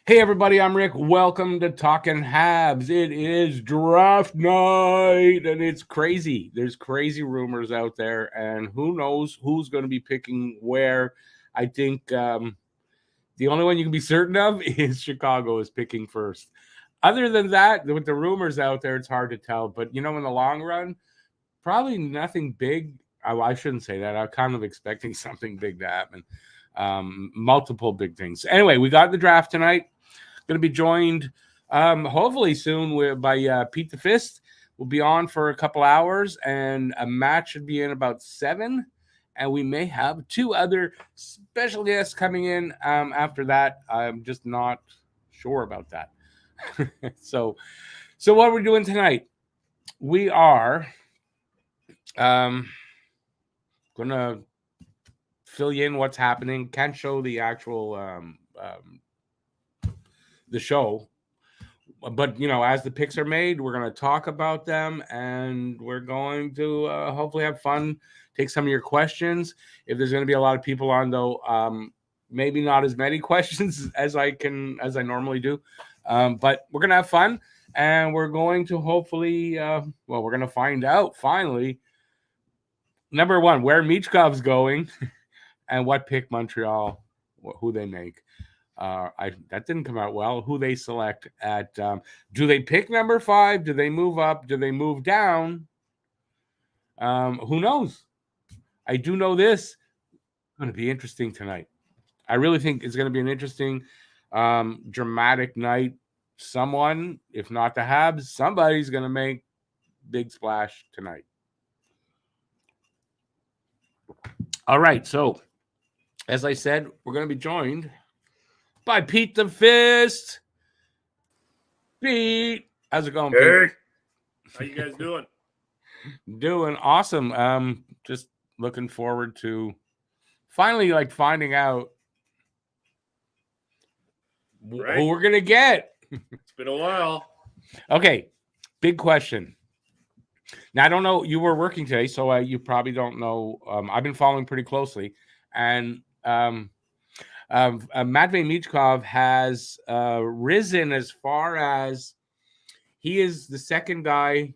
Hey everybody, I'm Rick. Welcome to Talking Habs. It is draft night and it's crazy. There's crazy rumors out there, and who knows who's going to be picking where. I think the only one you can be certain of is Chicago is picking first. Other than that, with the rumors out there, it's hard to tell. But in the long run, probably nothing big. I shouldn't say that. I'm kind of expecting something big to happen. Multiple big things. Anyway, we got the draft tonight. Going to be joined hopefully soon by Pete the Fist. We'll be on for a couple hours, and a match should be in about 7. And we may have 2 other special guests coming in after that. I'm just not sure about that. So what we're doing tonight, we are going to fill you in what's happening. Can't show the actual the show, but as the picks are made, we're going to talk about them, and we're going to hopefully have fun, take some of your questions. If there's going to be a lot of people on, though, maybe not as many questions as I normally do, but we're going to have fun, and we're going to hopefully we're going to find out finally, number one, where Michkov's going and what pick Montreal, who they make. That didn't come out well. Who they select at? Do they pick number 5? Do they move up? Do they move down? Who knows? I do know this. It's going to be interesting tonight. I really think it's going to be an interesting, dramatic night. Someone, if not the Habs, somebody's going to make big splash tonight. All right. So, as I said, we're going to be joined by Pete the Fist. Pete, how's it going, Hey, Pete? how you guys doing? Doing awesome. Just looking forward to finally finding out who we're gonna get. It's been a while. Okay, big question. Now I don't know. You were working today, so you probably don't know. I've been following pretty closely, and Matvei Michkov has risen as far as he is the second guy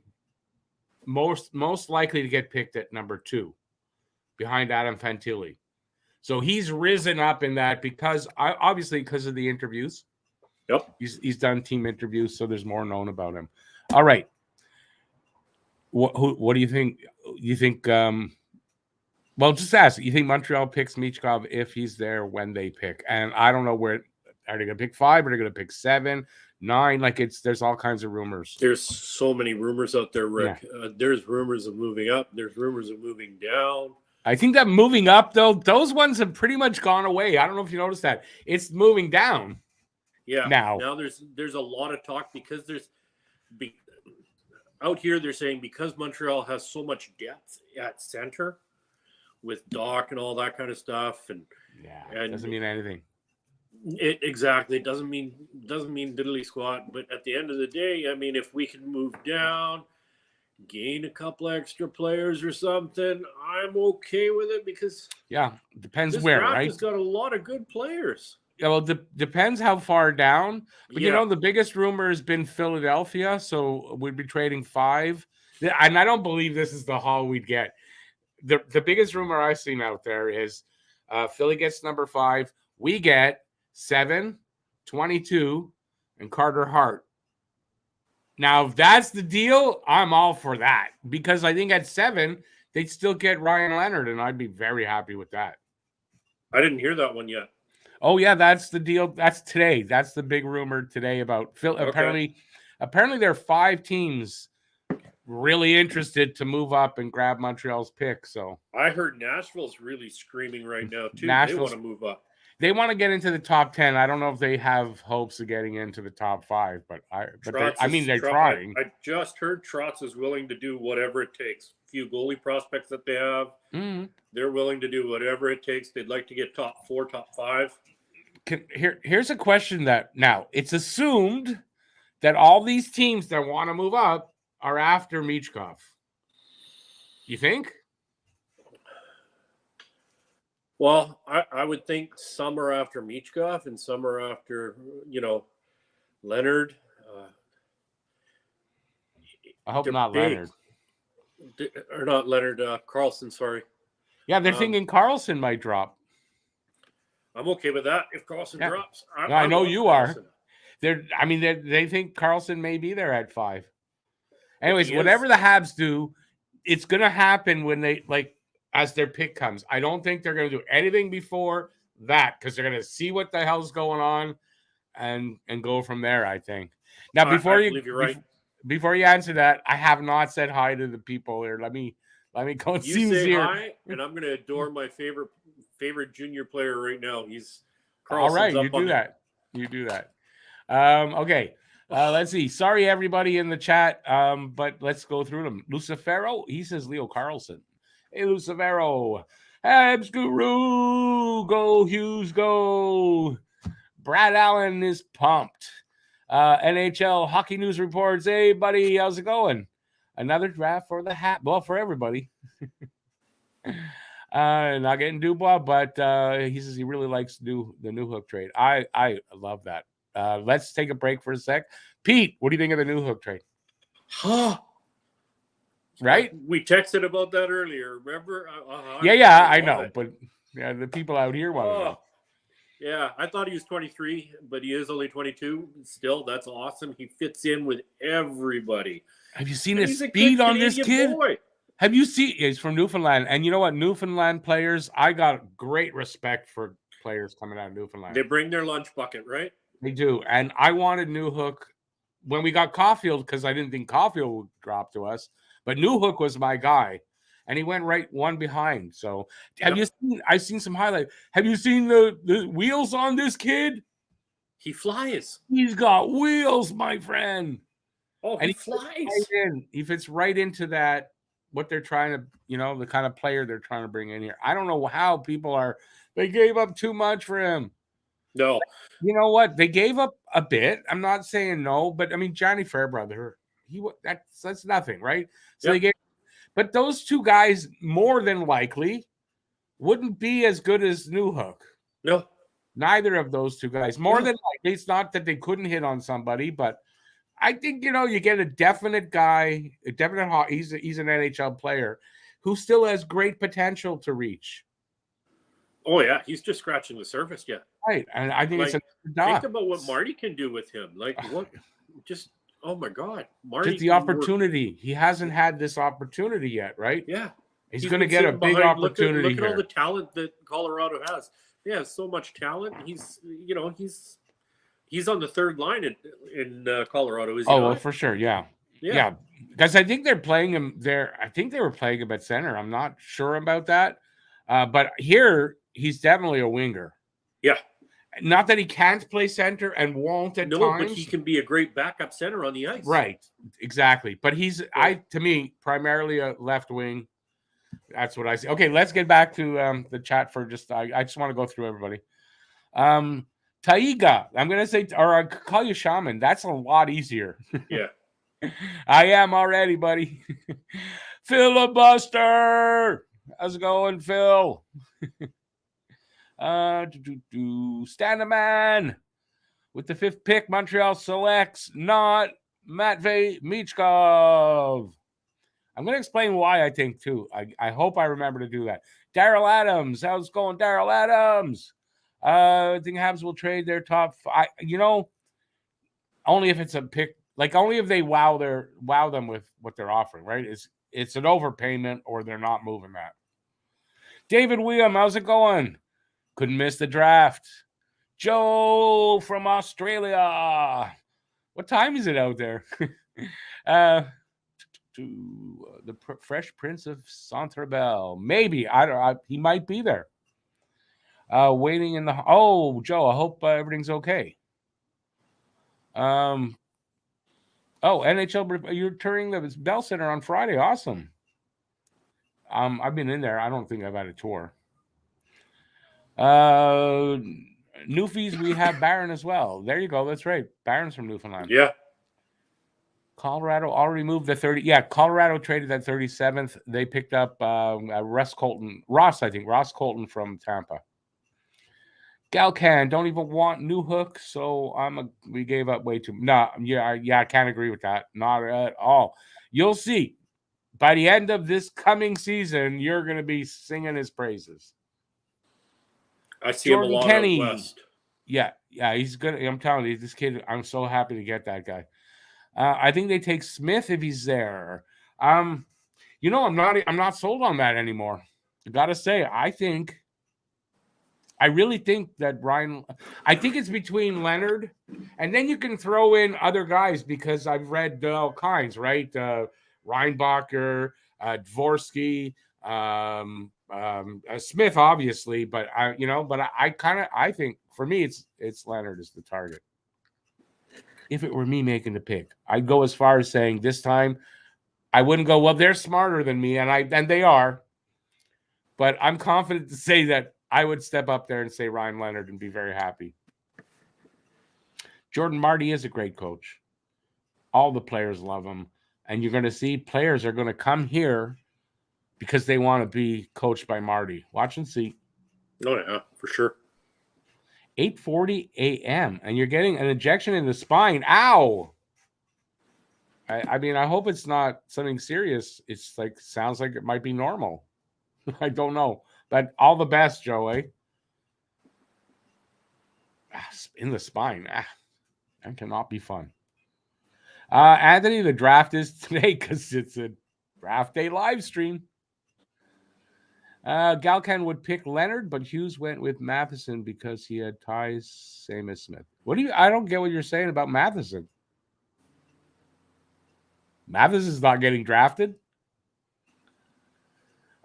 most likely to get picked at number 2 behind Adam Fantilli. So he's risen up in that because of the interviews. Yep. He's done team interviews, so there's more known about him. All right. What do you think? You think just ask. You think Montreal picks Michkov if he's there when they pick? And I don't know where are they going to pick 5? Are they going to pick 7, 9? There's all kinds of rumors. There's so many rumors out there, Rick. Yeah. There's rumors of moving up. There's rumors of moving down. I think that moving up, though, those ones have pretty much gone away. I don't know if you noticed that. It's moving down. Yeah. Now there's a lot of talk because out here they're saying because Montreal has so much depth at center with Doc and all that kind of stuff, and it doesn't mean anything. It exactly doesn't mean diddly squat. But at the end of the day, I mean, if we can move down, gain a couple extra players or something, I'm okay with it because depends where, right? It's got a lot of good players. Yeah, well, depends how far down. But the biggest rumor has been Philadelphia, so we'd be trading 5. And I don't believe this is the haul we'd get. The biggest rumor I've seen out there is Philly gets number 5. We get 7, 22, and Carter Hart. Now, if that's the deal, I'm all for that. Because I think at 7, they'd still get Ryan Leonard, and I'd be very happy with that. I didn't hear that one yet. Oh, yeah, that's the deal. That's today. That's the big rumor today about Phil. Okay. Apparently there are 5 teams really interested to move up and grab Montreal's pick. So I heard Nashville's really screaming right now, too. They want to move up. They want to get into the top 10. I don't know if they have hopes of getting into the top 5, but they're trying. I just heard Trotz is willing to do whatever it takes. A few goalie prospects that they have, they're willing to do whatever it takes. They'd like to get top 4, top 5. Here's a question that now it's assumed that all these teams that want to move up are after Michkov. You think? Well, I would think some are after Michkov and some are after, Leonard. I hope They're not big. Leonard. Or not Leonard, Carlson, sorry. Yeah, they're thinking Carlson might drop. I'm okay with that if Carlson drops. I know you Carlson. They think Carlson may be there at 5. Anyways, whatever the Habs do, it's going to happen when they, as their pick comes. I don't think they're going to do anything before that because they're going to see what the hell's going on and go from there, I think. Now, before you answer that, I have not said hi to the people here. Let me go see who's here. You say hi, and I'm going to adore my favorite junior player right now. He's Carlson's all right. You do that. Okay. Let's see. Sorry, everybody in the chat, but let's go through them. Lucifero, he says Leo Carlson. Hey, Lucifero. Habs Guru. Go, Hughes, go. Brad Allen is pumped. NHL Hockey News reports. Hey, buddy, how's it going? Another draft for the Habs. Well, for everybody. Not getting Dubois, but he says he really likes the Newhook trade. I love that. Let's take a break for a sec. Pete, what do you think of the Newhook trade? Right? We texted about that earlier. Remember? I know, but the people out here want to know. Yeah, I thought he was 23, but he is only 22. Still, that's awesome. He fits in with everybody. Have you seen his speed on this kid? Boy. Have you seen? He's from Newfoundland, and you know what? Newfoundland players, I got great respect for players coming out of Newfoundland. They bring their lunch bucket, right? They do, and I wanted Newhook when we got Caulfield because I didn't think Caulfield would drop to us, but Newhook was my guy, and he went right one behind. So, have you seen? I've seen some highlights. Have you seen the wheels on this kid? He flies. He's got wheels, my friend. Oh, and he flies. He fits right into that. What they're trying to, the kind of player they're trying to bring in here. I don't know how people are. They gave up too much for him. No. You know what? They gave up a bit. I'm not saying no, but I mean Johnny Fairbrother, that's nothing, right? So they gave, but those two guys more than likely wouldn't be as good as Newhook. No. Neither of those two guys. More than likely, it's not that they couldn't hit on somebody, but I think you get a definite guy, he's an NHL player who still has great potential to reach. Oh yeah, he's just scratching the surface yet. Right, and I think it's think about what Marty can do with him. Oh my God, Marty! Just the opportunity. He hasn't had this opportunity yet, right? Yeah, he's going to get a big opportunity. Look at all the talent that Colorado has. Yeah, so much talent. He's on the third line in Colorado. Is he? Well, for sure. Yeah. Because I think they're playing him there. I think they were playing him at center. I'm not sure about that. But here, he's definitely a winger. Yeah. Not that he can't play center and won't at times. No, but he can be a great backup center on the ice. Right. Exactly. But he's, to me, primarily a left wing. That's what I see. Okay, let's get back to the chat for just, I just want to go through everybody. Taiga, I'm going to say, or I call you Shaman. That's a lot easier. Yeah. I am already, buddy. Filibuster. How's it going, Phil? Standaman with the 5th pick. Montreal selects not Matvei Michkov. I'm going to explain why I think, too. I hope I remember to do that. Daryl Adams. How's it going, Daryl Adams? I think Habs will trade their top 5. Only if it's a pick. Only if they wow them with what they're offering, right? It's an overpayment or they're not moving that. David William, how's it going? Couldn't miss the draft. Joe from Australia. What time is it out there? The Fresh Prince of Saint-Rebelle. Maybe. He might be there. Waiting in the... Oh, Joe, I hope everything's okay. NHL, you're touring the Bell Center on Friday. Awesome. I've been in there. I don't think I've had a tour. Newfies, we have Barron as well. There you go. That's right. Barron's from Newfoundland. Yeah. Colorado already moved the 30. Yeah, Colorado traded that 37th. They picked up Ross Colton from Tampa. Galcan don't even want new hook, so we gave up way too. No, I can't agree with that. Not at all. You'll see. By the end of this coming season, you're going to be singing his praises. I see Jordan him a lot Kenny, out west. Yeah, he's good. I'm telling you, this kid. I'm so happy to get that guy. I think they take Smith if he's there. I'm not sold on that anymore. I gotta say, I really think that I think it's between Leonard, and then you can throw in other guys because I've read all kinds, right? Reinbacher, Dvorsky, Smith, obviously, but I think for me it's Leonard is the target. If it were me making the pick, I'd go as far as saying this time I wouldn't go, well, they're smarter than me, and they are, but I'm confident to say that I would step up there and say Ryan Leonard and be very happy. Jordan Marty is a great coach. All the players love him. And you're going to see players are going to come here because they want to be coached by Marty. Watch and see. Oh, yeah, for sure. 8:40 a.m. And you're getting an injection in the spine. Ow! I mean, I hope it's not something serious. It's like, sounds like it might be normal. I don't know. But all the best, Joey. In the spine. That cannot be fun. Anthony, the draft is today because it's a draft day live stream. Galcan would pick Leonard, but Hughes went with Matheson because he had ties, same as Smith. I don't get what you're saying about Matheson. Matheson's not getting drafted.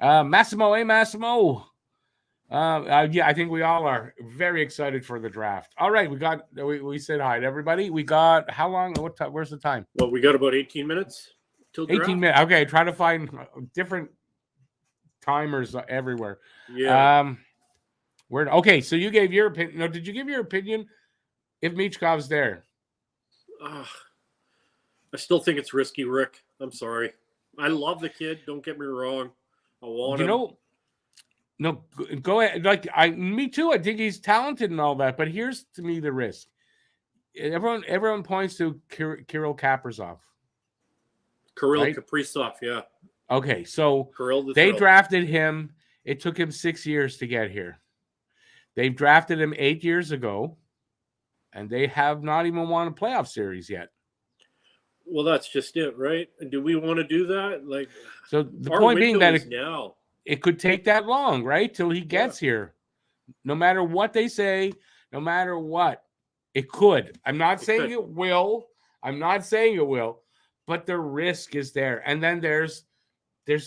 Massimo. Yeah, I think we all are very excited for the draft. All right, we said hi to everybody. We got how long? Where's the time? Well, we got about 18 minutes till draft. 18 minutes. Okay, try to find different timers everywhere. Yeah. Okay, so you gave your opinion. No, did you give your opinion if Michkov's there? I still think it's risky, Rick. I'm sorry. I love the kid. Don't get me wrong. I want him. No, go ahead. Me too. I think he's talented and all that. But here's to me the risk. Everyone points to Kirill Kaprizov. Kaprizov, yeah. Okay, so they drafted him. It took him 6 years to get here. They've drafted him 8 years ago, and they have not even won a playoff series yet. Well, that's just it, right? Do we want to do that? So the point being that it could take that long, right? Till he gets here. No matter what they say, no matter what, it could. I'm not saying it will. But the risk is there. And then there's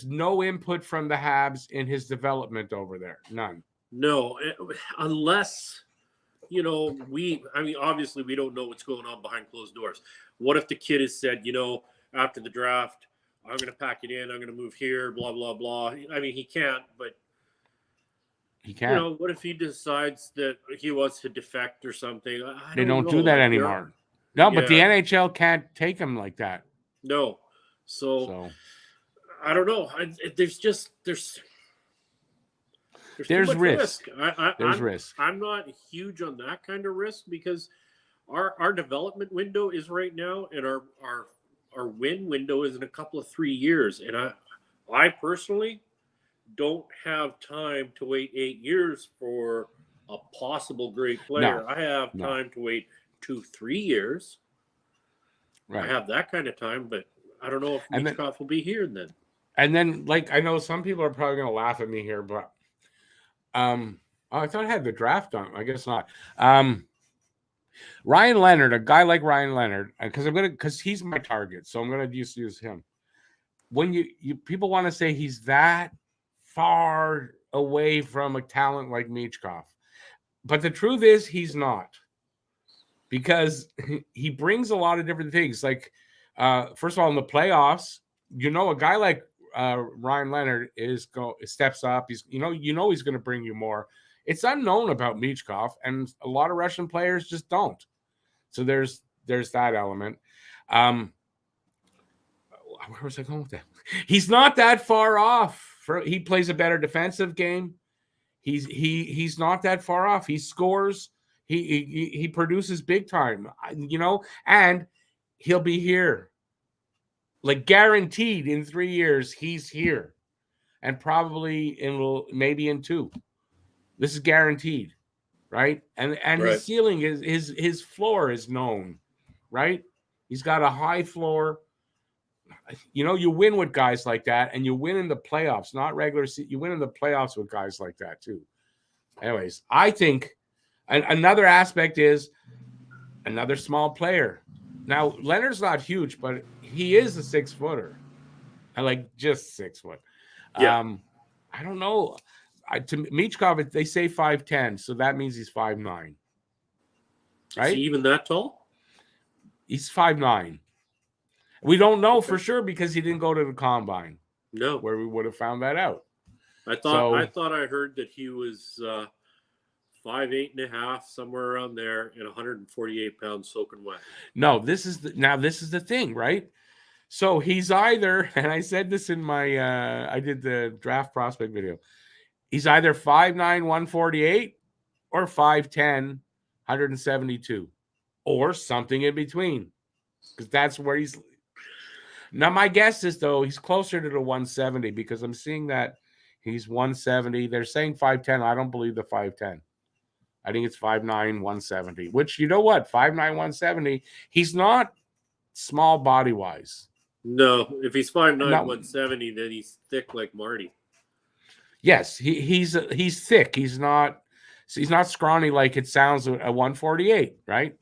no input from the Habs in his development over there. None. No, unless, obviously we don't know what's going on behind closed doors. What if the kid has said, after the draft, I'm going to pack it in, I'm going to move here, blah, blah, blah. I mean, he can't, but he can't. What if he decides that he wants to defect or something? They don't do that anymore. No, but the NHL can't take him like that. No. So I don't know. There's risk. There's risk. I'm not huge on that kind of risk because our development window is right now, and our win window is in a couple of 3 years. And I personally don't have time to wait 8 years for a possible great player. No, I have time to wait 2-3 years. Right. I have that kind of time, but I don't know if Michkov will be here then. And then, I know some people are probably going to laugh at me here, but I thought I had the draft on. I guess not. Ryan Leonard, a guy like Ryan Leonard, because he's my target, so I'm going to use him. When you people want to say he's that far away from a talent like Michkov, but the truth is he's not, because he brings a lot of different things. Like, first of all, in the playoffs, a guy like Ryan Leonard steps up. He's he's going to bring you more. It's unknown about Michkov, and a lot of Russian players just don't. So there's that element. where was I going with that? He's not that far off. He plays a better defensive game. He's not that far off. He scores. He produces big time. And he'll be here, like guaranteed in 3 years. He's here, and probably maybe in 2. This is guaranteed, right? And right. His ceiling is his floor is known, right? He's got a high floor. You win with guys like that, and you win in the playoffs, not regular season. You win in the playoffs with guys like that too. Anyways, I think another aspect is another small player. Now, Leonard's not huge, but he is a 6-footer. I like just 6 foot. Yeah. I don't know. To Michkov, they say 5'10", so that means he's 5'9". Right? Is he even that tall? He's 5'9". We don't know for sure because he didn't go to the combine. No, where we would have found that out. I thought I heard that he was 5'8.5", somewhere around there, and 148 pounds soaking wet. No, this is the thing, right? So he's either, and I said this in my I did the draft prospect video. He's either 5'9", 148, or 5'10", 172, or something in between, because that's where he's. Now, my guess is, though, he's closer to the 170 because I'm seeing that he's 170. They're saying 5'10". I don't believe the 5'10". I think it's 5'9", 170, which, you know what? 5'9", 170, he's not small body-wise. No, if he's 5'9", 170, then he's thick like Marty. Yes, he's thick. He's not scrawny like it sounds a 148, right?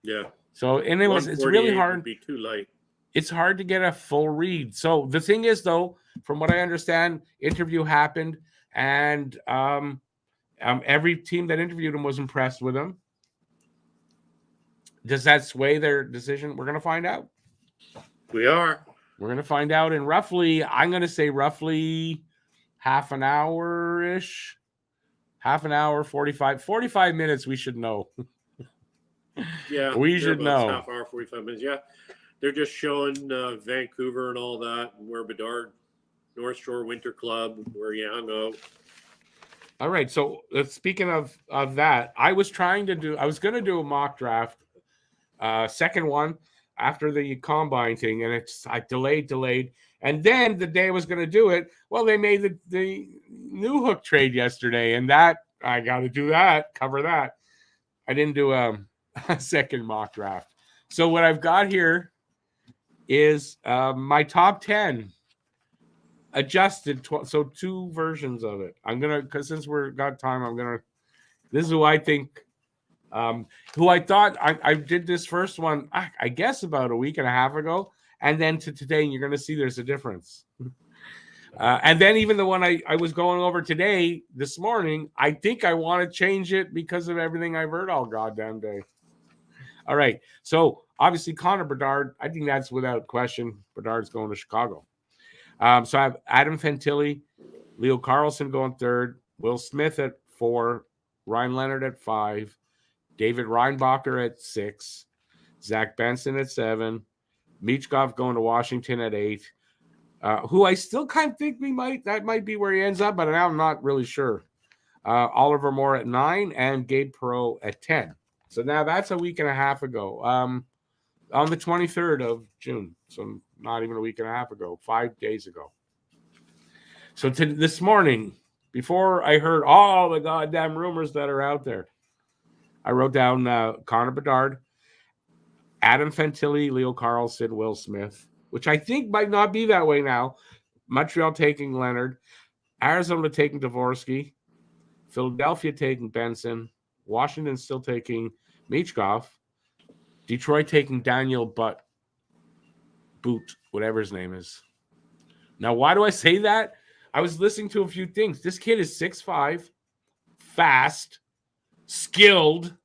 Yeah. So, and it's really hard. Would be too light. It's hard to get a full read. So the thing is, though, from what I understand, interview happened, and every team that interviewed him was impressed with him. Does that sway their decision? We're going to find out. We are. We're going to find out in roughly half an hour-ish. Half an hour, 45 minutes, we should know. Yeah. We should know. Half hour, 45 minutes, yeah. They're just showing Vancouver and all that, where Bedard, North Shore Winter Club, where he hung out. All right. So speaking of that, I was going to do a mock draft, second one after the combine thing, and I delayed. And then the day I was going to do it, well, they made the New Hook trade yesterday, and that I got to do that, cover that. I didn't do a second mock draft. So what I've got here is my top 10 adjusted. So 2 versions of it. I'm going to, because since we've got time, this is who I think, who I thought I did this first one, I guess about a week and a half ago. And then to today, you're going to see there's a difference. And then even the one I was going over this morning, I think I want to change it because of everything I've heard all goddamn day. All right. So obviously Connor Bedard, I think that's without question. Bedard's going to Chicago. So I have Adam Fantilli, Leo Carlsson going 3rd, Will Smith at 4, Ryan Leonard at 5, David Reinbacher at 6, Zach Benson at 7, Michkov going to Washington at 8, who I still kind of think that might be where he ends up, but now I'm not really sure. Oliver Moore at 9 and Gabe Perreault at 10. So now that's a week and a half ago, on the 23rd of June. So not even a week and a half ago, 5 days ago. So this morning, before I heard all the goddamn rumors that are out there, I wrote down Connor Bedard, Adam Fantilli, Leo Carlsson, Will Smith, which I think might not be that way now. Montreal taking Leonard, Arizona taking Dvorsky, Philadelphia taking Benson, Washington still taking Michkov, Detroit taking Daniel Boot, whatever his name is. Now, why do I say that? I was listening to a few things. This kid is 6'5", fast, skilled,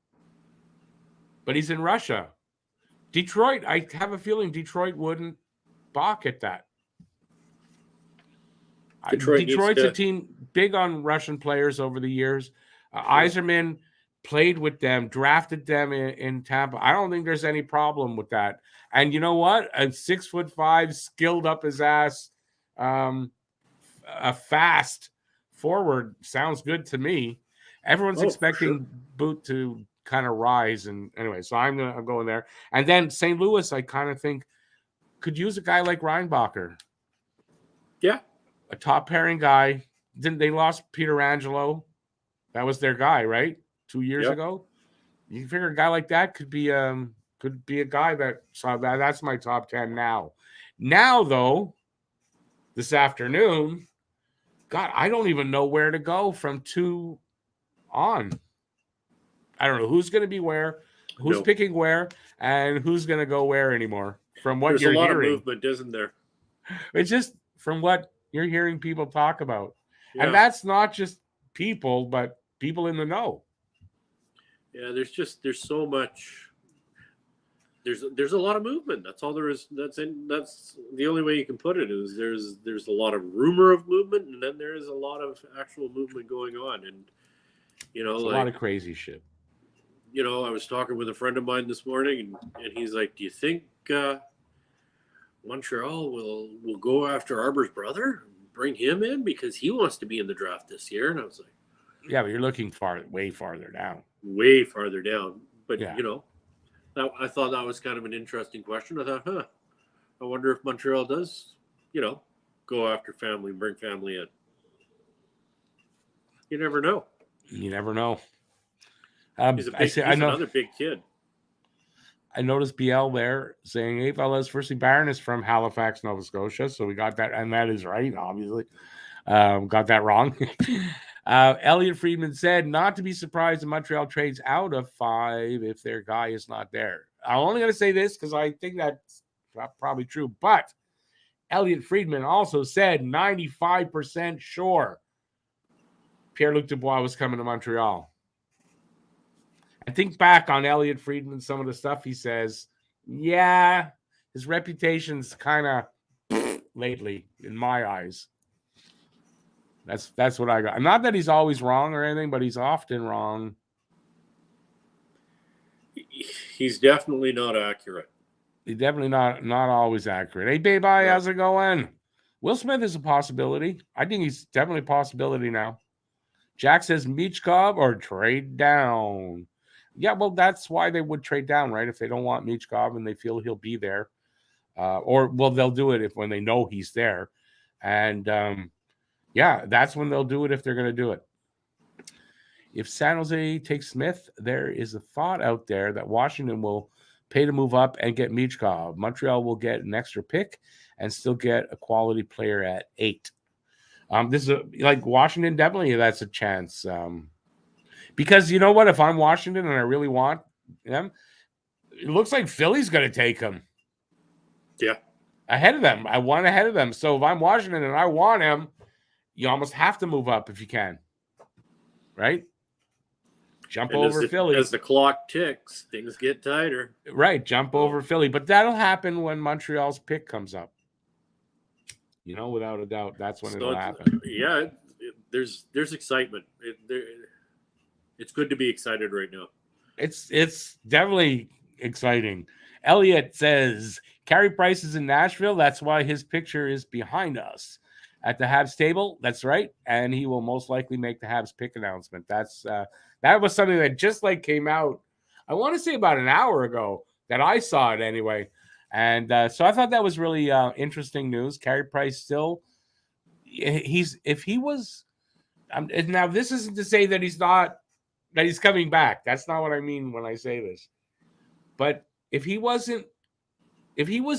but he's in Russia. Detroit, I have a feeling Detroit wouldn't balk at that. Detroit's a team big on Russian players over the years. Yzerman played with them, drafted them in Tampa. I don't think there's any problem with that. And you know what? A 6'5", skilled up his ass, a fast forward sounds good to me. Everyone's expecting Boot to kind of rise, and anyway, so I'm going there. And then St. Louis, I kind of think could use a guy like Reinbacher. Yeah, a top pairing guy. Didn't they lost Peter Angelo? That was their guy, right? 2 years ago. You figure a guy like that could be a guy that. So that's my top 10 now. Now though, this afternoon, God, I don't even know where to go from 2 on. I don't know who's going to be where, who's picking where, and who's going to go where anymore. From what you're hearing, there's a lot of movement, isn't there? It's just from what you're hearing people talk about, and that's not just people, but people in the know. Yeah, there's so much. There's a lot of movement. That's all there is. That's the only way you can put it is there's a lot of rumor of movement, and then there is a lot of actual movement going on, and a lot of crazy shit. I was talking with a friend of mine this morning, and he's like, "Do you think Montreal will go after Arber's brother, bring him in because he wants to be in the draft this year?" And I was like, "Yeah, but you're looking way farther down." Way farther down, but I thought that was kind of an interesting question. I thought, I wonder if Montreal does, go after family and bring family in. You never know. You never know. He's another big kid. I noticed BL there saying, "Hey, fellas, firstly, Barron is from Halifax, Nova Scotia." So we got that, and that is right, obviously. Got that wrong. Elliot Friedman said, "Not to be surprised if Montreal trades out of 5 if their guy is not there." I'm only going to say this because I think that's probably true. But Elliot Friedman also said 95% sure Pierre-Luc Dubois was coming to Montreal. I think back on Elliot Friedman, some of the stuff he says, his reputation's kind of lately, in my eyes. That's what I got. Not that he's always wrong or anything, but he's often wrong. He's definitely not accurate. He's definitely not always accurate. Hey, babe, how's it going? Will Smith is a possibility. I think he's definitely a possibility now. Jack says Michkov or trade down. Yeah, well, that's why they would trade down, right? If they don't want Michkov and they feel he'll be there. They'll do it when they know he's there. And, that's when they'll do it if they're going to do it. If San Jose takes Smith, there is a thought out there that Washington will pay to move up and get Michkov. Montreal will get an extra pick and still get a quality player at 8. This is like Washington, definitely that's a chance. Because you know what? If I'm Washington and I really want them, it looks like Philly's going to take him. Yeah. Ahead of them. I want ahead of them. So if I'm Washington and I want him, you almost have to move up if you can. Right? Jump over Philly. As the clock ticks, things get tighter. Right. Jump over Philly. But that'll happen when Montreal's pick comes up. Without a doubt, that's when it'll happen. Yeah. There's excitement. It's good to be excited right now. It's definitely exciting. Elliot says, Carey Price is in Nashville. That's why his picture is behind us at the Habs table. That's right. And he will most likely make the Habs pick announcement. That was something that just came out, I want to say about an hour ago that I saw it anyway. And so I thought that was really interesting news. Carey Price still, if he was, now this isn't to say that he's coming back. That's not what I mean when I say this. But if he was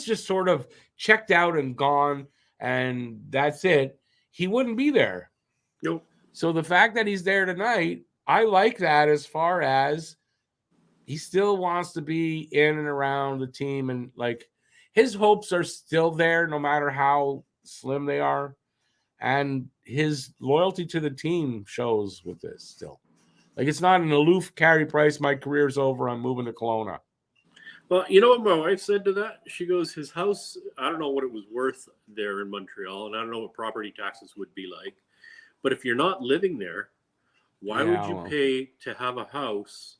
just sort of checked out and gone and that's it, he wouldn't be there. Nope. So the fact that he's there tonight, I like that as far as he still wants to be in and around the team, and his hopes are still there no matter how slim they are. And his loyalty to the team shows with this still. It's not an aloof Carey Price, my career's over, I'm moving to Kelowna. Well, you know what my wife said to that? She goes, his house, I don't know what it was worth there in Montreal, and I don't know what property taxes would be like. But if you're not living there, Why would you pay to have a house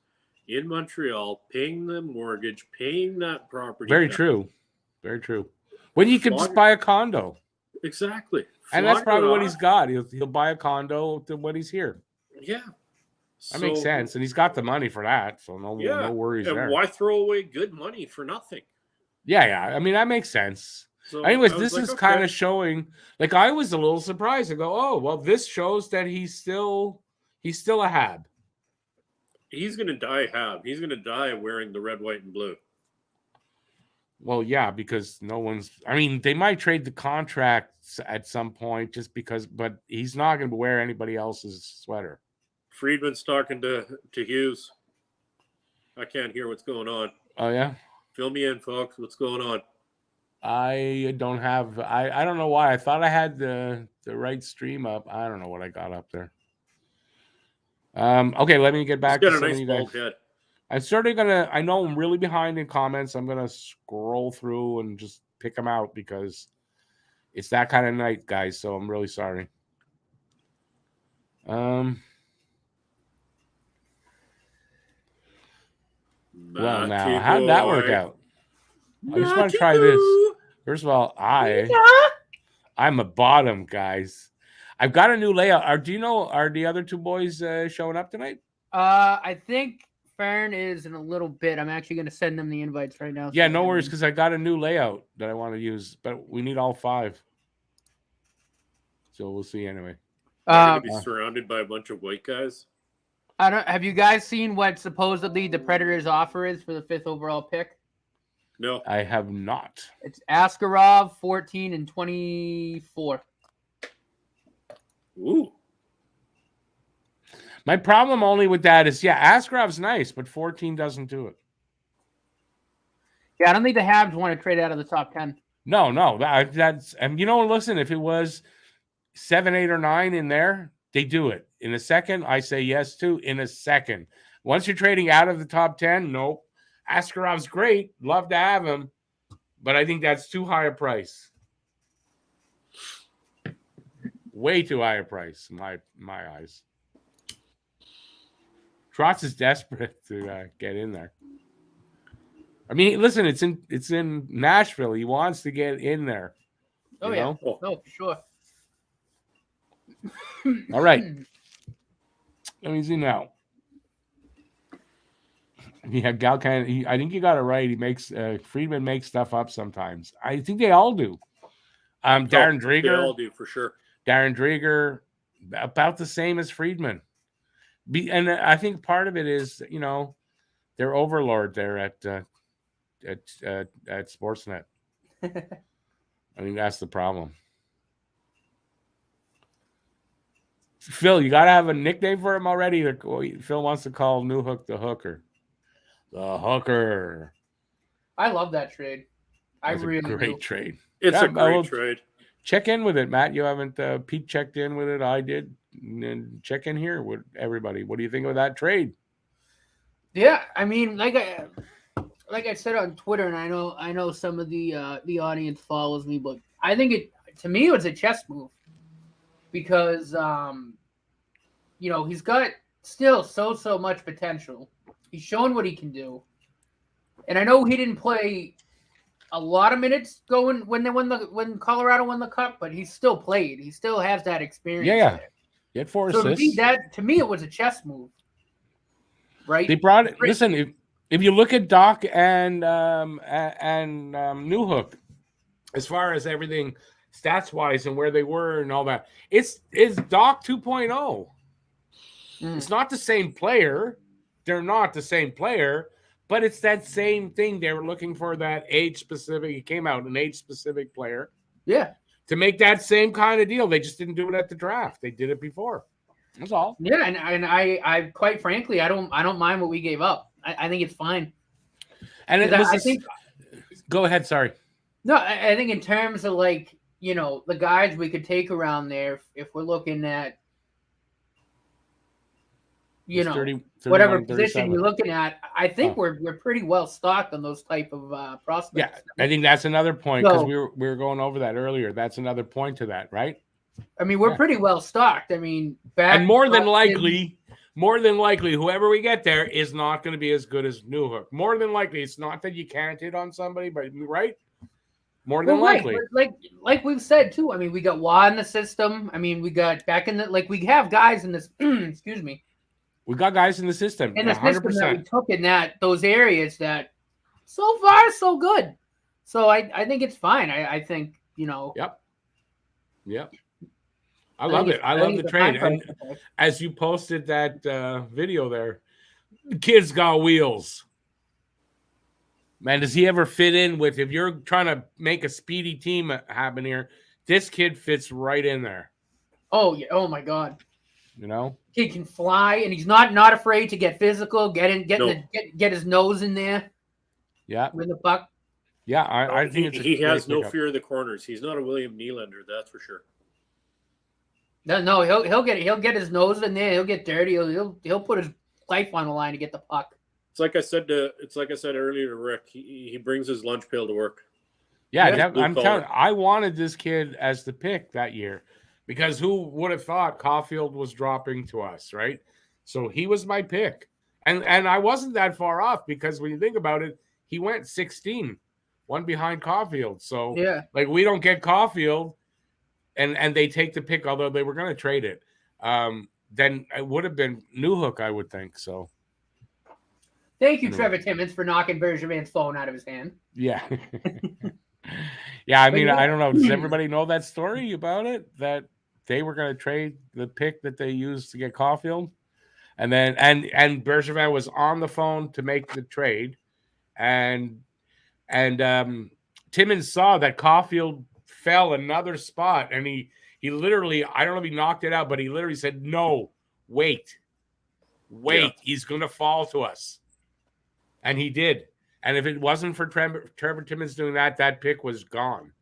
in Montreal, paying the mortgage, paying that property? Very true. Very true. When you can just buy a condo. Exactly. And that's probably what he's got. He'll buy a condo when he's here. Yeah. That makes sense. And he's got the money for that. So no worries and there. Why throw away good money for nothing? Yeah. I mean, that makes sense. So anyways, this is kind of showing, like, I was a little surprised. I go, oh, well, this shows that he's still a Hab. He's going to die Hab. He's going to die wearing the red, white, and blue. Well, yeah, because they might trade the contracts at some point just because, but he's not going to wear anybody else's sweater. Friedman's talking to Hughes. I can't hear what's going on. Oh, yeah? Fill me in, folks. What's going on? I don't have, I don't know why. I thought I had the right stream up. I don't know what I got up there. Okay, let me get back to some of you guys. Head. I'm I know I'm really behind in comments. I'm going to scroll through and just pick them out because it's that kind of night, guys. So I'm really sorry. Well, now, how did that work out? I just want to try this. First of all, I'm a bottom, guys. I've got a new layout. Are the other two boys showing up tonight? I think Fern is in a little bit. I'm actually going to send them the invites right now. Yeah, no worries, because I got a new layout that I want to use, but we need all 5. So we'll see anyway. Are you going to be surrounded by a bunch of white guys? Have you guys seen what supposedly the Predators' offer is for the 5th overall pick? No. I have not. It's Askarov, 14 and 24. Ooh. My problem only with that is, Askarov's nice, but 14 doesn't do it. Yeah, I don't think the Habs want to trade out of the top 10. No. That's, and listen, if it was 7, 8, or 9 in there, they do it. In a second, I say yes to. In a second. Once you're trading out of the top 10, nope. Askarov's great. Love to have him. But I think that's too high a price. Way too high a price, in my eyes. Trotz is desperate to get in there. I mean, listen, it's in Nashville. He wants to get in there. Oh, yeah. Oh, for sure. All right. Let me see now. Yeah, Galcan. I think you got it right. He makes Friedman makes stuff up sometimes. I think they all do. Darren Dreger. They all do for sure. Darren Dreger, about the same as Friedman. And I think part of it is, their overlord there at Sportsnet. I think that's the problem. Phil, you got to have a nickname for him already. Phil wants to call Newhook the Hooker. The Hooker. I love that trade. Great trade. It's a great trade. Check in with it, Matt. You haven't Pete checked in with it. I did. And check in here with everybody. What do you think of that trade? Yeah, I mean, like I said on Twitter, and I know some of the audience follows me, but I think to me it was a chess move because he's got still so much potential. He's shown what he can do, and I know he didn't play a lot of minutes going when Colorado won the Cup, but he still played. He still has that experience. Yeah. He had 4 assists. To me, it was a chess move, right? They brought it. Listen, if you look at Doc and Newhook, as far as everything stats wise and where they were and all that, it's Doc 2.0. It's not the same player. They're not the same player. But it's that same thing. They were looking for that age-specific. He came out an age-specific player. Yeah. To make that same kind of deal. They just didn't do it at the draft. They did it before. That's all. Yeah, and I quite frankly, I don't mind what we gave up. I think it's fine. And I think. Go ahead. Sorry. No, I think in terms of the guys we could take around there, if we're looking at. 30, whatever position you're looking at, I think we're pretty well stocked on those type of prospects. Yeah, I think that's another point because we were going over that earlier. That's another point to that, right? I mean, we're pretty well stocked. I mean, and more than likely, more than likely, whoever we get there is not going to be as good as Newhook. More than likely, it's not that you can't hit on somebody, but right? More than likely. Like we've said too. I mean, we got Waugh in the system. I mean, we got back in the we have guys in this. Excuse me. We got guys in the system. In the 100%. system that we took in those areas that so far so good. So I think it's fine. I think Yep. I love it. I love the trade. And as you posted that video there, the kid's got wheels. Man, does he ever fit in with, if you're trying to make a speedy team happen here, this kid fits right in there. Oh, yeah. Oh, my God. He can fly, and he's not afraid to get physical, get his nose in there. Yeah. With the puck. Yeah, I think he has no fear of the corners. He's not a William Nylander, that's for sure. No, he'll get his nose in there. He'll get dirty. He'll put his life on the line to get the puck. It's like I said earlier to Rick. He brings his lunch pail to work. Yeah, I'm telling you, I wanted this kid as the pick that year because who would have thought Caulfield was dropping to us, right? So he was my pick, and I wasn't that far off because when you think about it, he went 16, one behind Caulfield. So we don't get Caulfield, and they take the pick, although they were going to trade it. Then it would have been Newhook, I would think. So. Thank you, Trevor Timmons, for knocking Bergevin's phone out of his hand. Yeah. Yeah, I mean, I don't know. Does everybody know that story about it? That they were going to trade the pick that they used to get Caulfield? And then and Bergevin was on the phone to make the trade. And Timmons saw that Caulfield fell another spot. And he literally, I don't know if he knocked it out, but he literally said, no, wait, he's going to fall to us. And he did. And if it wasn't for Trevor Timmons doing that, that pick was gone.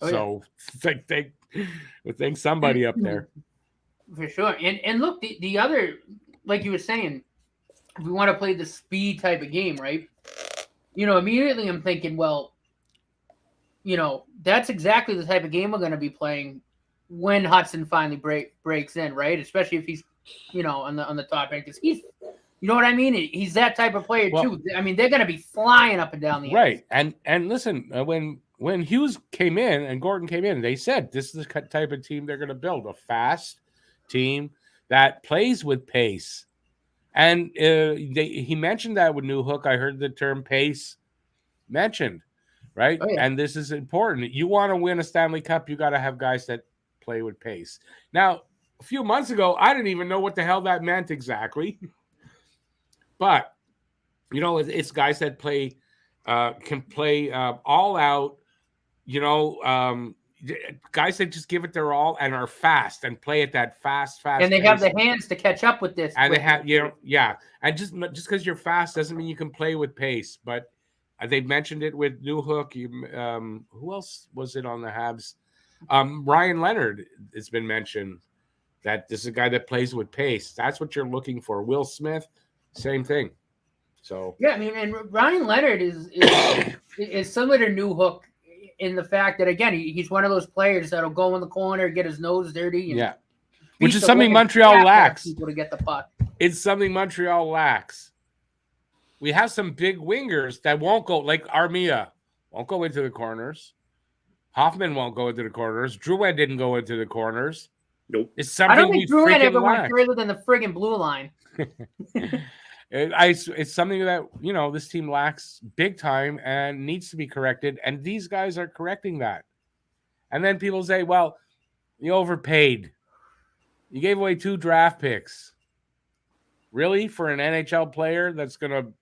So thank somebody up there. For sure. And look, the other, like you were saying, if we want to play the speed type of game, right? Immediately I'm thinking, well, that's exactly the type of game we're going to be playing when Hudson finally breaks in, right? Especially if he's, on the top end, because he's. You know what I mean? He's that type of player too. I mean, they're going to be flying up and down the right. Ice. And listen, when Hughes came in and Gordon came in, they said this is the type of team they're going to build, a fast team that plays with pace. And he mentioned that with Newhook. I heard the term pace mentioned, right? Oh, yeah. And this is important. You want to win a Stanley Cup, you got to have guys that play with pace. Now, a few months ago, I didn't even know what the hell that meant exactly. But, it's guys that can play all out, guys that just give it their all and are fast and play at that fast. And they have the hands to catch up with this. And they have, And just because you're fast doesn't mean you can play with pace. But they mentioned it with Newhook. Who else was it on the Habs? Ryan Leonard has been mentioned that this is a guy that plays with pace. That's what you're looking for. Will Smith. Same thing. So I mean, and Ryan Leonard is similar to Newhook in the fact that again he's one of those players that'll go in the corner, get his nose dirty, and which is something Montreal lacks. People to get the puck. It's something Montreal lacks. We have some big wingers that won't go, like Armia won't go into the corners. Hoffman won't go into the corners. Drouin didn't go into the corners. Nope. It's something I don't think Drouin ever went lack. further than the friggin' blue line. It's something that this team lacks big time and needs to be corrected, and these guys are correcting that. And then people say, "Well, you overpaid. You gave away 2 draft picks. Really, for an NHL player that's gonna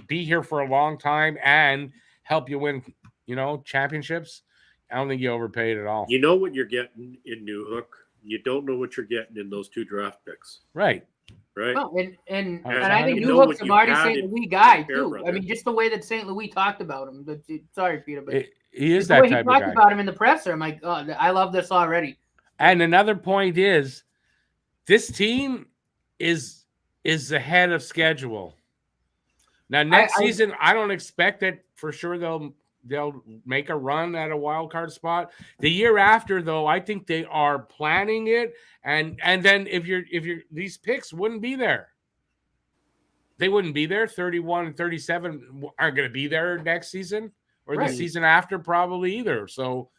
be here for a long time and help you win, championships? I don't think you overpaid at all. You know what you're getting in Newhook. You don't know what you're getting in those 2 draft picks. Right. Well, and I think Newhook's a Marty St. Louis guy too. I mean, just the way that St. Louis talked about him. But, sorry, Peter, but he is that type of guy. The way he talked about him in the presser, I'm like, oh, I love this already. And another point is, this team is ahead of schedule. Now, next season, I don't expect that for sure they'll they'll make a run at a wild card spot. The year after, though, I think they are planning it, and then if you're these picks wouldn't be there. They wouldn't be there. 31 and 37 aren't going to be there next season or the season after, probably either. So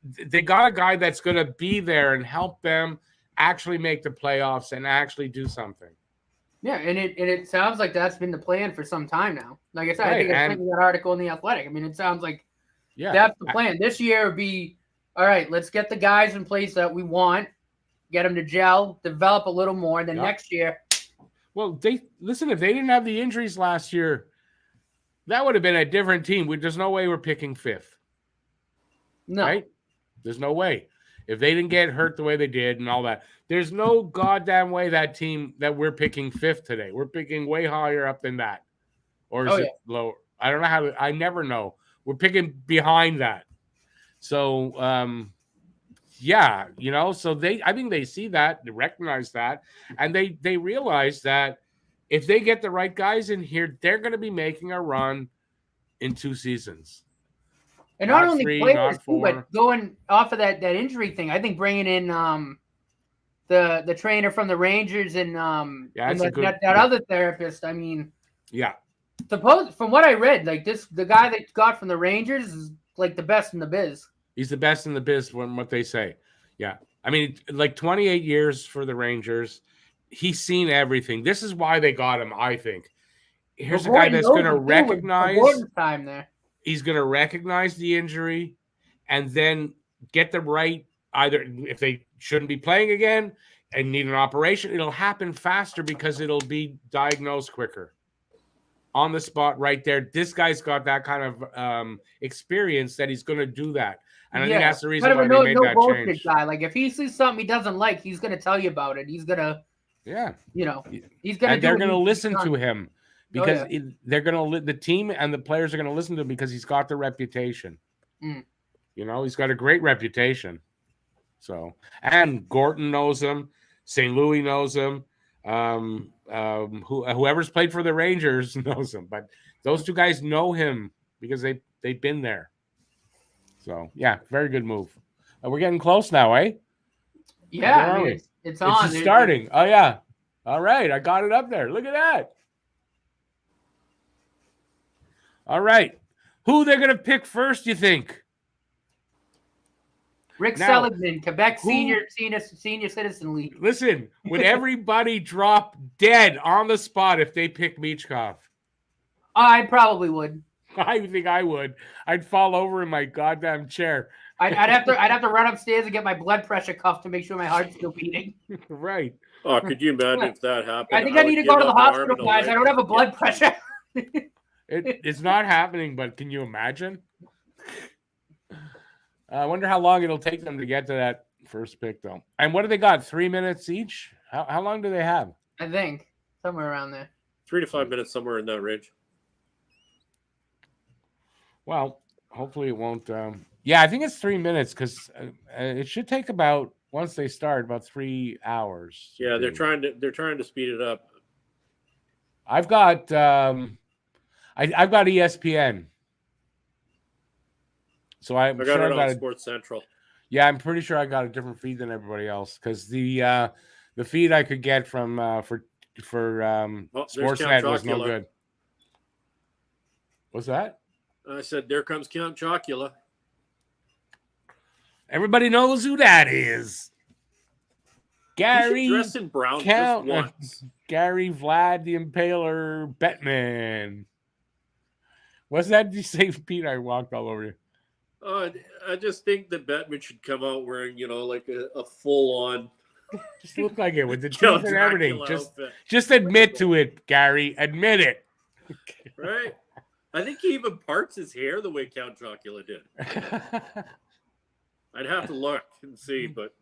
they got a guy that's going to be there and help them actually make the playoffs and actually do something. Yeah, and it sounds like that's been the plan for some time now. Like I said, Right, I think I was reading that article in The Athletic. I mean, it sounds like that's the plan. This year would be, all right, let's get the guys in place that we want, get them to gel, develop a little more, and then next year. Well, if they didn't have the injuries last year, that would have been a different team. There's no way we're picking 5th. No. Right? There's no way. If they didn't get hurt the way they did and all that, there's no goddamn way that team that we're picking 5th today. We're picking way higher up than that. Or is it lower? I don't know I never know. We're picking behind that. So, so I think they see that, they recognize that, and they realize that if they get the right guys in here, they're going to be making a run in 2 seasons. And not only players, too, but going off of that injury thing, I think bringing in the trainer from the Rangers and that other therapist. I mean, from what I read, like the guy that got from the Rangers is like the best in the biz. He's the best in the biz from what they say. Yeah, I mean, like 28 years for the Rangers. He's seen everything. This is why they got him. I think. Here's a guy that's going to recognize. Time there. He's going to recognize the injury and then get the right, either if they shouldn't be playing again and need an operation, it'll happen faster because it'll be diagnosed quicker. On the spot right there. This guy's got that kind of experience that he's going to do that. And I think that's the reason why they made that change. Guy. Like if he sees something he doesn't like, he's going to tell you about it. He's going to, he's going to. And they're going to listen to him. Because they're going to the team and the players are going to listen to him because he's got the reputation. He's got a great reputation. So, and Gorton knows him, St. Louis knows him, whoever's played for the Rangers knows him. But those 2 guys know him because they've been there. So yeah, very good move. We're getting close now, eh? Yeah, it's on. It's starting. Oh yeah. All right, I got it up there. Look at that. All right. Who they're going to pick first, you think? Rick Seligman, Quebec Senior Citizen League. Listen, would everybody drop dead on the spot if they pick Michkov? I probably would. I think I would. I'd fall over in my goddamn chair. I'd have to run upstairs and get my blood pressure cuffed to make sure my heart's still beating. Right. Oh, could you imagine if that happened? I think I need to go to the hospital, guys. I don't have a blood pressure. It's not happening, but can you imagine? I wonder how long it'll take them to get to that first pick, though. And what do they got? 3 minutes each? How long do they have? I think somewhere around there. 3 to 5 minutes, somewhere in that range. Well, hopefully it won't. I think it's 3 minutes because it should take about, once they start, about 3 hours. Yeah, they're trying to speed it up. I've got I've got ESPN. So I got it on Sports Central. Yeah, I'm pretty sure I got a different feed than everybody else because the feed I could get from for Sportsnet was no good. What's that? I said, there comes Count Chocula. Everybody knows who that is. Gary dressed in brown just once. Gary Vlad the Impaler Bettman. What's that you say, Pete? I walked all over you. I just think that Bettman should come out wearing, like a full-on. Just look like it with the teeth and everything. Just admit to it, Gary. Admit it. Right? I think he even parts his hair the way Count Chocula did. I'd have to look and see, but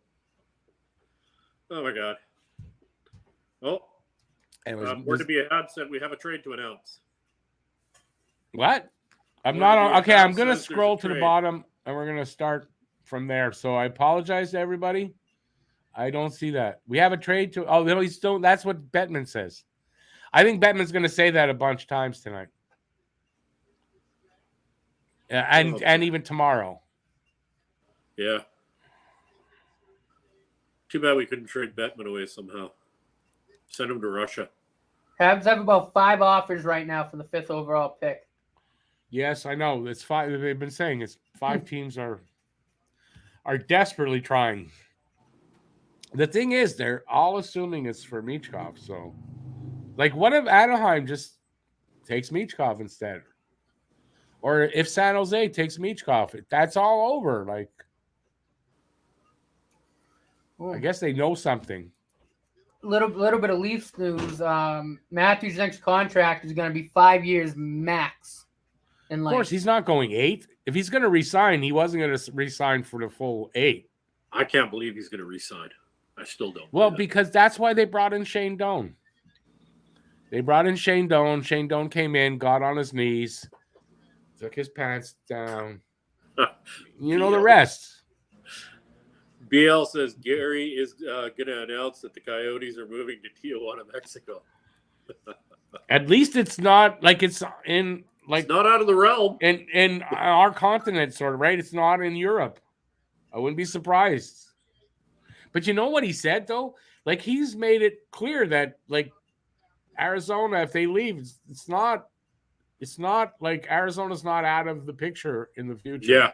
oh my God. Oh, we're to be a Habs said we have a trade to announce. What? I'm not on. Okay, I'm going to scroll to the bottom and we're going to start from there. So I apologize to everybody. I don't see that. We have a trade to. Oh, no, he's still. That's what Bettman says. I think Bettman's going to say that a bunch of times tonight. and even tomorrow. Yeah. Too bad we couldn't trade Bettman away somehow. Send him to Russia. Habs have about 5 offers right now for the 5th overall pick. Yes, I know. It's 5. They've been saying it's 5 teams are desperately trying. The thing is, they're all assuming it's for Michkov. So, like, what if Anaheim just takes Michkov instead? Or if San Jose takes Michkov, that's all over. Like, I guess they know something. Little bit of Leafs news. Matthews' next contract is going to be 5 years max. Of course, he's not going 8. If he's going to resign, he wasn't going to resign for the full 8. I can't believe he's going to resign. I still don't. Well, because that's why they brought in Shane Doan. They brought in Shane Doan. Shane Doan came in, got on his knees, took his pants down. You know the rest. BL says Gary is going to announce that the Coyotes are moving to Tijuana, Mexico. At least it's not like it's in like it's not out of the realm in our continent, sort of, right? It's not in Europe. I wouldn't be surprised. But you know what he said though? Like he's made it clear that like Arizona, if they leave, it's not like Arizona's not out of the picture in the future. Yeah.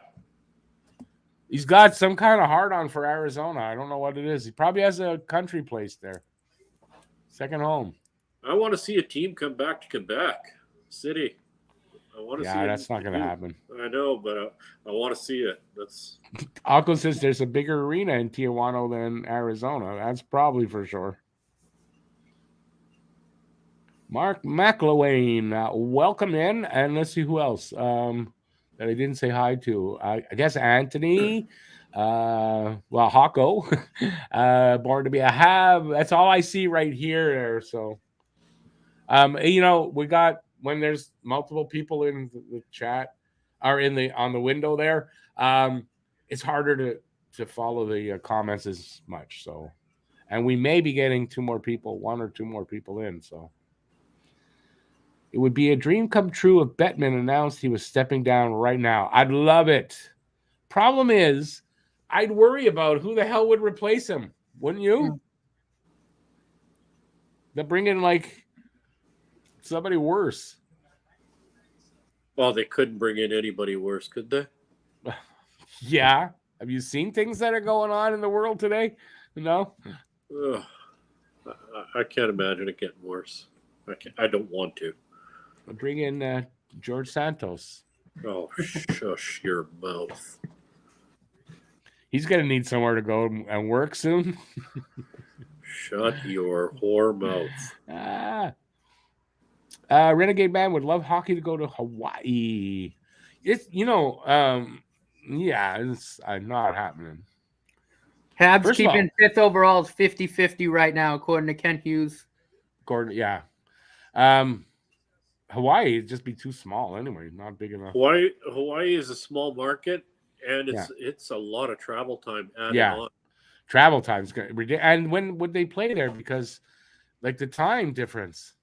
He's got some kind of hard-on for Arizona. I don't know what it is. He probably has a country place there. Second home. I want to see a team come back to Quebec City. I want to see that's not going to happen. I know, but I want to see it. That's Akko says there's a bigger arena in Tijuana than Arizona. That's probably for sure. Mark McIlwain, welcome in. And let's see who else that I didn't say hi to. I guess Anthony, Hawko, born to be a Hab. That's all I see right here. So, we got when there's multiple people in the chat or on the window there. It's harder to follow the comments as much. So, and we may be getting 1 or 2 more people in. So. It would be a dream come true if Bettman announced he was stepping down right now. I'd love it. Problem is, I'd worry about who the hell would replace him. Wouldn't you? They'll bring in like somebody worse. Well, they couldn't bring in anybody worse, could they? Yeah. Have you seen things that are going on in the world today? No. I can't imagine it getting worse. I don't want to. Bring in George Santos. Oh, shush your mouth. He's going to need somewhere to go and work soon. Shut your whore mouth. Renegade Man would love hockey to go to Hawaii. It's, it's not happening. Habs keeping 5th overall is 50-50 right now, according to Ken Hughes. Gordon, yeah. Hawaii would just be too small anyway, not big enough. Hawaii is a small market, and it's a lot of travel time. Travel time's good. And when would they play there? Because, like, the time difference,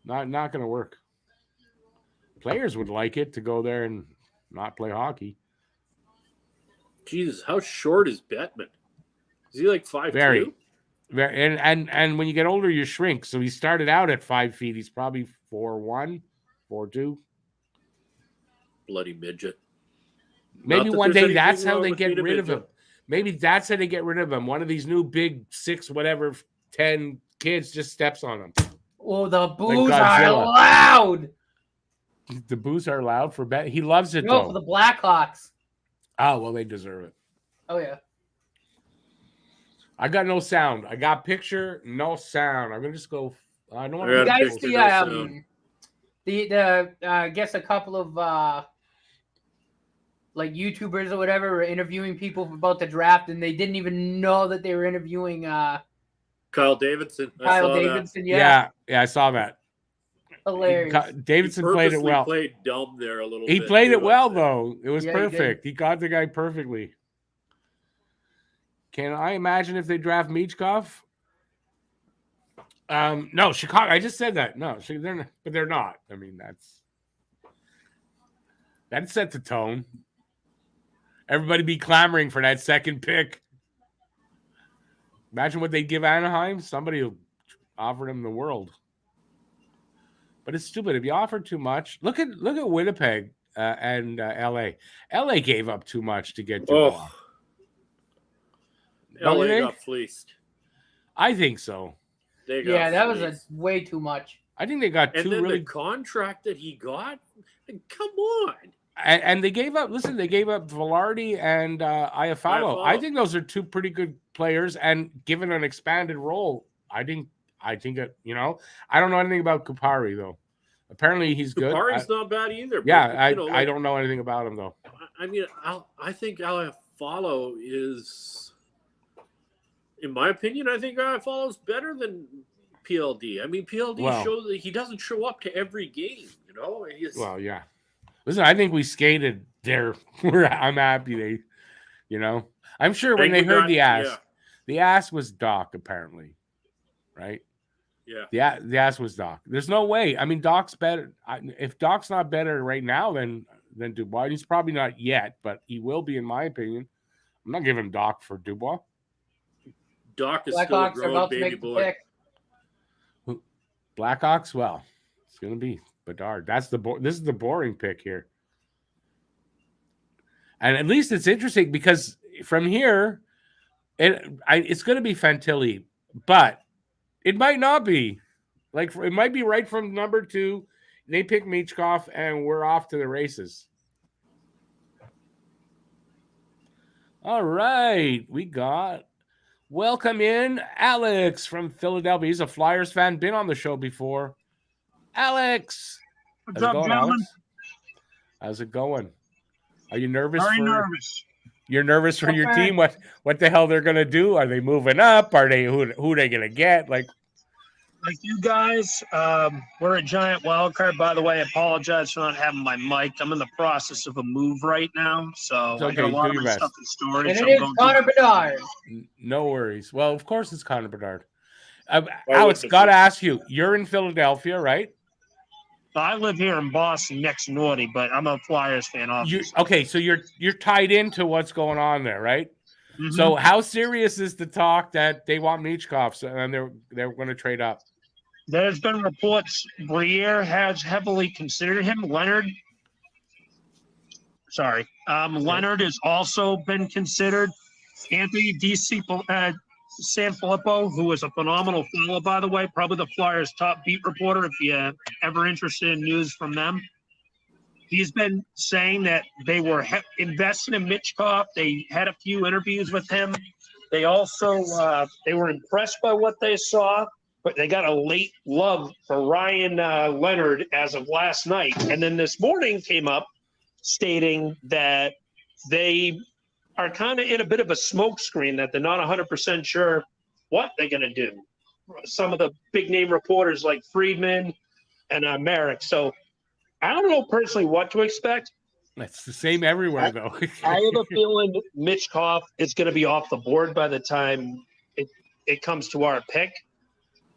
not going to work. Players would like it to go there and not play hockey. Jesus, how short is Bettman? Is he like 5'2"? Very. And when you get older, you shrink. So he started out at 5 feet. He's probably 4'1", 4'2". Bloody midget. Maybe one day that's how they get rid of him. Maybe that's how they get rid of him. One of these new big 6, 10 kids just steps on him. Oh, the boos are loud. The boos are loud for Bet. He loves it, though. For the Blackhawks. Oh, well, they deserve it. Oh, yeah. I got no sound. I got picture, no sound. I'm gonna just go. I don't want to. You guys see I guess a couple of like YouTubers or whatever were interviewing people about the draft, and they didn't even know that they were interviewing Kyle Davidson. Yeah, I saw that. Hilarious. Davidson played it well. He played dumb there a little bit. He played it well though. It was perfect. He got the guy perfectly. Can I imagine if they draft Michkov? No, Chicago. I just said that. No, they're not. I mean, that's That set the tone. Everybody be clamoring for that second pick. Imagine what they'd give Anaheim. Somebody will offer them the world. But it's stupid. If you offer too much, look at Winnipeg and LA. LA gave up too much to get Dubois. LA got fleeced. I think so. That was way too much. I think they got and two then really the contract that he got. Come on. And they gave up. Listen, they gave up Velarde and Iafallo. I think those are two pretty good players. And given an expanded role, I think that, you know, I don't know anything about Kupari though. Apparently he's good. Kupari's not bad either. Yeah, I don't know anything about him though. I mean, I think Iafallo is, in my opinion, I think Iafallo's better than PLD. I mean, PLD shows that he doesn't show up to every game. You know. Yeah. Listen, I think we skated there. I'm happy they, you know. I'm sure when they heard the ask was Doc, apparently. Right? Yeah. The ask was Doc. There's no way. I mean, Doc's better. If Doc's not better right now than Dubois, he's probably not yet, but he will be, in my opinion. I'm not giving Doc for Dubois. Doc is still a growing baby boy. Blackhawks, well, it's going to be Bedard. This is the boring pick here. And at least it's interesting because from here, it's going to be Fantilli, but it might not be. Like, it might be right from number 2. They pick Michkov, and we're off to the races. All right. We got welcome in Alex from Philadelphia. He's a Flyers fan, been on the show before. Alex. What's up, gentlemen? Alex? How's it going? Are you nervous? Very nervous. You're nervous for your team? What the hell they're gonna do? Are they moving up? Are they who are they gonna get? Like you guys, we're a giant wild card. By the way, I apologize for not having my mic. I'm in the process of a move right now, so I got a lot of my stuff in storage. And it is Connor Bedard. No worries. Well, of course it's Connor Bedard. Alex, gotta ask you. You're in Philadelphia, right? I live here in Boston, next to Nordy, but I'm a Flyers fan. Okay, so you're tied into what's going on there, right? Mm-hmm. So how serious is the talk that they want Michkov and they're going to trade up? There's been reports Briere has heavily considered him. Leonard has also been considered. Anthony Sanfilippo, who is a phenomenal fellow, by the way, probably the Flyers' top beat reporter if you're ever interested in news from them. He's been saying that they were invested in Michkov. They had a few interviews with him. They also they were impressed by what they saw, but they got a late love for Ryan Leonard as of last night. And then this morning came up stating that they are kind of in a bit of a smokescreen, that they're not 100% sure what they're going to do. Some of the big-name reporters like Friedman and Merrick. So I don't know personally what to expect. It's the same everywhere, though. I have a feeling Michkov is going to be off the board by the time it comes to our pick.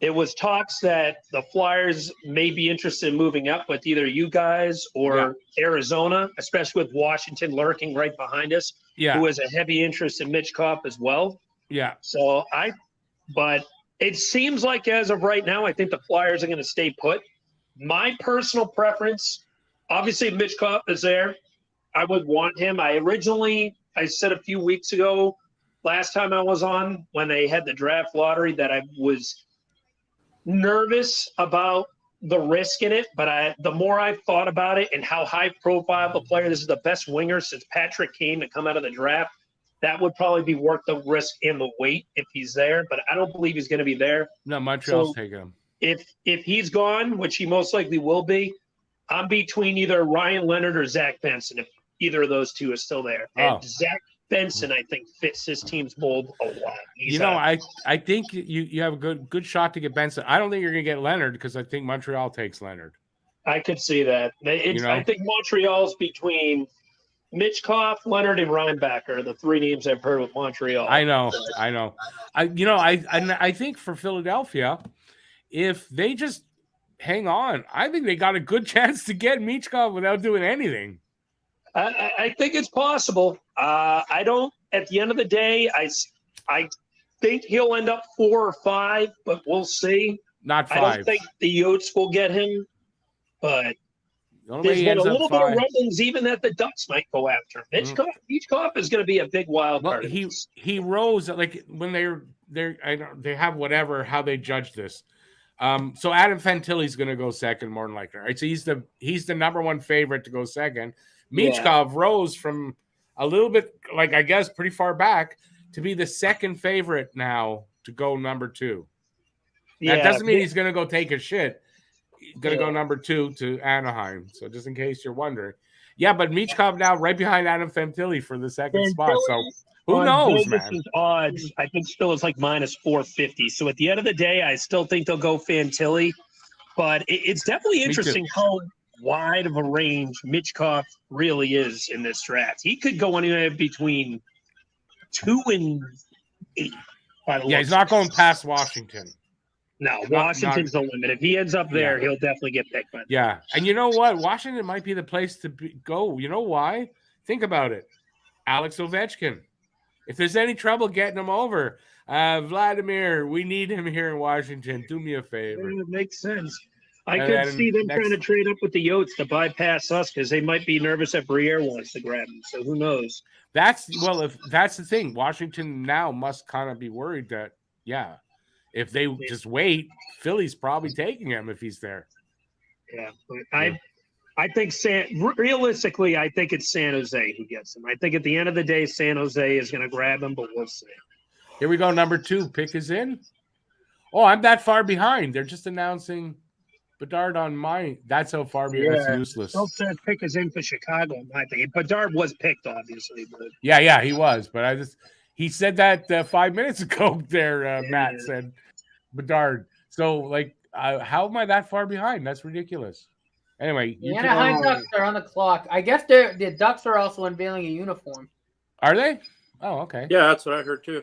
It was talks that the Flyers may be interested in moving up with either you guys or Arizona, especially with Washington lurking right behind us, who has a heavy interest in Michkov as well. Yeah. So but it seems like as of right now, I think the Flyers are going to stay put. My personal preference, obviously Michkov is there. I would want him. I said a few weeks ago, last time I was on, when they had the draft lottery, that I was nervous about the risk in it, but the more I thought about it and how high profile the player, this is the best winger since Patrick Kane to come out of the draft, that would probably be worth the risk and the wait if he's there, but I don't believe he's going to be there. No, Montreal's taking him. If he's gone, which he most likely will be, I'm between either Ryan Leonard or Zach Benson, if either of those two is still there. And Zach Benson, I think, fits his team's mold a lot. I think you have a good shot to get Benson. I don't think you're going to get Leonard because I think Montreal takes Leonard. I could see that. I think Montreal's between Michkov, Leonard, and Reinbacher, the three names I've heard with Montreal. I know. I think for Philadelphia, if they just hang on, I think they got a good chance to get Michkov without doing anything. I think it's possible. I don't. At the end of the day, I think he'll end up 4 or 5, but we'll see. Not 5. I don't think the Yotes will get him, but The only way there's he been a ends up little bit of 5. rumblings even that the Ducks might go after him. Hitchcock is going to be a big wild Well, card. he rose like when they have whatever how they judge this. So Adam Fantilli's going to go second more than likely. Right, so he's the number 1 favorite to go second. Michkov rose from a little bit, like I guess, pretty far back to be the second favorite now to go number 2. That doesn't mean he's going to go take a shit. He's going to go number 2 to Anaheim. So just in case you're wondering. Yeah, but Michkov now right behind Adam Fantilli for the second spot. So who knows, man? Vegas' odds, I think, still is like minus 450. So at the end of the day, I still think they'll go Fantilli. But it's definitely interesting how wide of a range Michkov really is in this draft. He could go anywhere between 2 and 8. Yeah, he's not going past Washington. No, Washington's the limit. If he ends up there, he'll definitely get picked. Yeah, and you know what? Washington might be the place to go. You know why? Think about it. Alex Ovechkin. If there's any trouble getting him over, Vladimir, we need him here in Washington. Do me a favor. It makes sense. I could see them trying to trade up with the Yotes to bypass us because they might be nervous that Briere wants to grab him. So who knows? If that's the thing. Washington now must kind of be worried that, if they just wait, Philly's probably taking him if he's there. Yeah, but I think realistically, I think it's San Jose who gets him. I think at the end of the day, San Jose is going to grab him, but we'll see. Here we go. Number 2 pick is in. Oh, I'm that far behind. They're just announcing Bedard on mine. That's how far behind. That's useless. Still says pick is in for Chicago, in my opinion. Bedard was picked, obviously. But yeah, he was. But he said that 5 minutes ago there, Matt said Bedard. So, how am I that far behind? That's ridiculous. Anyway. The Anaheim Ducks are on the clock. I guess the Ducks are also unveiling a uniform. Are they? Oh, okay. Yeah, that's what I heard too.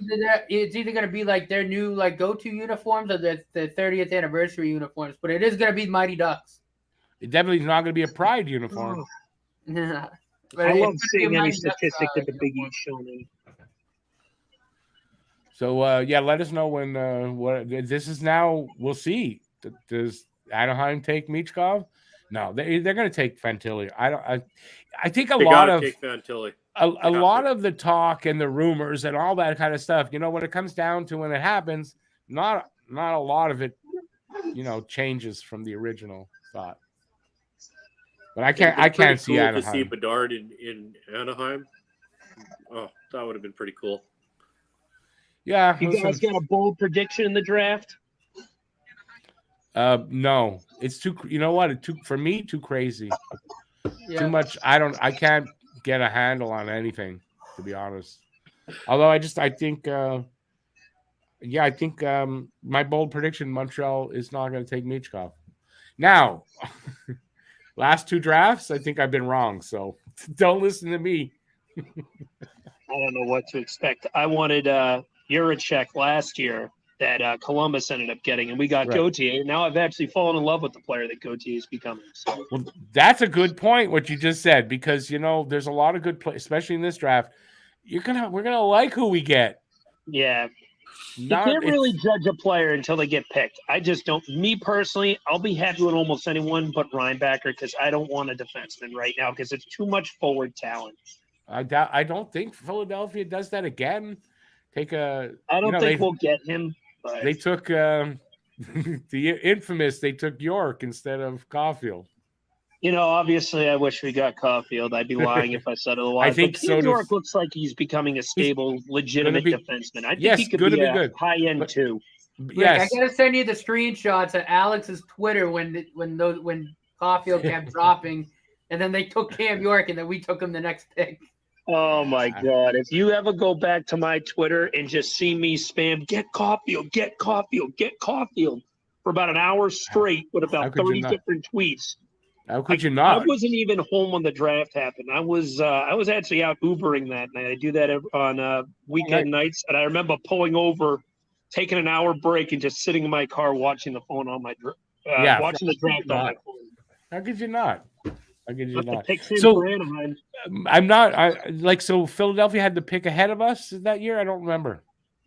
It's either going to be like their new go-to uniforms or the 30th anniversary uniforms, but it is going to be Mighty Ducks. It definitely is not going to be a Pride uniform. But I love seeing any statistic that the Big East show me. So let us know when what this is now. We'll see. Does Anaheim take Michkov? No, they're going to take Fantilli. I think a lot of take Fantilli. A lot of the talk and the rumors and all that kind of stuff, when it comes down to when it happens, not a lot of it, changes from the original thought. But I can't see cool Anaheim. To see Bedard in Anaheim. Oh, that would have been pretty cool. Yeah. You guys got a bold prediction in the draft? No, it's too. You know what? For me, too crazy. Yeah. Too much. I can't get a handle on anything, to be honest. Although I think my bold prediction: Montreal is not going to take Michkov. Now, last 2 drafts, I think I've been wrong. So don't listen to me. I don't know what to expect. I wanted Juracek last year that Columbus ended up getting, and we got Gauthier. Now I've actually fallen in love with the player that Gauthier is becoming. So. Well, that's a good point, what you just said, because, there's a lot of good play, especially in this draft. We're gonna like who we get. Yeah. You can't really judge a player until they get picked. I just don't. Me personally, I'll be happy with almost anyone but Reinbacher because I don't want a defenseman right now because it's too much forward talent. I don't think Philadelphia does that again. I don't think we'll get him. But... They took the infamous. They took York instead of Caulfield. Obviously, I wish we got Caulfield. I'd be lying if I said otherwise. I think so. York looks like he's becoming a stable, legitimate defenseman. I think he could be a high-end too. Yes, I gotta send you the screenshots of Alex's Twitter when Caulfield kept dropping, and then they took Cam York, and then we took him the next pick. Oh, my God. If you ever go back to my Twitter and just see me spam, get Caulfield for about an hour straight with about 30 different tweets. How could you not? I wasn't even home when the draft happened. I was actually out Ubering that night. I do that on weekend nights. And I remember pulling over, taking an hour break, and just sitting in my car watching the phone on my watching the draft on my phone. How could you not? I kid you Let the not. picks in So for Anaheim. I'm not. So Philadelphia had the pick ahead of us that year. I don't remember.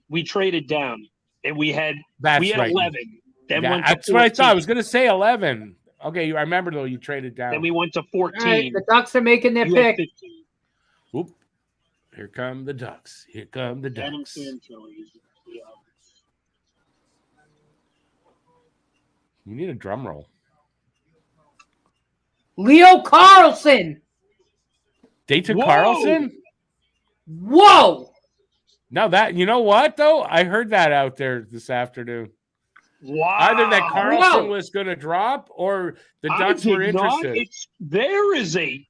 We traded down, and we had That's right. 11. Then Yeah, went to that's what I 14. thought. I was going to say 11. Okay, I remember though. You traded down. Then we went to 14. All right, the Ducks are making their You had pick. 15. Oop. Here come the Ducks. Here come the Adam Ducks. Fantilli. Yeah. You need a drum roll. Leo Carlson. They took Whoa! Carlson? Whoa. Now that, you know what though? I heard that out there this afternoon. Wow. Either that Carlson Whoa. was going to drop or the I Ducks did were interested. Not. There is a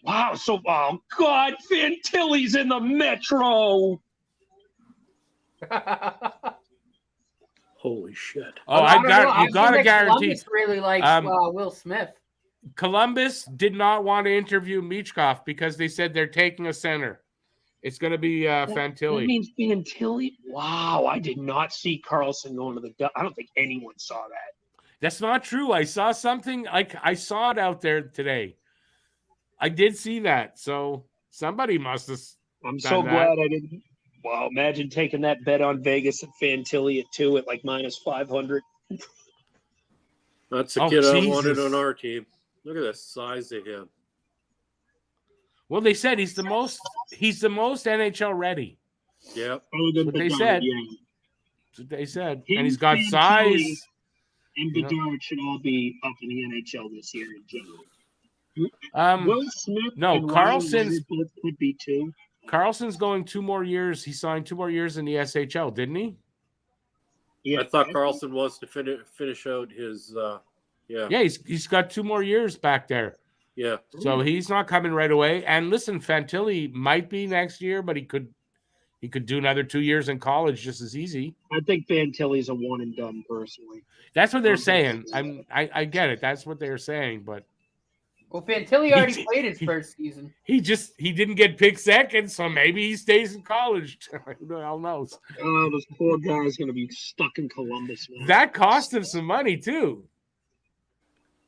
wow. So, oh God, Fantilli's in the Metro. Holy shit. Oh, I don't know. you got to think that guarantee. Columbus really likes Will Smith. Columbus did not want to interview Michkov because they said they're taking a center. It's going to be Fantilli. That means Fantilli. Wow, I did not see Carlson going to the Ducks. I don't think anyone saw that. That's not true. I saw something like I saw it out there today. I did see that. So somebody must have. I'm so glad I didn't. Wow, imagine taking that bet on Vegas and Fantilli at 2 at like minus 500. That's the kid I wanted on our team. Look at the size of him. Well, they said he's the most NHL ready. Yep. That's what they said. Yeah. That's what they said. And he's got size. And Bedard should all be up in the NHL this year in general. Will Smith and Carlson's both could be too. Carlson's going 2 more years. He signed 2 more years in the SHL, didn't he? Yeah, I thought Carlson wants to finish out his Yeah, he's got 2 more years back there. Yeah. So he's not coming right away. And listen, Fantilli might be next year, but he could do another 2 years in college just as easy. I think Fantilli's a one and done personally. That's what they're saying. I get it. That's what they're saying, but well, Fantilli already played his first season. He didn't get picked second, so maybe he stays in college. Who the hell knows? Oh, this poor guy's going to be stuck in Columbus now. That cost him some money too,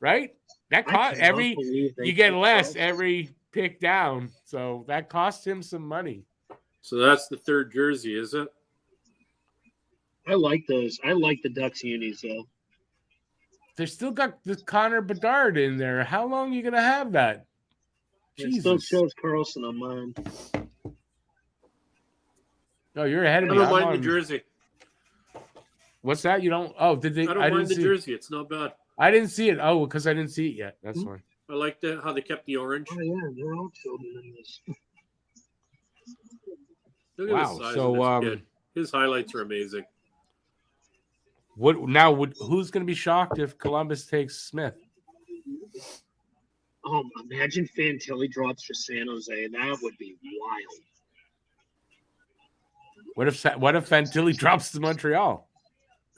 right? That cost you get less every pick down, so that cost him some money. So that's the 3rd jersey, is it? I like those. I like the Ducks unis though. They still got the Connor Bedard in there. How long are you gonna have that? It still shows Carlson on mine. No, you're ahead of me. I don't mind the jersey. What's that? You don't? Oh, did they? I don't mind the jersey. It's not bad. I didn't see it. Oh, because I didn't see it yet. That's fine. I like how they kept the orange. Oh yeah, they're all children in this. Look at the size of this kid. His highlights are amazing. Who's going to be shocked if Columbus takes Smith? Oh, imagine Fantilli drops for San Jose. That would be wild. What if Fantilli drops to Montreal?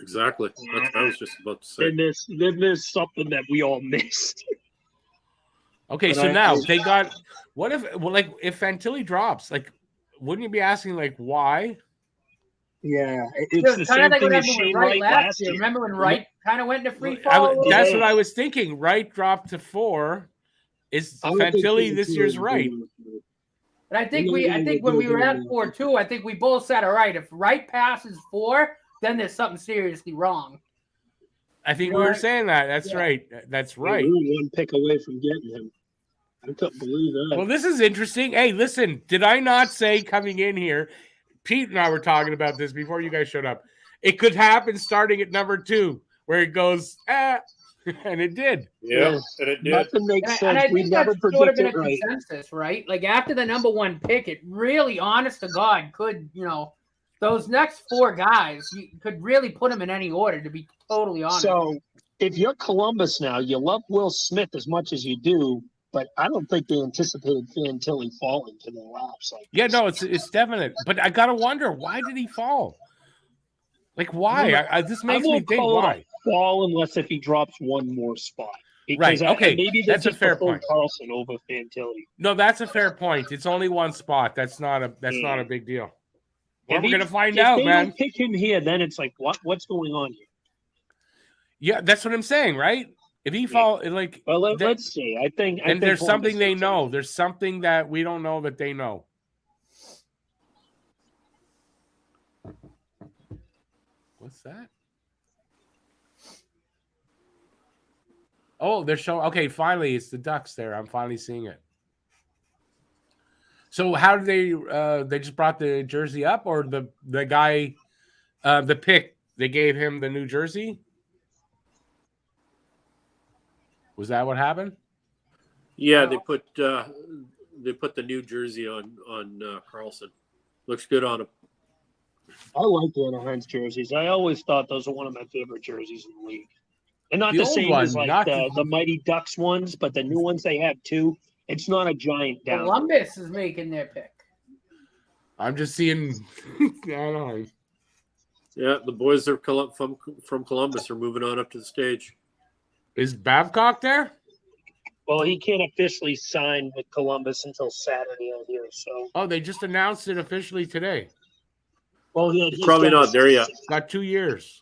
Exactly. That's what I was just about to say. Then there's something that we all missed. Okay, so now they got. What if if Fantilli drops? Like, wouldn't you be asking like why? Yeah, it's the same thing as Shane Wright last year. Remember when Wright kind of went into free fall? That's what I was thinking. Wright dropped to 4. Is Fantilli this year's Wright? And I think when we were at 4-2, I think we both said, all right, if Wright passes 4, then there's something seriously wrong. I think we were saying that. That's right. That's right. We were 1 pick away from getting him. I couldn't believe that. Well, this is interesting. Hey, listen, did I not say coming in here? Pete and I were talking about this before you guys showed up. It could happen starting at number 2, where it goes, and it did. Yeah, and it did. Nothing makes sense. And I We think never that's sort of been predicted a consensus, right? Like after the number 1 pick, it really, honest to God, could, those next 4 guys, you could really put them in any order, to be totally honest. So if you're Columbus now, you love Will Smith as much as you do, but I don't think they anticipated Fantilli falling to their laps. No, it's definite. But I gotta wonder, why did he fall? Like, why? This makes me think why. Fall unless if he drops 1 more spot. Because right. Okay. Maybe that's a fair point. Carlson over Fantilli. No, that's a fair point. It's only 1 spot. That's not a big deal. Well, we're gonna find out, man. If they pick him here, then it's like, what's going on here? Yeah, that's what I'm saying, right? If he fall like, Well, let's see. I think there's something Columbus they will know. take it. There's something that we don't know that they know. What's that? Oh, they're showing. Okay, finally, it's the Ducks there. I'm finally seeing it. So how did they just brought the jersey up, or the guy, the pick, they gave him the new jersey? Was that what happened? Yeah, they put the new jersey on Carlson. Looks good on him. I like the Anaheim's jerseys. I always thought those are one of my favorite jerseys in the league. And not The the old same one, as like not the Mighty Ducks ones, but the new ones they have too. It's not a giant down. Columbus is making their pick. I'm just seeing. I don't know. Yeah, the boys are from Columbus are moving on up to the stage. Is Babcock there? Well, he can't officially sign with Columbus until Saturday out here. So, Oh, they just announced it officially today. well, He's probably not there yet. Got 2 years.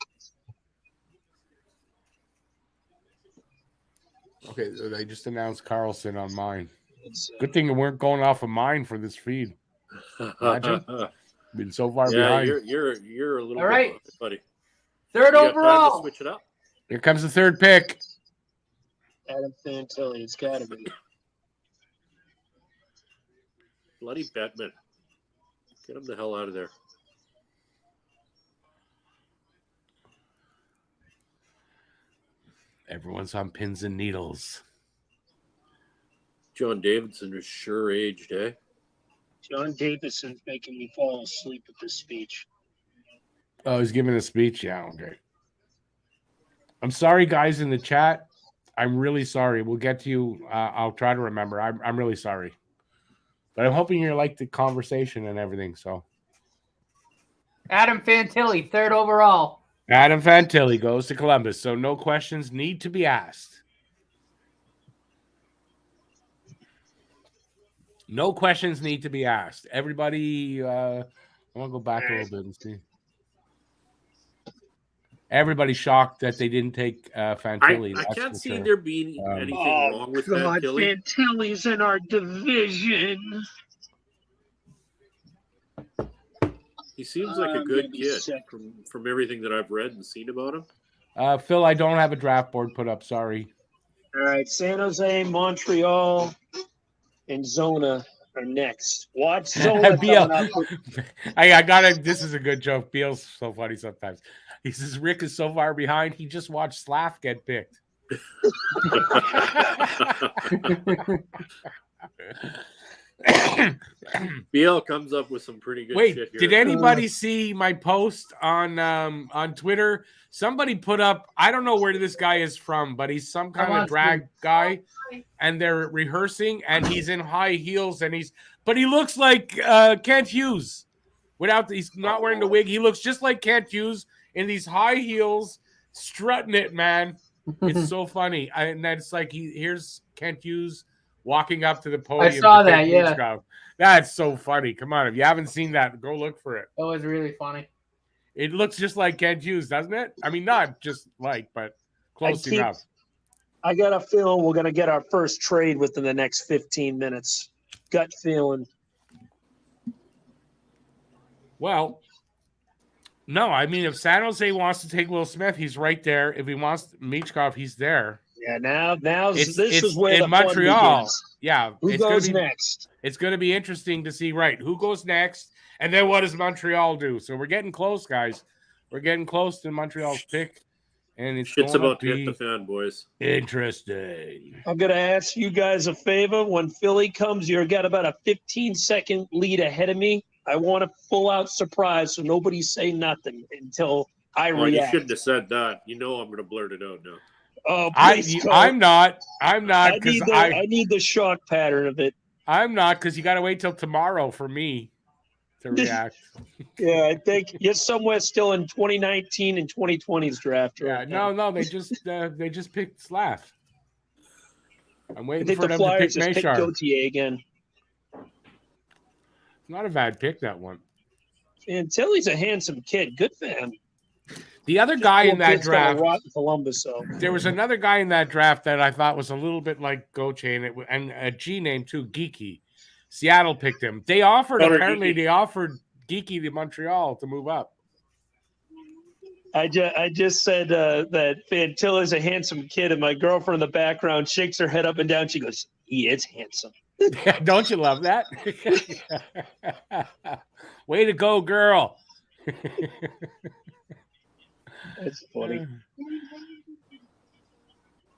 Okay, they just announced Carlson on mine. Good thing we weren't going off of mine for this feed. Imagine. Been so far behind. You're a little All right. bit behind, buddy. Third You got time to overall. switch it up. Here comes the third pick. Adam Fantilli. It's got to be. Bloody Bettman. Get him the hell out of there. Everyone's on pins and needles. John Davidson is sure aged, eh? John Davison's making me fall asleep with this speech. Oh, he's giving a speech. Yeah, okay. I'm sorry, guys, in the chat. I'm really sorry. We'll get to you. I'll try to remember. I'm really sorry. But I'm hoping you like the conversation and everything. So, Adam Fantilli, third overall. Adam Fantilli goes to Columbus. So no questions need to be asked. No questions need to be asked. Everybody, I want to go back a little bit and see. Everybody's shocked that they didn't take Fantilli. I can't see sure. there being anything wrong with Fantilli. Fantilli's in our division. He seems like a good kid from everything that I've read and seen about him. Phil, I don't have a draft board put up. Sorry. All right, San Jose, Montreal, and Zona are next. Watch Zona Beal. coming up. I got it. This is a good joke. Beal's so funny sometimes. He says Rick is so far behind. He just watched Slav get picked. Beal comes up with some pretty good Wait, shit here. did anybody see my post on Twitter? Somebody put up, I don't know where this guy is from, but he's some kind of drag guy, and they're rehearsing, and he's in high heels, but he looks like Kent Hughes. He's not wearing the wig. He looks just like Kent Hughes in these high heels, strutting it, man. It's so funny. And that's like, here's Kent Hughes walking up to the podium. I saw that, yeah. Crowd. That's so funny. Come on. If you haven't seen that, go look for it. That was really funny. It looks just like Kent Hughes, doesn't it? I mean, not just like, but close enough. I got a feeling we're going to get our first trade within the next 15 minutes. Gut feeling. Well, no, I mean, if San Jose wants to take Will Smith, he's right there. If he wants Michkov, he's there. Yeah, now this is where in the Montreal. fun begins. Yeah, Who goes next? It's going to be interesting to see, right, who goes next, and then what does Montreal do? So we're getting close, guys. We're getting close to Montreal's pick, and it's Shit's about to hit the fan, boys. Interesting. I'm going to ask you guys a favor. When Philly comes, you've got about a 15-second lead ahead of me. I want a full-out surprise, so nobody say nothing until I react. You shouldn't have said that. You know I'm going to blurt it out now. Oh, I'm not because I need the shock pattern of it. I'm not because you got to wait till tomorrow for me to react. Yeah, I think you're somewhere still in 2019 and 2020's draft. Yeah, no, they just picked Slav. I'm waiting for the them Flyers to pick just Machar. picked Gauthier again. Not a bad pick, that one. And Tilly's a handsome kid. Good for him. The other guy in that Kid's gonna draft, rot in Columbus, so there was another guy in that draft that I thought was a little bit like Gochain, and a G name too, Geeky. Seattle picked him. They offered Geeky to Montreal to move up. I just said that Fantilla's a handsome kid, and my girlfriend in the background shakes her head up and down. She goes, "He is handsome." Don't you love that? Way to go, girl. That's funny.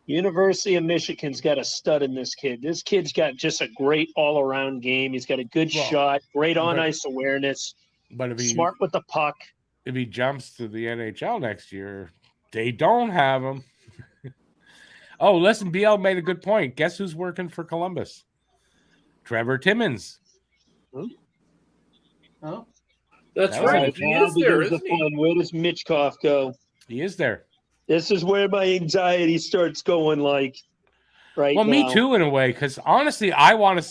University of Michigan's got a stud in this kid. This kid's got just a great all-around game. He's got a good shot, great on-ice awareness, But if smart with the puck. If he jumps to the NHL next year, they don't have him. Oh, listen, BL made a good point. Guess who's working for Columbus? Trevor Timmins. Oh, That's right. He is there, isn't he? Where does Mitchkov go? He is there. This is where my anxiety starts going. Like, right? Well, now. me too, in a way, because honestly, I want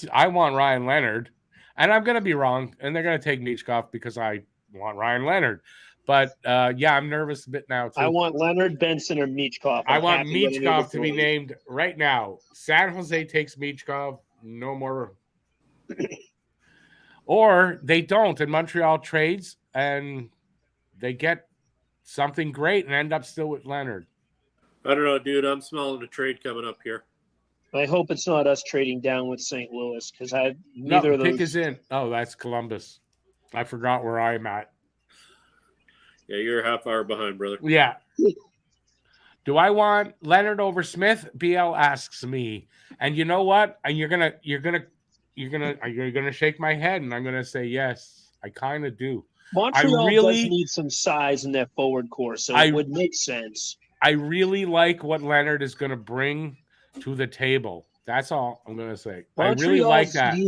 Ryan Leonard, and I'm going to be wrong, and they're going to take Mitchkov because I want Ryan Leonard. But yeah, I'm nervous a bit now too. I want Leonard, Benson, or Michkov. I want Michkov to be named right now. San Jose takes Michkov, no more. Or they don't, and Montreal trades, and they get something great and end up still with Leonard. I don't know, dude. I'm smelling a trade coming up here. I hope it's not us trading down with St. Louis because neither of those. Pick is in. Oh, that's Columbus. I forgot where I'm at. Yeah, you're a half hour behind, brother. Yeah. Do I want Leonard over Smith? BL asks me, and you know what? And you're gonna shake my head, and I'm gonna say yes. I kind of do. Montreal does need some size in their forward core, so it would make sense. I really like what Leonard is going to bring to the table. That's all I'm going to say. Montreal's I really like that.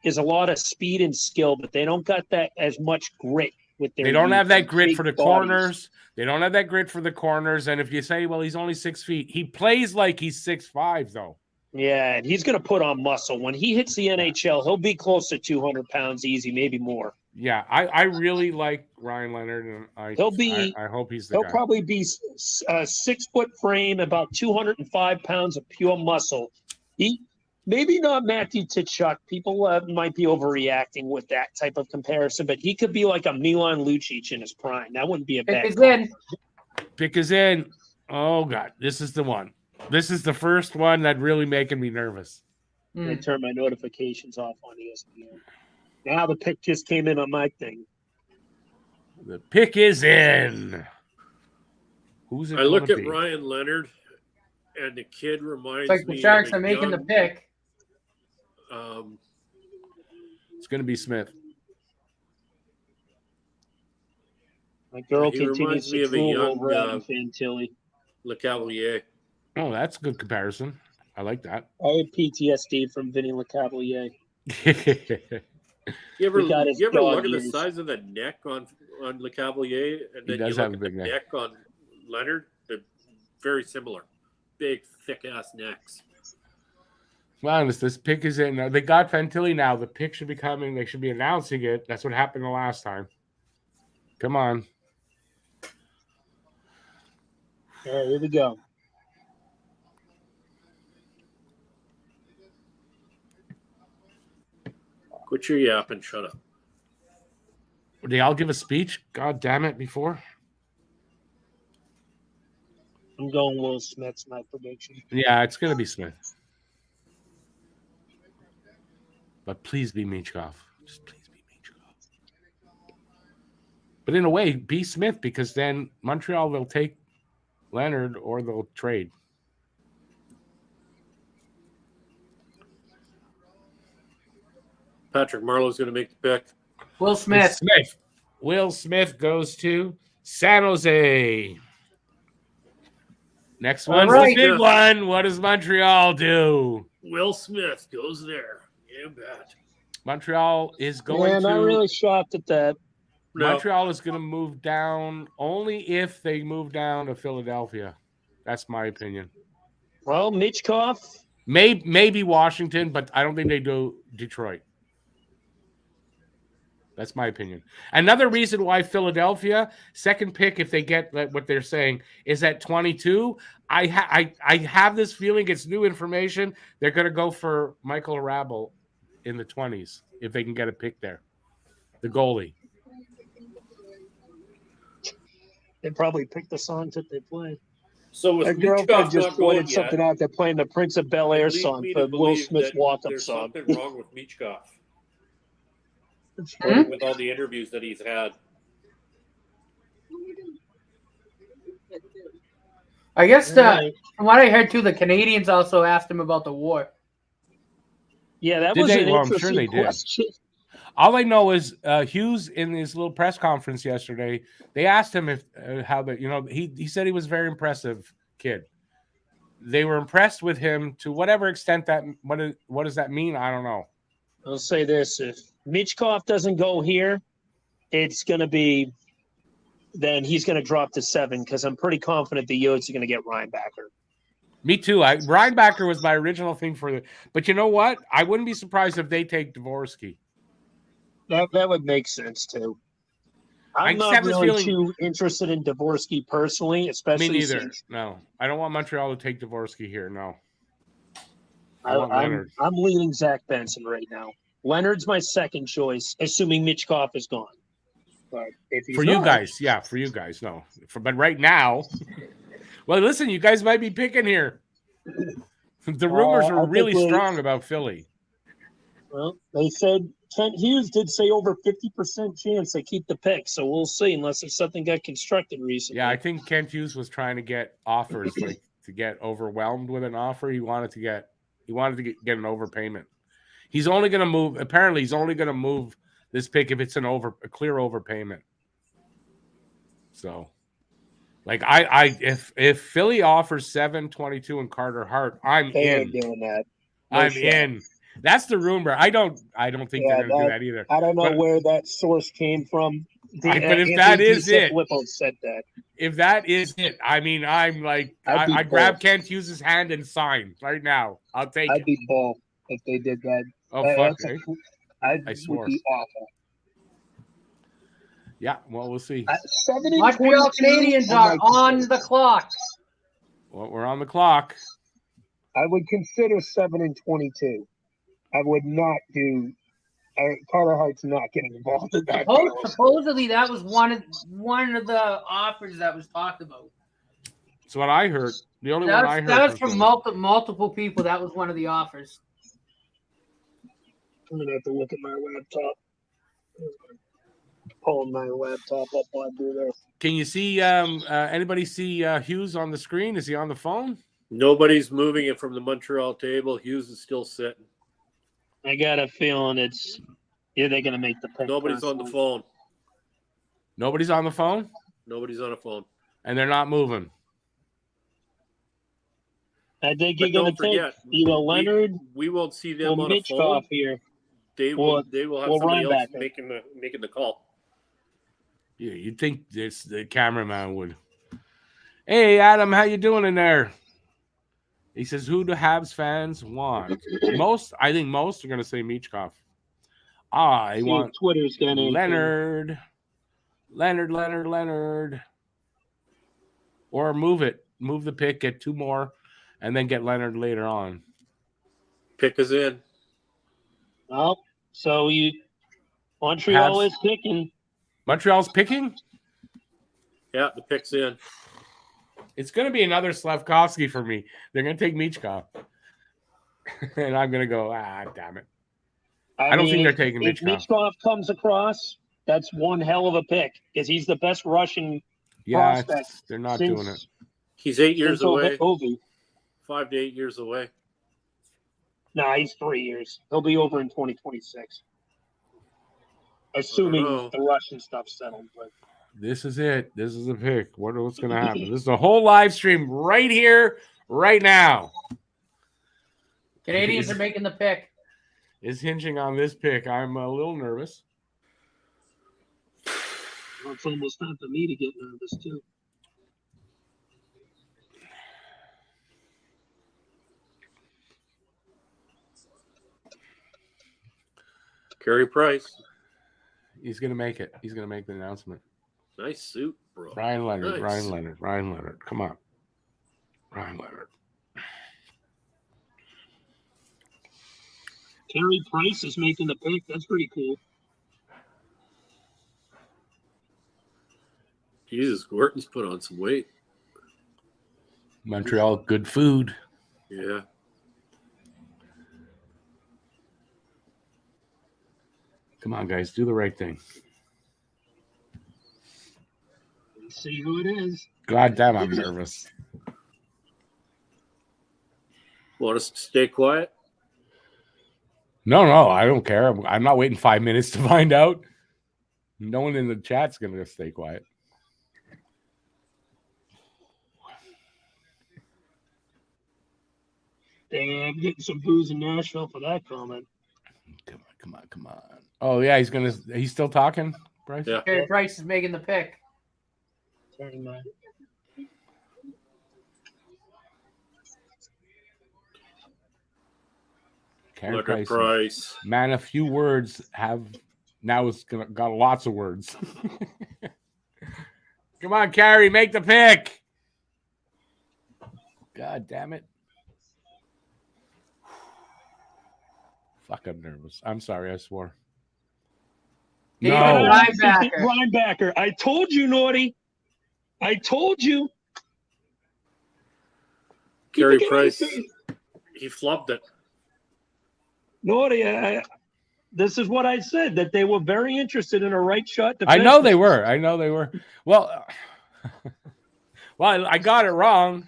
Is a lot of speed and skill, but they don't got that as much grit with their. They don't have that grit for the corners. They don't have that grit for the corners. And if you say, well, he's only 6 feet, he plays like he's 6'5", though. Yeah, and he's going to put on muscle. When he hits the NHL, he'll be close to 200 pounds easy, maybe more. Yeah, I really like Ryan Leonard, and I hope he's the guy. He'll probably be a 6 foot frame, about 205 pounds of pure muscle. He maybe not Matthew Tkachuk. People might be overreacting with that type of comparison, but he could be like a Milan Lucic in his prime. That wouldn't be a bad. Pick is in. Oh God, this is the one. This is the first one that really making me nervous. I turn my notifications off on ESPN. Now the pick just came in on my thing. The pick is in. Who's it? I look at Ryan Leonard, and the kid reminds me. It's like the Sharks are making the pick. It's going to be Smith. My girl continues to drool over Fantilli. LeCavalier. Oh, that's a good comparison. I like that. I had PTSD from Vinny LeCavalier. You ever look at the size of the neck on LeCavalier, and then you look at the neck on Leonard? They're very similar. Big, thick-ass necks. Well, this pick is in. They got Fantilli now. The pick should be coming. They should be announcing it. That's what happened the last time. Come on. All right, here we go. Quit your yapping. Shut up. Did they all give a speech? God damn it, before? I'm going Will Smith's my prediction. Yeah, it's going to be Smith. But please be Michkov. Just please be Michkov. But in a way, be Smith, because then Montreal will take Leonard or they'll trade. Patrick Marleau's going to make the pick. Will Smith. Will Smith goes to San Jose. Next one's the big one. What does Montreal do? Will Smith goes there. Yeah, bet. Montreal is going to. I'm not really shocked at that. Montreal is going to move down only if they move down to Philadelphia. That's my opinion. Well, Michkov. Maybe Washington, but I don't think they do Detroit. That's my opinion. Another reason why Philadelphia, second pick, if they get what they're saying, is at 22. I have this feeling, it's new information. They're going to go for Michael Rabel in the 20s if they can get a pick there. The goalie. They probably pick the songs that they play. So with My girlfriend Michkov just not going pointed yet, something out. They're playing the Prince of Bel Air it leads song me for to Will believe Smith's that walk-up there's song. something wrong with Michkov That's funny. with all the interviews that he's had. I guess Right. from what I heard too, the Canadians also asked him about the war. Yeah, that Did was they? an Well, I'm sure interesting they did. question. All I know is Hughes in his little press conference yesterday, they asked him if how the he said he was a very impressive kid. They were impressed with him to whatever extent that what does that mean? I don't know. I'll say this: if Michkov doesn't go here, it's going to be then he's going to drop to 7 because I'm pretty confident the Yotes are going to get Reinbacker. Me too. Reinbacker was my original thing for the, but you know what? I wouldn't be surprised if they take Dvorsky. That would make sense too. I'm just not have this really feeling- too interested in Dvorsky personally, especially Me neither. since No, I don't want Montreal to take Dvorsky here. No, I want I'm Leonard. leaning Zach Benson right now. Leonard's my second choice, assuming Michkov is gone. But if he's For you not, guys, yeah, for you guys, no. But right now, well, listen, you guys might be picking here. The rumors I are think really we- strong about Philly. well, they said Kent Hughes did say over 50% chance they keep the pick, so we'll see unless if something got constructed recently. Yeah, I think Kent Hughes was trying to get offers, like to get overwhelmed with an offer. He wanted to get an overpayment. He's only going to move. Apparently, he's only going to move this pick if it's a clear overpayment. So, like if Philly offers 7.22 and Carter Hart, I'm they in. ain't doing that. No I'm shot. in. That's the rumor. I don't think Yeah, they're going to do that either. I don't know But- where that source came from. but if that is it, Flippo said that. if that is it, I mean, I'm like, I'd be I grab bold. Kent Hughes' hand and sign right now. I'll take I'd it. be bald if they did that. Oh, fuck, That's eh? I I swore. would be awful. Yeah, well, we'll see. 7 and Montreal 22, Canadiens I'm are like, on the clock. Well, we're on the clock. I would consider 7 and 22. I would not do. Carter Hart's not getting involved in that. Supposedly, that was one of the offers that was talked about. That's what I heard. The only one I heard. That was from multiple people. That was one of the offers. I'm gonna have to look at my laptop. Pulling my laptop up while I do this. Can you see anybody see Hughes on the screen? Is he on the phone? Nobody's moving it from the Montreal table. Hughes is still sitting. I got a feeling they're gonna make the pick. Nobody's on the phone. Nobody's on the phone, Nobody's on a phone. and they're not moving. I think But you're gonna don't take forget, either Leonard we won't see them or on a phone. Michkov here. They will have somebody else Reinbacker. making the call. Yeah, you'd think the cameraman would. Hey, Adam, how you doing in there? He says, "Who do Habs fans want?" I think most are going to say Michkov. I See if want Twitter's gonna Leonard, or move the pick, get 2 more, and then get Leonard later on. Pick is in. Oh, so Montreal Habs. is picking. Montreal's picking. Yeah, the pick's in. It's going to be another Slavkovsky for me. They're going to take Michkov, and I'm going to go. Damn it! I don't think they're taking if Michkov. Michkov comes across, that's one hell of a pick because he's the best Russian Yeah, prospect they're not since- doing it. He's 8 years since away. Ovi. 5 to 8 years away. No, he's 3 years. He'll be over in 2026. Assuming know. the Russian stuff's settled. But This is it. This is the pick. What's going to happen? This is a whole live stream right here, right now. Canadians are making the pick. Is hinging on this pick. I'm a little nervous. well, it's almost time for me to get nervous too. Carey Price. He's gonna make it. He's gonna make the announcement. Nice suit, bro. Ryan Leonard. Nice. Ryan Leonard. Come on. Ryan Leonard. Carey Price is making the pick. That's pretty cool. Jesus, Gordon's put on some weight. Montreal, good food. Yeah. Come on, guys, do the right thing. Let's see who it is. God damn, I'm nervous. Want us to stay quiet? No, I don't care. I'm not waiting 5 minutes to find out. No one in the chat's going to stay quiet. Damn, getting some booze in Nashville for that comment. Come on. Oh, yeah, he's still talking, Bryce? Yeah. Carey Price is making the pick. Turning my Carey Look at Price. Price. Man, a few words have now it's got lots of words. Come on, Carey, make the pick. God damn it. Fuck, I'm nervous. I'm sorry, I swore. David No. Linebacker. Linebacker. I told you, Naughty. I told you. Carey Keep it Price. in. He flubbed it. Naughty. This is what I said, that they were very interested in a right shot defenseman. I know they were. Well, I got it wrong.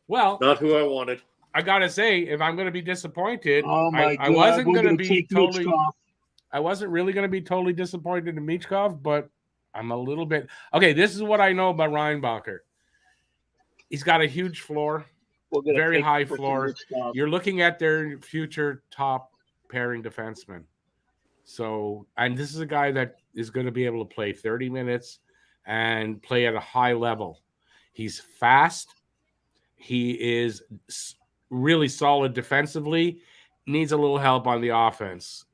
Well, Not who I wanted. I gotta say, if I'm gonna be disappointed, Oh my God. I wasn't we're gonna gonna be take totally. Michkov. I wasn't really gonna be totally disappointed in Michkov, but I'm a little bit. Okay, this is what I know about Reinbacher. He's got a huge floor, We're gonna very take high freaking floor. Michkov. You're looking at their future top pairing defenseman. So, and this is a guy that is going to be able to play 30 minutes and play at a high level. He's fast. He is really solid defensively. Needs a little help on the offense.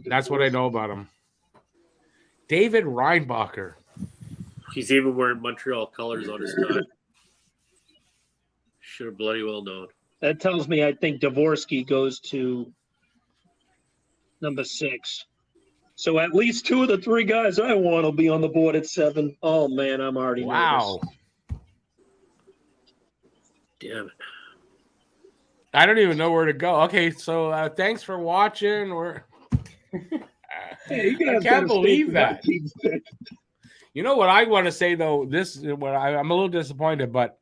That's what I know about him. David Reinbacher. He's even wearing Montreal colors on his tie. Should have bloody well known. That tells me I think Dvorsky goes to number 6. So at least 2 of the 3 guys I want will be on the board at 7. Oh, man, I'm already Wow. nervous. Damn it. I don't even know where to go. Okay, so thanks for watching. Hey, you I guys can't gotta believe stay that. team's pick. You know what I want to say, though? This is what I'm a little disappointed, but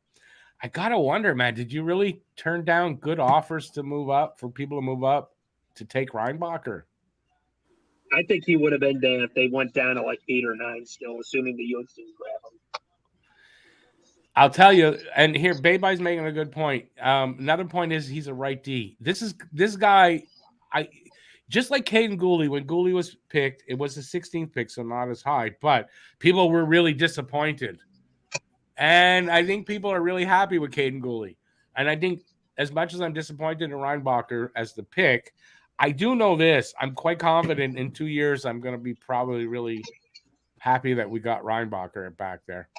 I got to wonder, man, did you really turn down good offers to move up, for people to move up to take Reinbacher? I think he would have been there if they went down to like 8 or 9 still, assuming the Yotes didn't grab him. I'll tell you, and here, Baby's making a good point. Another point is he's a right D. This guy, just like Caden Gooley, when Gooley was picked, it was the 16th pick, so not as high, but people were really disappointed. And I think people are really happy with Caden Gooley. And I think as much as I'm disappointed in Reinbacher as the pick, I do know this. I'm quite confident in 2 years I'm going to be probably really happy that we got Reinbacher back there.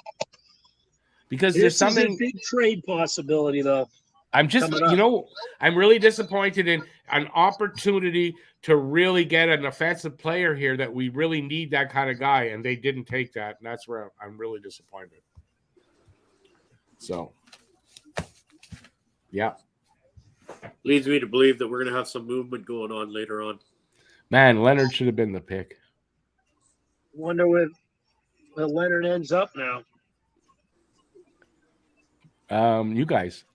Because there's This is something a big trade possibility, though. I'm just, coming up. I'm really disappointed in an opportunity to really get an offensive player here that we really need that kind of guy, and they didn't take that, and that's where I'm really disappointed. So, yeah. Leads me to believe that we're going to have some movement going on later on. Man, Leonard should have been the pick. Wonder where Leonard ends up now. You guys.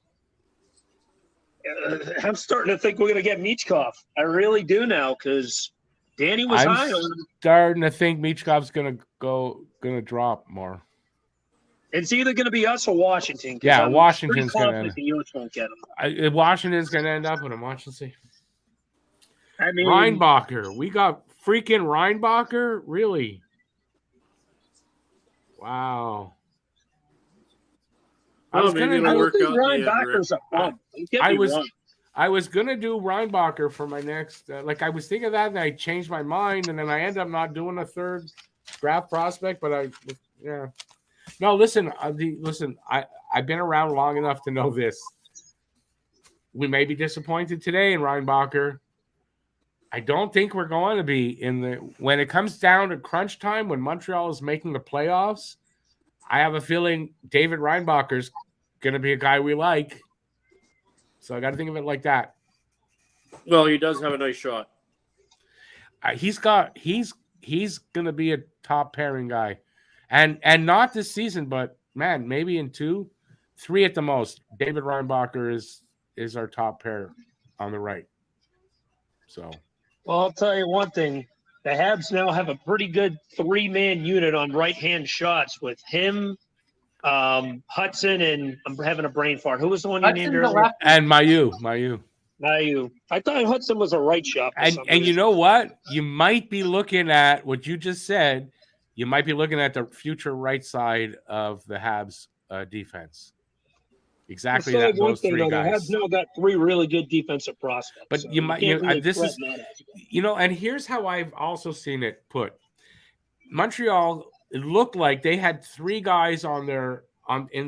I'm starting to think we're going to get Michkov. I really do now because Danny was high on him. Starting to think Michkov's gonna drop more. It's either going to be us or Washington. 'cause Yeah, I'm Washington's pretty gonna. confident the Yotes won't get him. Washington's gonna end up with him. Watch and see. I mean, Reinbacher. We got freaking Reinbacher? Really? Wow. I Well, was maybe gonna. it'll I don't work think out in the end, Reinbacher's a bum. Don't get I me was- wrong. I was gonna do Reinbacher for my next. I was thinking of that, and I changed my mind, and then I ended up not doing a third draft prospect. But yeah. No, listen. I've been around long enough to know this. We may be disappointed today in Reinbacher. I don't think we're going to be when it comes down to crunch time when Montreal is making the playoffs. I have a feeling David Reinbacher's going to be a guy we like. So I got to think of it like that. Well, he does have a nice shot. He's going to be a top pairing guy, and not this season, but man, maybe in 2, 3 at the most. David Reinbacher is our top pair on the right. So, well, I'll tell you one thing: the Habs now have a pretty good 3-man unit on right-hand shots with him, Hudson, and I'm having a brain fart. Who was the one you named earlier? And Mayu. I thought Hudson was a right shot. And you know what? You might be looking at what you just said. You might be looking at the future right side of the Habs defense. Exactly that. Those three guys. The Habs now got 3 really good defensive prospects. But so you might. And here's how I've also seen it put. Montreal. It looked like they had 3 guys in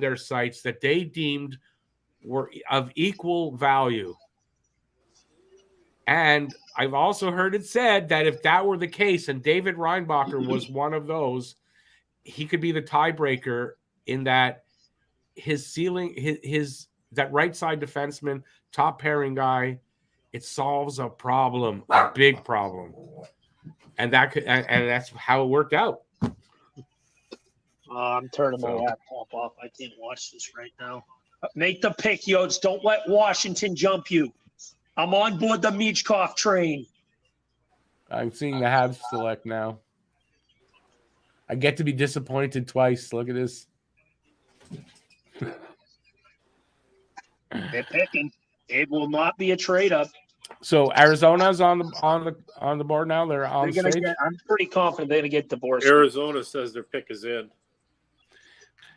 their sights that they deemed were of equal value. And I've also heard it said that if that were the case and David Reinbacher was one of those, he could be the tiebreaker in that his ceiling, that right side defenseman, top pairing guy, it solves a problem, a big problem. And that's how it worked out. I'm turning my laptop off. I can't watch this right now. Make the pick, Yodes. Don't let Washington jump you. I'm on board the Michkov train. I'm seeing the Habs select now. I get to be disappointed twice. Look at this. They're picking. It will not be a trade up. So Arizona's on the board now. They're on stage. I'm pretty confident they're gonna get divorced. Arizona says their pick is in.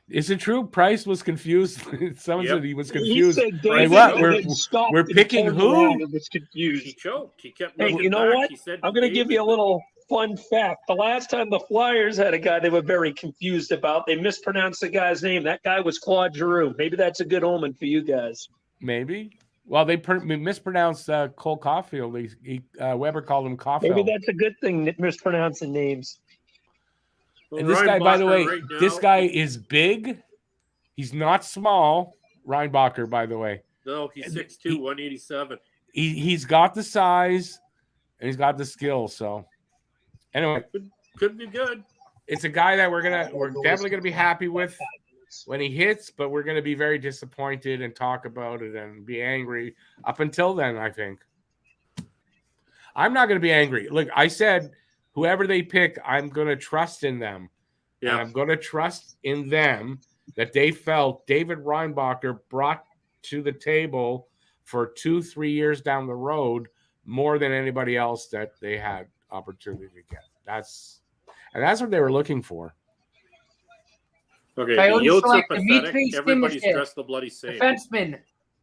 Is it true? Price was confused. Someone said he was confused. He said we're picking who? Was confused. He choked. He kept. Hey, you know what? I'm going to give you a little fun fact. The last time the Flyers had a guy they were very confused about, they mispronounced the guy's name. That guy was Claude Giroux. Maybe that's a good omen for you guys. Maybe. Well, they mispronounced Cole Caulfield. Weber called him Caulfield. Maybe that's a good thing, mispronouncing names. And this guy, by the way, this guy is big. He's not small. Reinbacher, by the way. No, he's 6'2", 187. He's got the size and he's got the skill. So, anyway, could be good. It's a guy that we're definitely gonna be happy with when he hits, but we're gonna be very disappointed and talk about it and be angry up until then. I think I'm not gonna be angry. Look, I said. Whoever they pick, I'm going to trust in them. Yeah. And I'm going to trust in them that they felt David Reinbacher brought to the table for 2-3 years down the road more than anybody else that they had opportunity to get. That's what they were looking for. Okay, the Yotes are pathetic. Everybody's dressed the bloody same. Defenseman,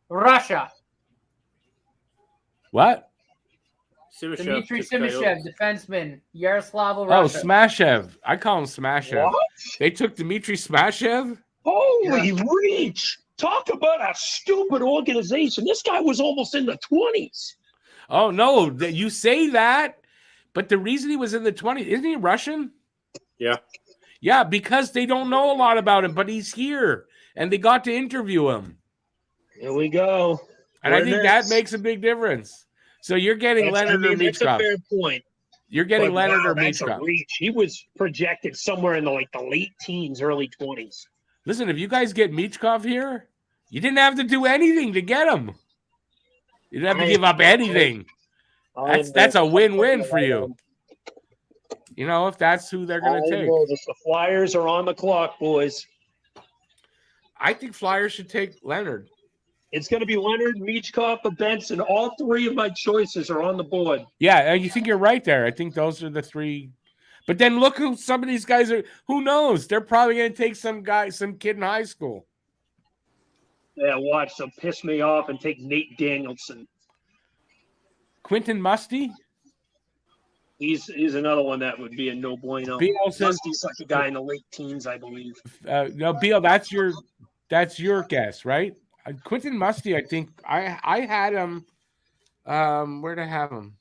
Russia. What? Dmitry Simashev, defenseman, Yaroslavl, Russia. Oh, Smashev. I call him Smashev. What? They took Dmitry Smashev? Holy reach. Talk about a stupid organization. This guy was almost in the 20s. Oh, no. You say that, but the reason he was in the 20s, isn't he Russian? Yeah. Yeah, because they don't know a lot about him, but he's here, and they got to interview him. Here we go. And I think that makes a big difference. So you're getting Leonard or Michkov. That's a fair point. You're getting Leonard or Michkov. He was projected somewhere in the late teens, early 20s. Listen, if you guys get Michkov here, you didn't have to do anything to get him. You didn't have to give up anything. That's a win-win for you. You know, if that's who they're going to take. The Flyers are on the clock, boys. I think Flyers should take Leonard. It's going to be Leonard, Michkov, and Benson. All 3 of my choices are on the board. Yeah, you think you're right there. I think those are the 3. But then look who some of these guys are. Who knows? They're probably going to take some kid in high school. Yeah, watch. They'll piss me off and take Nate Danielson. Quentin Musty. He's another one that would be a no bueno. BL says Musty's like a guy in the late teens, I believe. no, BL. That's your guess, right? Quentin Musty. I think I had him. Where'd I have him?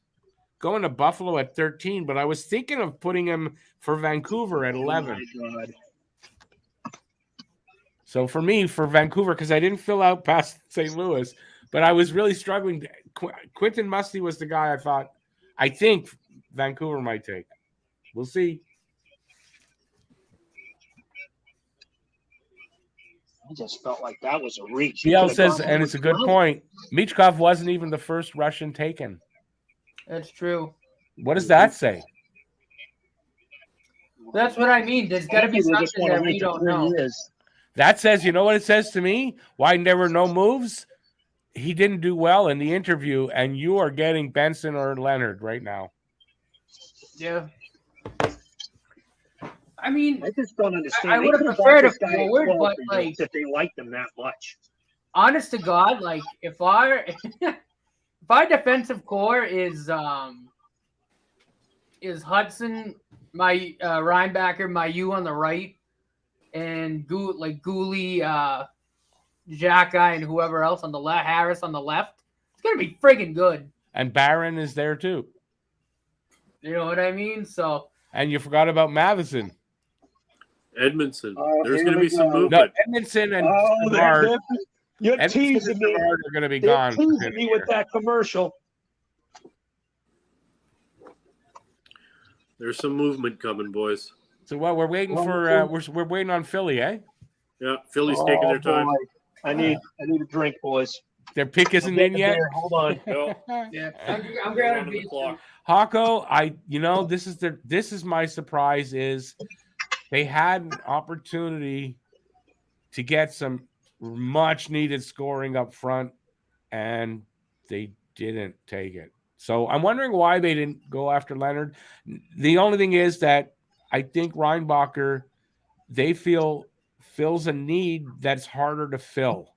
Going to Buffalo at 13, but I was thinking of putting him for Vancouver at 11. Oh my God. So for me, for Vancouver, because I didn't fill out past St. Louis, but I was really struggling. Quentin Musty was the guy I think Vancouver might take. We'll see. I just felt like that was a reach. BL says, and it's a good point, Michkov wasn't even the first Russian taken. That's true. What does that say? That's what I mean. There's got to be something that we don't know. That says, you know what it says to me? Why there were no moves? He didn't do well in the interview, and you are getting Benson or Leonard right now. Yeah. I mean, I just don't understand. I would have preferred a forward, but like, if they liked them that much. Honest to God, like if our defensive core is Hudson, my Reinbacher, my U on the right, and Gooley, Xhekaj, and whoever else on the left, Harris on the left, it's gonna be friggin' good. And Barron is there too. You know what I mean? So. And you forgot about Matheson. Edmondson. Oh, There's here going to we be some go. movement. No, Edmondson and Oh, Savard. you're Edmondson teasing and me. Savard are going to be You're gone. teasing me with that commercial. There's some movement coming, boys. So what we're waiting for? We're waiting on Philly, eh? Yeah, Philly's taking their time. Boy. I need a drink, boys. Their pick isn't in yet. Hold on. No, Yeah, I'm we're gonna on the be. clock. Hako, this is my surprise is they had an opportunity to get some much needed scoring up front, and they didn't take it. So I'm wondering why they didn't go after Leonard. The only thing is that I think Reinbacher, they fills a need that's harder to fill.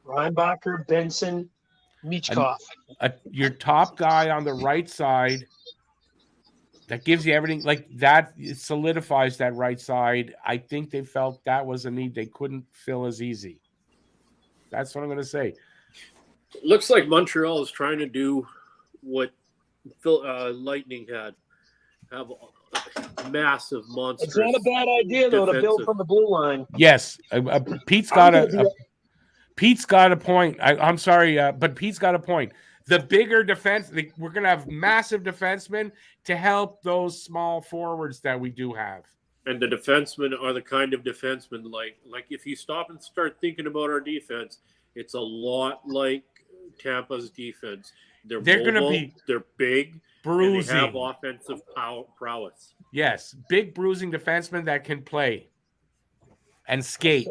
Reinbacher, Benson, Michkov. Your top guy on the right side that gives you everything like that. It solidifies that right side. I think they felt that was a need they couldn't fill as easy. That's what I'm going to say. Looks like Montreal is trying to do what Lightning had. Have a massive monster. It's not a bad idea, though, to build from the blue line. Yes. Pete's got a point. I'm sorry, but Pete's got a point. The bigger defense, we're going to have massive defensemen to help those small forwards that we do have. And the defensemen are the kind of defensemen like if you stop and start thinking about our defense, it's a lot like Tampa's defense. They're going to be they're big, bruising, and they have offensive prowess. Yes, big bruising defensemen that can play and skate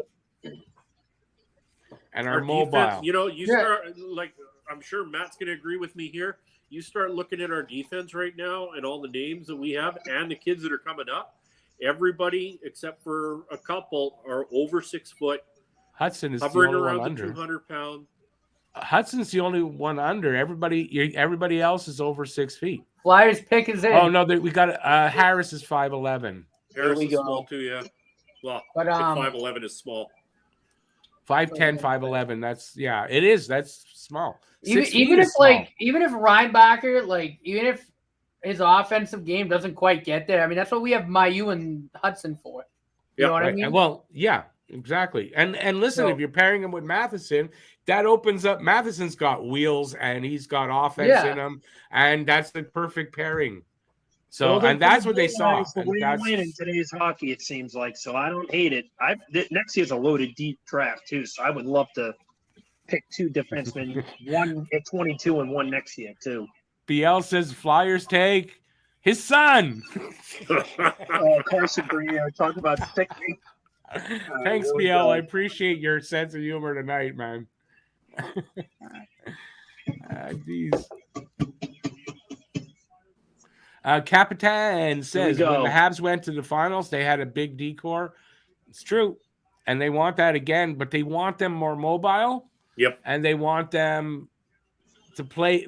and are mobile. Defense, you start like I'm sure Matt's going to agree with me here. You start looking at our defense right now and all the names that we have and the kids that are coming up. Everybody except for a couple are over 6 foot. Hudson is hovering the only around one the under. 200-pound. Hudson's the only one under. Everybody else is over 6 feet. Flyers pick is in. Oh no, we got Harris is 5'11". Harris is small too, yeah. Well, but 5'11" is small. 5'10", 5'11". That's it is. That's small. Even if Reinbacher, even if his offensive game doesn't quite get there, I mean that's what we have Mayu and Hudson for. You know what I mean? Well, yeah, exactly. And listen, if you're pairing him with Matheson, that opens up. Matheson's got wheels and he's got offense in him, and that's the perfect pairing. So, and that's what they saw. The way you win in today's hockey, it seems like. So I don't hate it. Next year's a loaded deep draft too, so I would love to pick 2 defensemen, one at 22 and one next year too. BL says Flyers take his son. Carson Brio talking about picking. Thanks, BL. I appreciate your sense of humor tonight, man. Geez. Capitan says when the Habs went to the finals, they had a big decor. It's true. And they want that again, but they want them more mobile. Yep. And they want them to play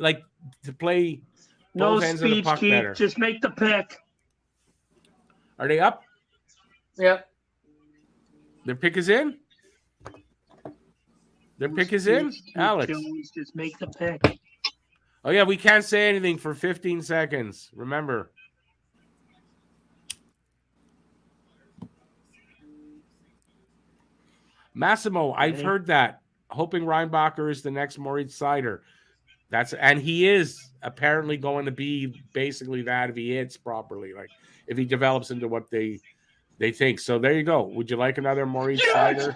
No both ends of the speech, puck Keith. better. Just make the pick. Are they up? Yep. Their pick is in? Their pick is in? Speech, Keith Alex. Jones, just make the pick. Oh, yeah, we can't say anything for 15 seconds. Remember. Massimo, I've heard that. Hoping Reinbacher is the next Moritz Seider. And he is apparently going to be basically that if he hits properly, like if he develops into what they think. So there you go. Would you like another Maurice Seider?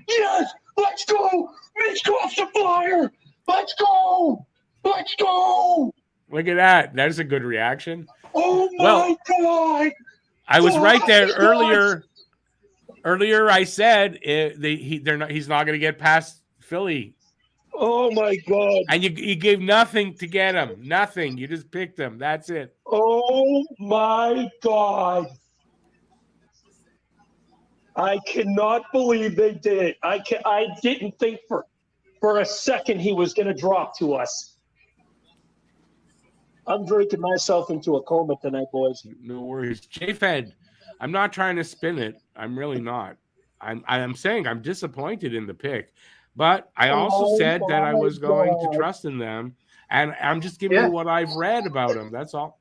Yes, let's go. Mitch off the Flyer. Let's go. Look at that. That's a good reaction. Oh my God. I was right there earlier. Earlier, I said he's not going to get past Philly. Oh my God. And you gave nothing to get him. Nothing. You just picked him. That's it. Oh my God. I cannot believe they did it. I didn't think for a second he was going to drop to us. I'm drinking myself into a coma tonight, boys. No worries. J-Fed, I'm not trying to spin it. I'm really not. I'm saying I'm disappointed in the pick. But I also said that I was going to trust in them. And I'm just giving you what I've read about them. That's all.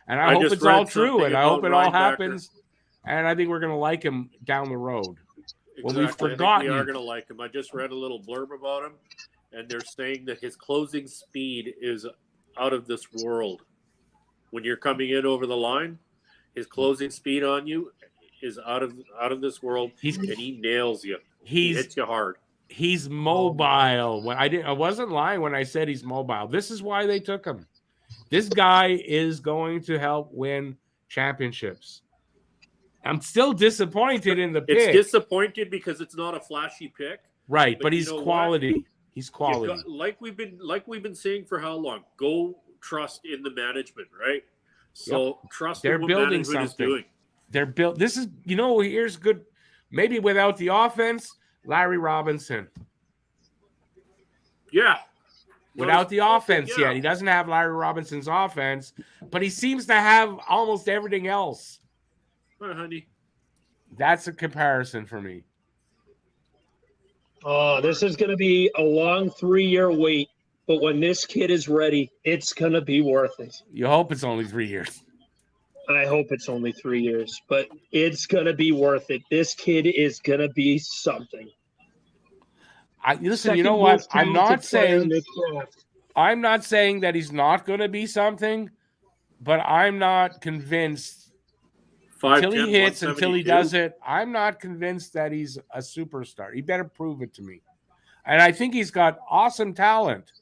And I hope it's all true. And I hope it all happens. And I think we're going to like him down the road. Exactly. Well, we've forgotten. We are going to like him. I just read a little blurb about him. And they're saying that his closing speed is out of this world. When you're coming in over the line, his closing speed on you is out of this world. And he nails you. He hits you hard. He's mobile. When I wasn't lying when I said he's mobile. This is why they took him. This guy is going to help win championships. I'm still disappointed in the pick. It's disappointed because it's not a flashy pick. Right, but he's quality. What? He's quality. Like we've been saying for how long? Go trust in the management, right? So trust in what management is doing. They're built. This is, here's good. Maybe without the offense, Larry Robinson. Yeah. Without the offense yet. He doesn't have Larry Robinson's offense, but he seems to have almost everything else. Honey. That's a comparison for me. Oh, this is going to be a long 3-year wait, but when this kid is ready, it's going to be worth it. You hope it's only 3 years. I hope it's only 3 years, but it's going to be worth it. This kid is going to be something. Listen, you know what? I'm not saying that he's not going to be something, but I'm not convinced. Until he hits, until he does it, I'm not convinced that he's a superstar. He better prove it to me. And I think he's got awesome talent.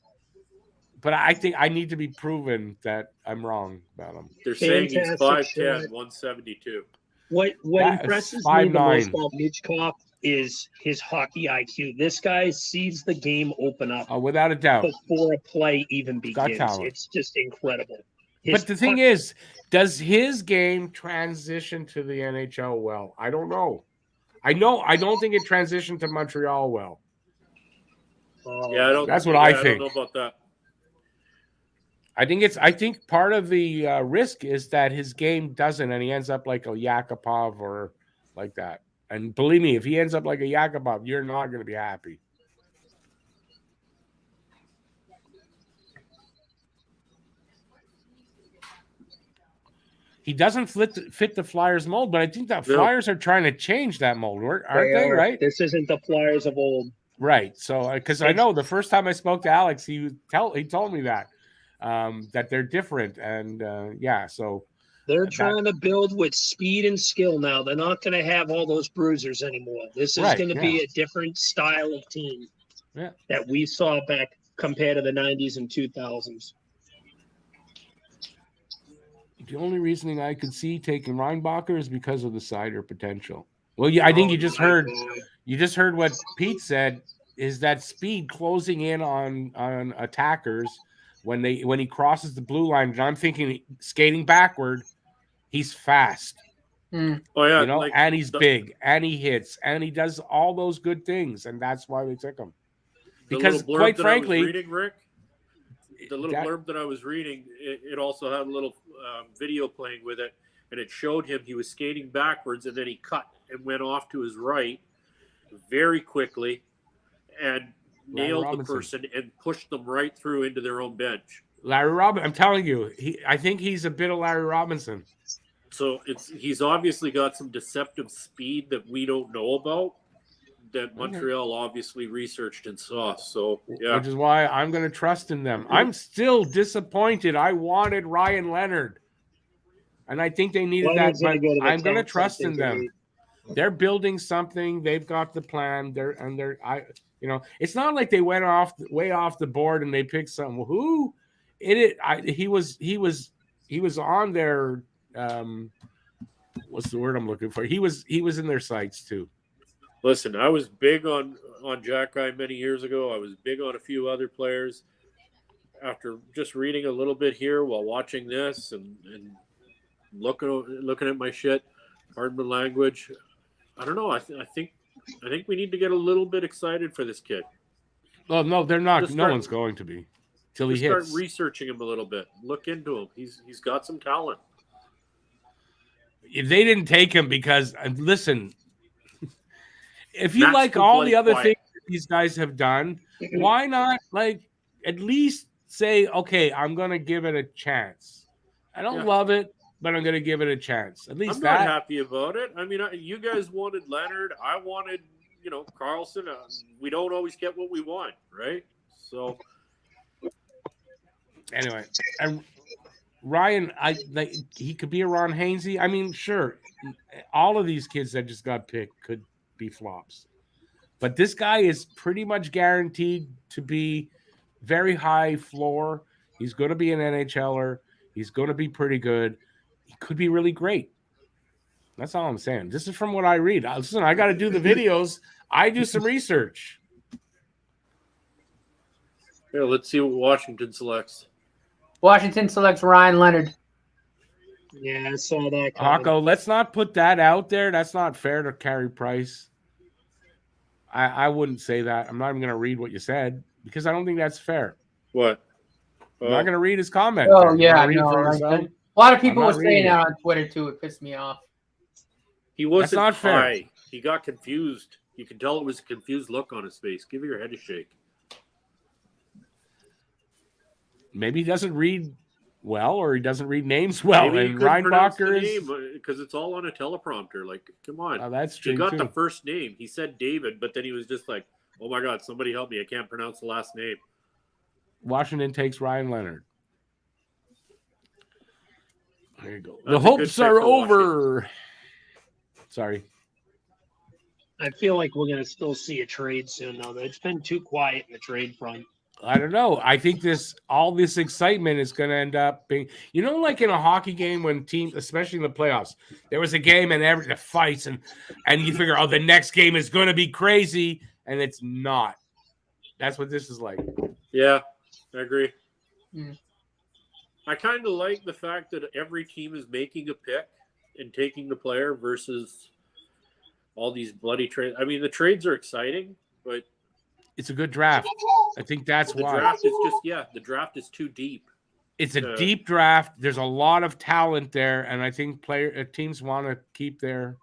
But I think I need to be proven that I'm wrong about him. They're saying he's 5'10", 172. What impresses me the most about Mitchkov is his hockey IQ. This guy sees the game open up. Without a doubt. Before a play even begins. It's just incredible. But the thing is, does his game transition to the NHL well? I don't know. I don't think it transitioned to Montreal well. That's what I think. I don't know about that. I think part of the risk is that his game doesn't, and he ends up like a Yakupov or like that. And believe me, if he ends up like a Yakupov, you're not going to be happy. He doesn't fit the Flyers mold, but I think that Flyers are trying to change that mold, aren't they? Right? This isn't the Flyers of old. Right. So, because I know the first time I spoke to Alex, he told me that they're different, and so they're trying to build with speed and skill now. They're not going to have all those bruisers anymore. This is going to be a different style of team that we saw back compared to the 90s and 2000s. The only reasoning I could see taking Reinbacher is because of the Seider potential. Well, I think you just heard what Pete said, is that speed closing in on attackers when he crosses the blue line. And I'm thinking skating backward, he's fast. Oh yeah, and he's big, and he hits, and he does all those good things, and that's why they took him. Because quite frankly, Rick, the little blurb that I was reading, it also had a little video playing with it, and it showed him he was skating backwards, and then he cut and went off to his right very quickly and nailed the person and pushed them right through into their own bench. Larry Robinson, I'm telling you, I think he's a bit of Larry Robinson. So he's obviously got some deceptive speed that we don't know about, that Montreal obviously researched and saw. So, yeah. Which is why I'm going to trust in them. I'm still disappointed. I wanted Ryan Leonard, and I think they needed that, but I'm going to trust in them. They're building something. They've got the plan. It's not like they went way off the board and they picked some. He was on their what's the word I'm looking for? He was in their sights too. Listen, I was big on Jack Guy many years ago. I was big on a few other players. After just reading a little bit here while watching this and looking at my shit, pardon the language, I don't know. I think we need to get a little bit excited for this kid. Well, no, they're not. No one's going to be till he hits. Start researching him a little bit. Look into him. He's got some talent. If they didn't take him because listen. If you like all the other things that these guys have done, why not at least say, okay, I'm going to give it a chance. I don't love it, but I'm going to give it a chance. At least I'm not happy about it. I mean, you guys wanted Leonard. I wanted, Carlson. We don't always get what we want, right? So anyway, Ryan, he could be a Ron Hainsey. I mean, sure, all of these kids that just got picked could be flops, but this guy is pretty much guaranteed to be very high floor. He's going to be an NHLer. He's going to be pretty good. He could be really great. That's all I'm saying. This is from what I read. Listen, I got to do the videos. I do some research. Yeah, let's see what Washington selects. Washington selects Ryan Leonard. Yeah, I saw that. Hawko, let's not put that out there. That's not fair to Carey Price. I wouldn't say that. I'm not even going to read what you said because I don't think that's fair. What? I'm not going to read his comment. Oh, yeah, no. A lot of people were saying that on Twitter, too. It pissed me off. He wasn't That's not fair. High. He got confused. You can tell it was a confused look on his face. Give your head a shake. Maybe he doesn't read well, or he doesn't read names well. Maybe and Reinbacher is because it's all on a teleprompter. Like, come on. Oh, that's true. He got the first name. He said David, but then he was just like, "Oh my God, somebody help me! I can't pronounce the last name." Washington takes Ryan Leonard. There you go. That's the hopes are over. Sorry. I feel like we're going to still see a trade soon, though. It's been too quiet in the trade front. I don't know. I think all this excitement is going to end up being, like in a hockey game when teams, especially in the playoffs, there was a game and the fights and you figure, the next game is going to be crazy, and it's not. That's what this is like. Yeah, I agree. I kind of like the fact that every team is making a pick and taking the player versus all these bloody trades. I mean, the trades are exciting, but it's a good draft. I think that's why. The draft is too deep. It's a deep draft. There's a lot of talent there, and I think teams want to keep their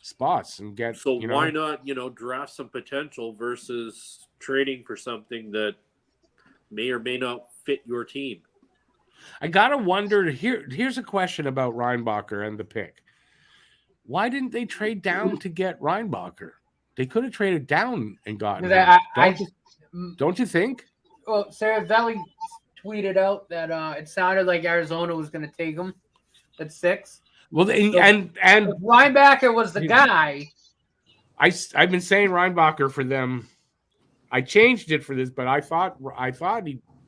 spots and get. So why not, draft some potential versus trading for something that may or may not fit your team? I gotta wonder. Here's a question about Reinbacher and the pick. Why didn't they trade down to get Reinbacher? They could have traded down and gotten him. Don't you think? Well, Sarah Valley tweeted out that it sounded like Arizona was going to take him at 6. Well, and Reinbacher was the guy. I've been saying Reinbacher for them. I changed it for this, but I thought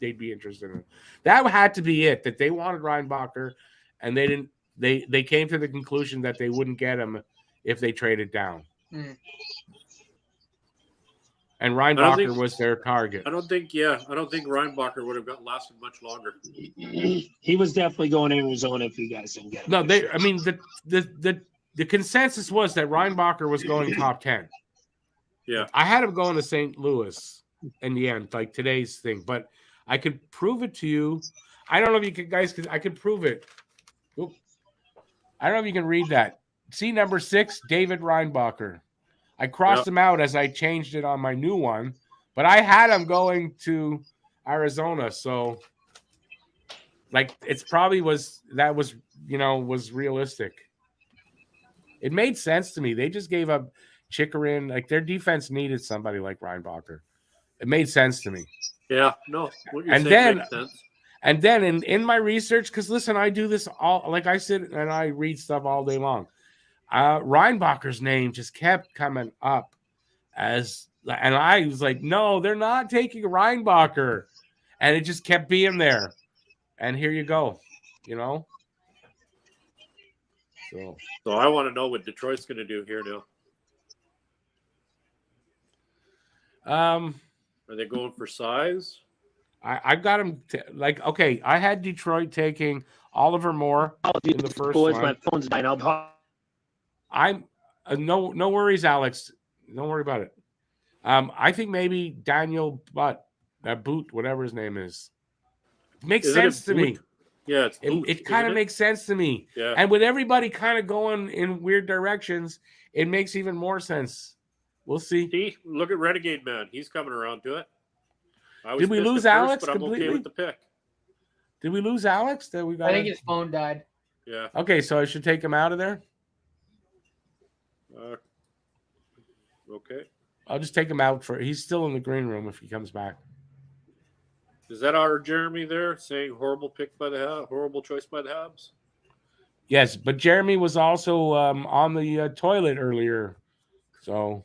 they'd be interested in it. That had to be it. That they wanted Reinbacher, and they didn't. They came to the conclusion that they wouldn't get him if they traded down. And Reinbacher was their target. I don't think Reinbacher would have lasted much longer. He was definitely going to Arizona if you guys didn't get him. No, the consensus was that Reinbacher was going top 10. Yeah. I had him going to St. Louis in the end, like today's thing. But I could prove it to you. I don't know if you guys could. I could prove it. Oop. I don't know if you can read that. See number 6, David Reinbacher. I crossed him out as I changed it on my new one, but I had him going to Arizona, so like it's probably was realistic. It made sense to me. They just gave up Chikrin. Like their defense needed somebody like Reinbacher. It made sense to me. Yeah, no. What you're saying makes sense. And then in my research, because listen, I do this all, like I sit and I read stuff all day long. Reinbacher's name just kept coming up and I was like, no, they're not taking Reinbacher. And it just kept being there. And here you go, So I want to know what Detroit's going to do here now. Are they going for size? I've got them okay. I had Detroit taking Oliver Moore in the first one. My phone's dying. I'm no worries, Alex. Don't worry about it. I think maybe Daniel Boot, whatever his name is, makes sense to me. Yeah, it's Boot, it kind of makes sense to me. Yeah. And with everybody kind of going in weird directions, it makes even more sense. We'll see. See, look at Renegade Man. He's coming around to it. Did we lose Alex but I'm completely? okay with the pick. Did we lose Alex? I think his phone died. Yeah. Okay, so I should take him out of there? Okay. I'll just take him out he's still in the green room if he comes back. Is that our Jeremy there saying horrible choice by the Habs? Yes, but Jeremy was also on the toilet earlier. So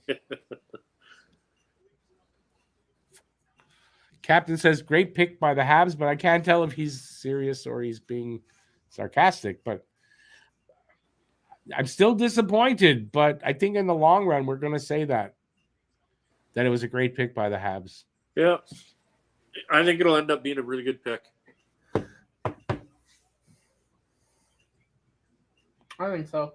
Captain says, great pick by the Habs, but I can't tell if he's serious or he's being sarcastic. But I'm still disappointed. But I think in the long run, we're going to say that it was a great pick by the Habs. Yeah. I think it'll end up being a really good pick. I think so.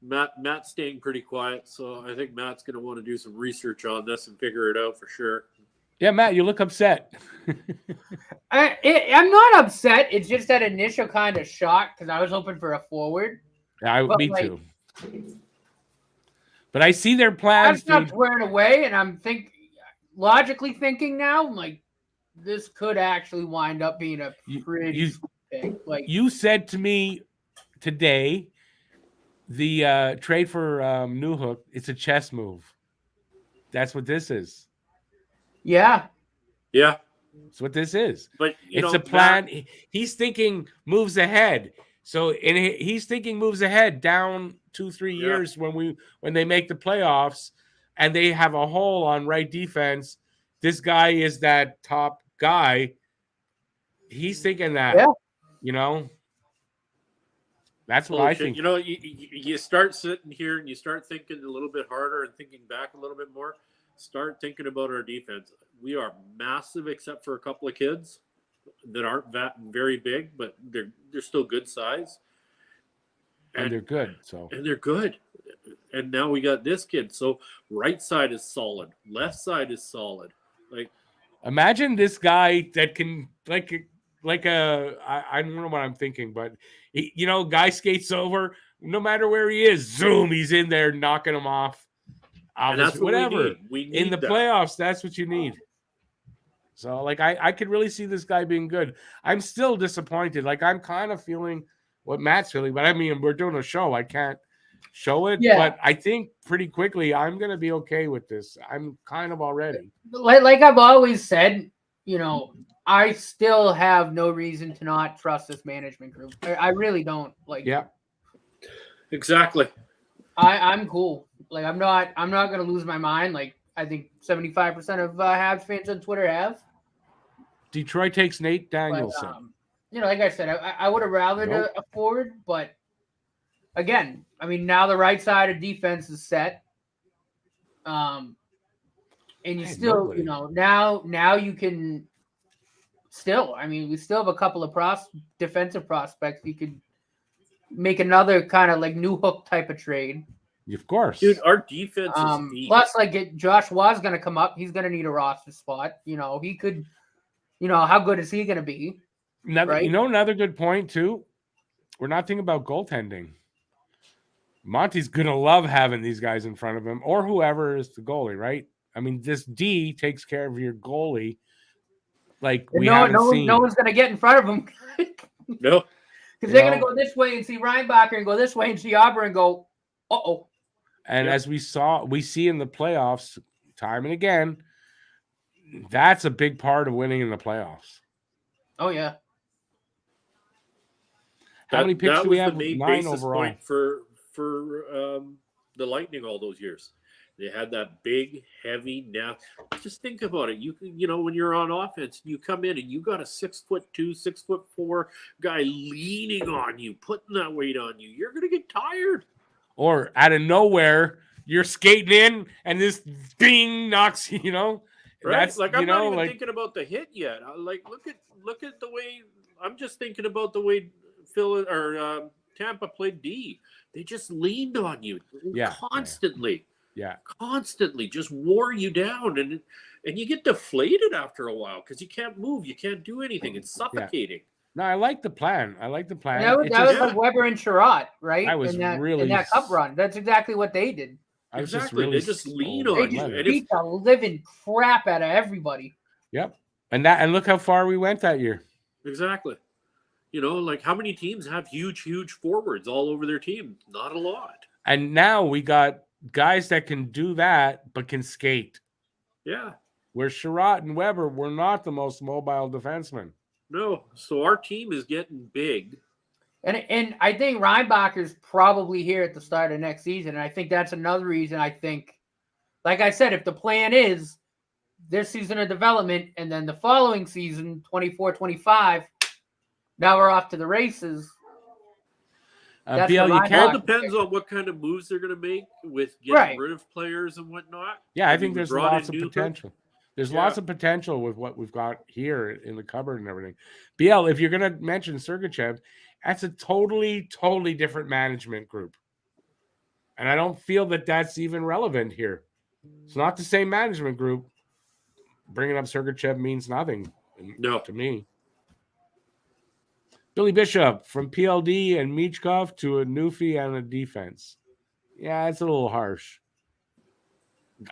Matt's staying pretty quiet, so I think Matt's going to want to do some research on this and figure it out for sure. Yeah, Matt, you look upset. I'm not upset. It's just that initial kind of shock because I was hoping for a forward. Yeah, me too. But I see their plans. I'm not wearing away, and I'm logically thinking now, like this could actually wind up being a pretty pick. Like you said to me today, the trade for Newhook, it's a chess move. That's what this is. Yeah. Yeah. That's what this is. But it's a plan. He's thinking moves ahead. So he's thinking moves ahead down 2-3 years when they make the playoffs and they have a hole on right defense. This guy is that top guy. He's thinking that, That's what I think. You start sitting here and you start thinking a little bit harder and thinking back a little bit more. Start thinking about our defense. We are massive except for a couple of kids that aren't that very big, but they're still good size. And they're good. And they're good. And now we got this kid. So right side is solid. Left side is solid. Like imagine this guy that can I don't know what I'm thinking, but guy skates over, no matter where he is, zoom, he's in there knocking him off. And that's whatever we need in the playoffs. That's what you need. So, I could really see this guy being good. I'm still disappointed. I'm kind of feeling what Matt's feeling, but I mean, we're doing a show. I can't show it, but I think pretty quickly I'm going to be okay with this. I'm kind of already. Like I've always said, I still have no reason to not trust this management group. I really don't. Yeah. Exactly. I'm cool. I'm not going to lose my mind. I think 75% of Habs fans on Twitter have. Detroit takes Nate Danielson. Like I said, I would have rathered a forward, but again, I mean, now the right side of defense is set. And you still, now you can still, I mean, we still have a couple of defensive prospects. You could make another kind of Newhook type of trade. Of course. Dude, our defense is deep. Plus, Josh Waugh's going to come up. He's going to need a roster spot. He could how good is he going to be? Right? Another good point too. We're not thinking about goaltending. Monty's gonna love having these guys in front of him, or whoever is the goalie, right? I mean, this D takes care of your goalie. Like we haven't seen. No one's gonna get in front of him. No, because they're gonna go this way and see Reinbacher, and go this way and see Auber, and go, uh-oh. And as we see in the playoffs time and again, that's a big part of winning in the playoffs. Oh yeah. How many picks do we have? 9 overall. Point for the Lightning all those years. They had that big, heavy. Now, just think about it. You know, when you're on offense, you come in and you got a 6'2", 6'4" guy leaning on you, putting that weight on you. You're gonna get tired. Or out of nowhere, you're skating in and this ding knocks you. Right? That's, like I'm not even thinking about the hit yet. Like look at the way. I'm just thinking about the way Tampa played D. They just leaned on you constantly. Yeah. Constantly just wore you down, and you get deflated after a while because you can't move, you can't do anything. It's suffocating. Yeah. No, I like the plan. That was like Weber and Sherratt, right? I was in that really cup run. That's exactly what they did. Exactly. They just lean on you. They just beat the living crap out of everybody. Yep. And look how far we went that year. Exactly. Like how many teams have huge forwards all over their team? Not a lot. And now we got guys that can do that but can skate. Yeah. Where Sherratt and Weber were not the most mobile defensemen. No. So our team is getting big. And I think Reinbacher's probably here at the start of next season. And I think that's another reason I think, like I said, if the plan is this season of development and then the following season, 24-25, now we're off to the races. It all depends on what kind of moves they're going to make with getting rid of players and whatnot. Yeah, I think there's lots of potential. There's lots of potential with what we've got here in the cupboard and everything. BL, if you're going to mention Sergachev, that's a totally, totally different management group. And I don't feel that that's even relevant here. It's not the same management group. Bringing up Sergachev means nothing to me. Billy Bishop, from PLD and Michkov to a Newfie and a defense. Yeah, it's a little harsh.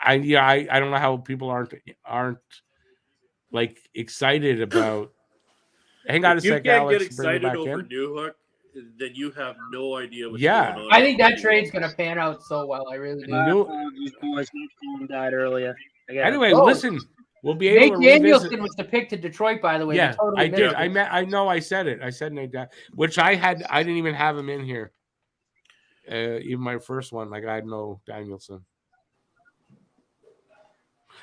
I don't know how people aren't like excited about. Hang on a sec, Alex. If you can't get excited over Newhook, then you have no idea what's going on. I think that trade's going to pan out so well. I really do. These boys, my phone died earlier. Anyway, listen. We'll be able Nate to revisit. Danielson was the pick to Detroit, by the way. Yeah, I did. I know. I said it. I said Nate, which I didn't even have him in here. Even my first one, like I had no Danielson.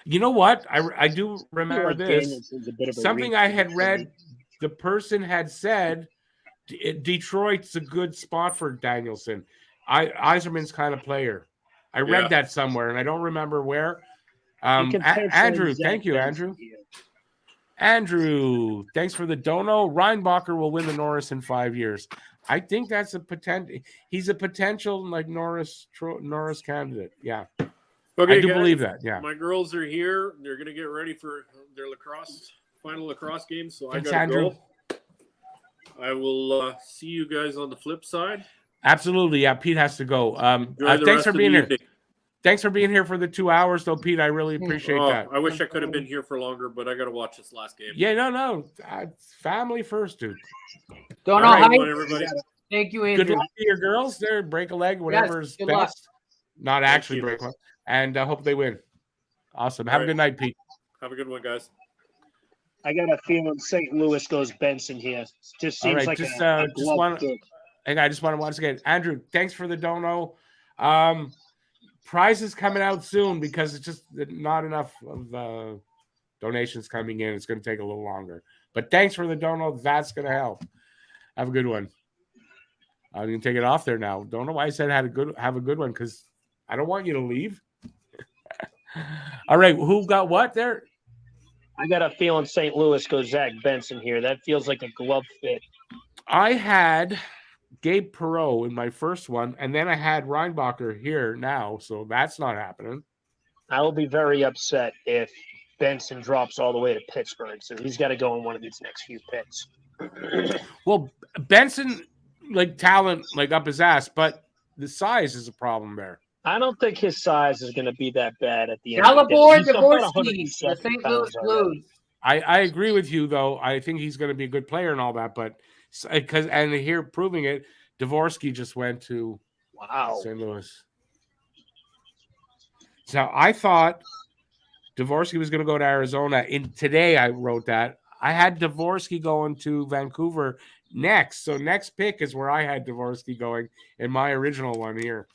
You know what? I do remember this. Something I had read. The person had said Detroit's a good spot for Danielson. Yzerman's kind of player. I read that somewhere, and I don't remember where. Andrew, thank you, Andrew. Andrew, thanks for the dono. Reinbacher will win the Norris in 5 years. I think that's a potential. He's a potential like Norris candidate. Yeah, okay, I do guys, believe that. Yeah, my girls are here. They're gonna get ready for their final lacrosse game. So thanks, I gotta Andrew. go. I will see you guys on the flip side. Absolutely. Yeah, Pete has to go. Thanks for being here. Thanks for being here for the 2 hours, though, Pete. I really appreciate that. I wish I could have been here for longer, but I got to watch this last game. Yeah, no. Family first, dude. Don't know how everybody. Thank you, Andrew. Good luck to your girls. There, break a leg, whatever's best. Luck. Not actually break one. And I hope they win. Awesome. Have a good night, Pete. Have a good one, guys. I got a feeling St. Louis goes Benson here. Just seems like a glove kick. And I just want to once again, Andrew, thanks for the dono. Prizes coming out soon because it's just not enough of donations coming in. It's going to take a little longer. But thanks for the dono. That's going to help. Have a good one. You can take it off there now. Don't know why I said have a good one because I don't want you to leave. All right, who got what there? I got a feeling St. Louis goes Zach Benson here. That feels like a glove fit. I had Gabe Perreault in my first one, and then I had Reinbacher here now, so that's not happening. I will be very upset if Benson drops all the way to Pittsburgh, so he's got to go in one of these next few picks. Well, Benson, like talent, like up his ass, but the size is a problem there. I don't think his size is going to be that bad at the end. Dalibor He's about Dvorsky, the 170 St. Louis pounds already. Blues. I agree with you though. I think he's going to be a good player and all that, but because and here proving it, Dvorsky just went to Wow. St. Louis. So I thought Dvorsky was going to go to Arizona. Today I wrote that. I had Dvorsky going to Vancouver next. So next pick is where I had Dvorsky going in my original one here.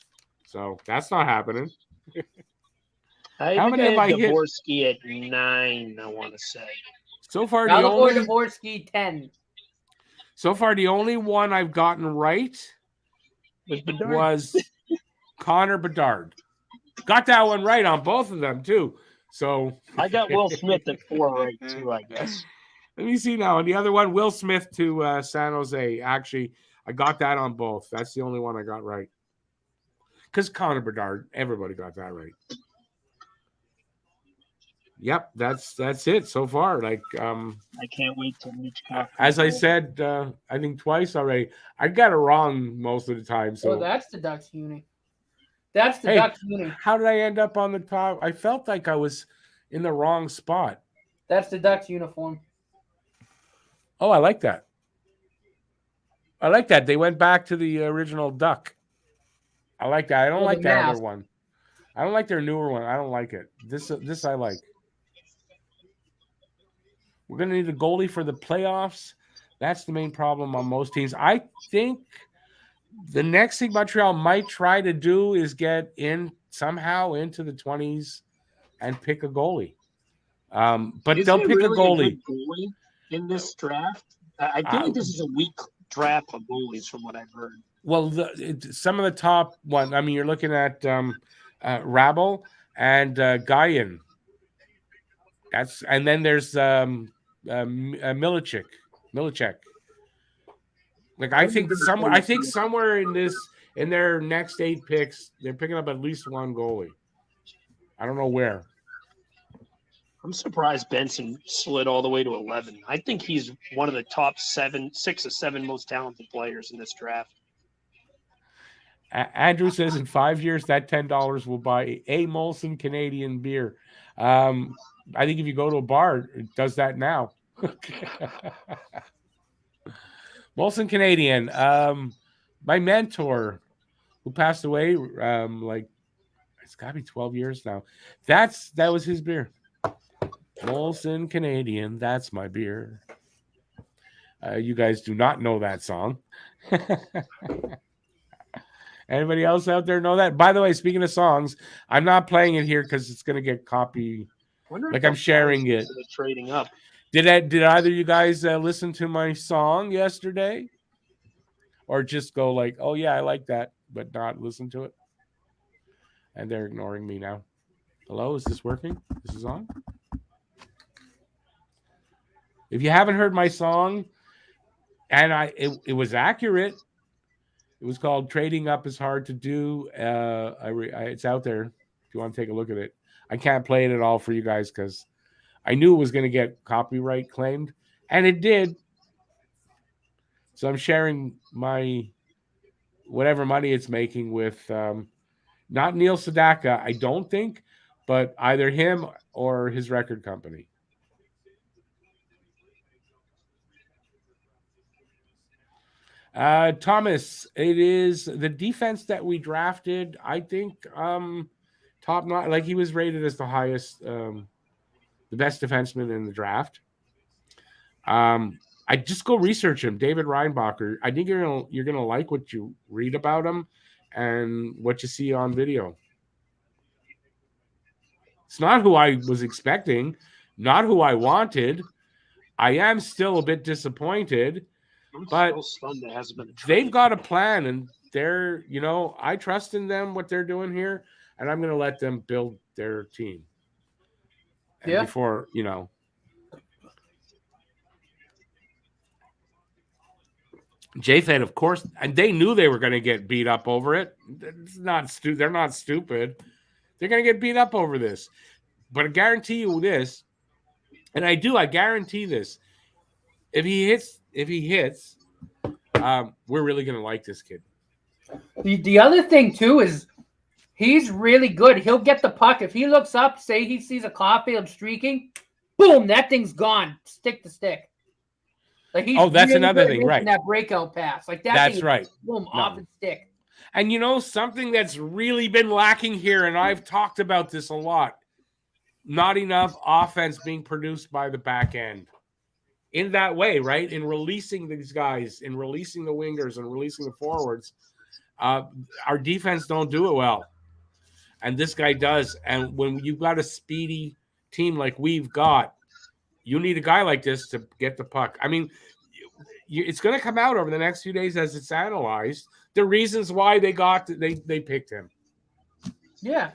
So that's not happening. How many have I hit? Dvorsky at 9, I want to say. So far, Dvorsky 10. So far, the only one I've gotten right was Connor Bedard. Got that one right on both of them, too. So I got Will Smith at 4 right, too, I guess. Let me see now. And the other one, Will Smith to San Jose. Actually, I got that on both. That's the only one I got right. Because Connor Bedard, everybody got that right. Yep, that's it so far. Like I can't wait till Mitch Coffey. As I said, I think twice already. I got it wrong most of the time. So that's the Ducks uni. That's the Ducks uni. How did I end up on the top? I felt like I was in the wrong spot. That's the Ducks uniform. Oh, I like that. I like that. They went back to the original Duck. I like that. I don't like that other one. I don't like their newer one. I don't like it. This I like. We're going to need a goalie for the playoffs. That's the main problem on most teams. I think the next thing Montreal might try to do is get in somehow into the 20s and pick a goalie. But they'll pick a goalie in this draft. I feel like this is a weak draft of goalies from what I've heard. Well, some of the top one. I mean, you're looking at Rabel and Guyan. And then there's Milicek. Like I think somewhere in their next 8 picks, they're picking up at least one goalie. I don't know where. I'm surprised Benson slid all the way to 11. I think he's one of the top 6 or 7 most talented players in this draft. Andrew says in 5 years that $10 will buy a Molson Canadian beer. I think if you go to a bar, it does that now. Molson Canadian. My mentor, who passed away, it's got to be 12 years now. That was his beer. Molson Canadian. That's my beer. You guys do not know that song. Anybody else out there know that? By the way, speaking of songs, I'm not playing it here because it's going to get copy. Like I'm sharing it. Trading up. Did either of you guys listen to my song yesterday, or just go like, "Oh yeah, I like that," but not listen to it? And they're ignoring me now. Hello, is this working? This is on. If you haven't heard my song, and it was accurate. It was called "Trading Up Is Hard to Do." It's out there if you want to take a look at it. I can't play it at all for you guys because I knew it was going to get copyright claimed, and it did. So I'm sharing my whatever money it's making with not Neil Sedaka, I don't think, but either him or his record company. Thomas, it is the defense that we drafted. I think top notch. Like he was rated as the highest, the best defenseman in the draft. I just go research him, David Reinbacher. I think you're gonna like what you read about him and what you see on video. It's not who I was expecting, not who I wanted. I am still a bit disappointed. But they've got a plan, and they're, I trust in them, what they're doing here, and I'm going to let them build their team. And before, J-Fed, of course, and they knew they were going to get beat up over it. They're not stupid. They're going to get beat up over this. But I guarantee you this, And I guarantee this. If he hits, we're really going to like this kid. The other thing, too, is he's really good. He'll get the puck. If he looks up, say he sees a Caulfield streaking, boom, that thing's gone, stick to stick. Like he's that's really another good thing, at right? That breakout pass, like that. That's thing right. Boom, off his stick. And something that's really been lacking here, and I've talked about this a lot, not enough offense being produced by the back end. In that way, right? In releasing these guys, in releasing the wingers and releasing the forwards, our defense don't do it well. And this guy does. And when you've got a speedy team like we've got, you need a guy like this to get the puck. I mean, it's going to come out over the next few days as it's analyzed, the reasons why they picked him. Yeah.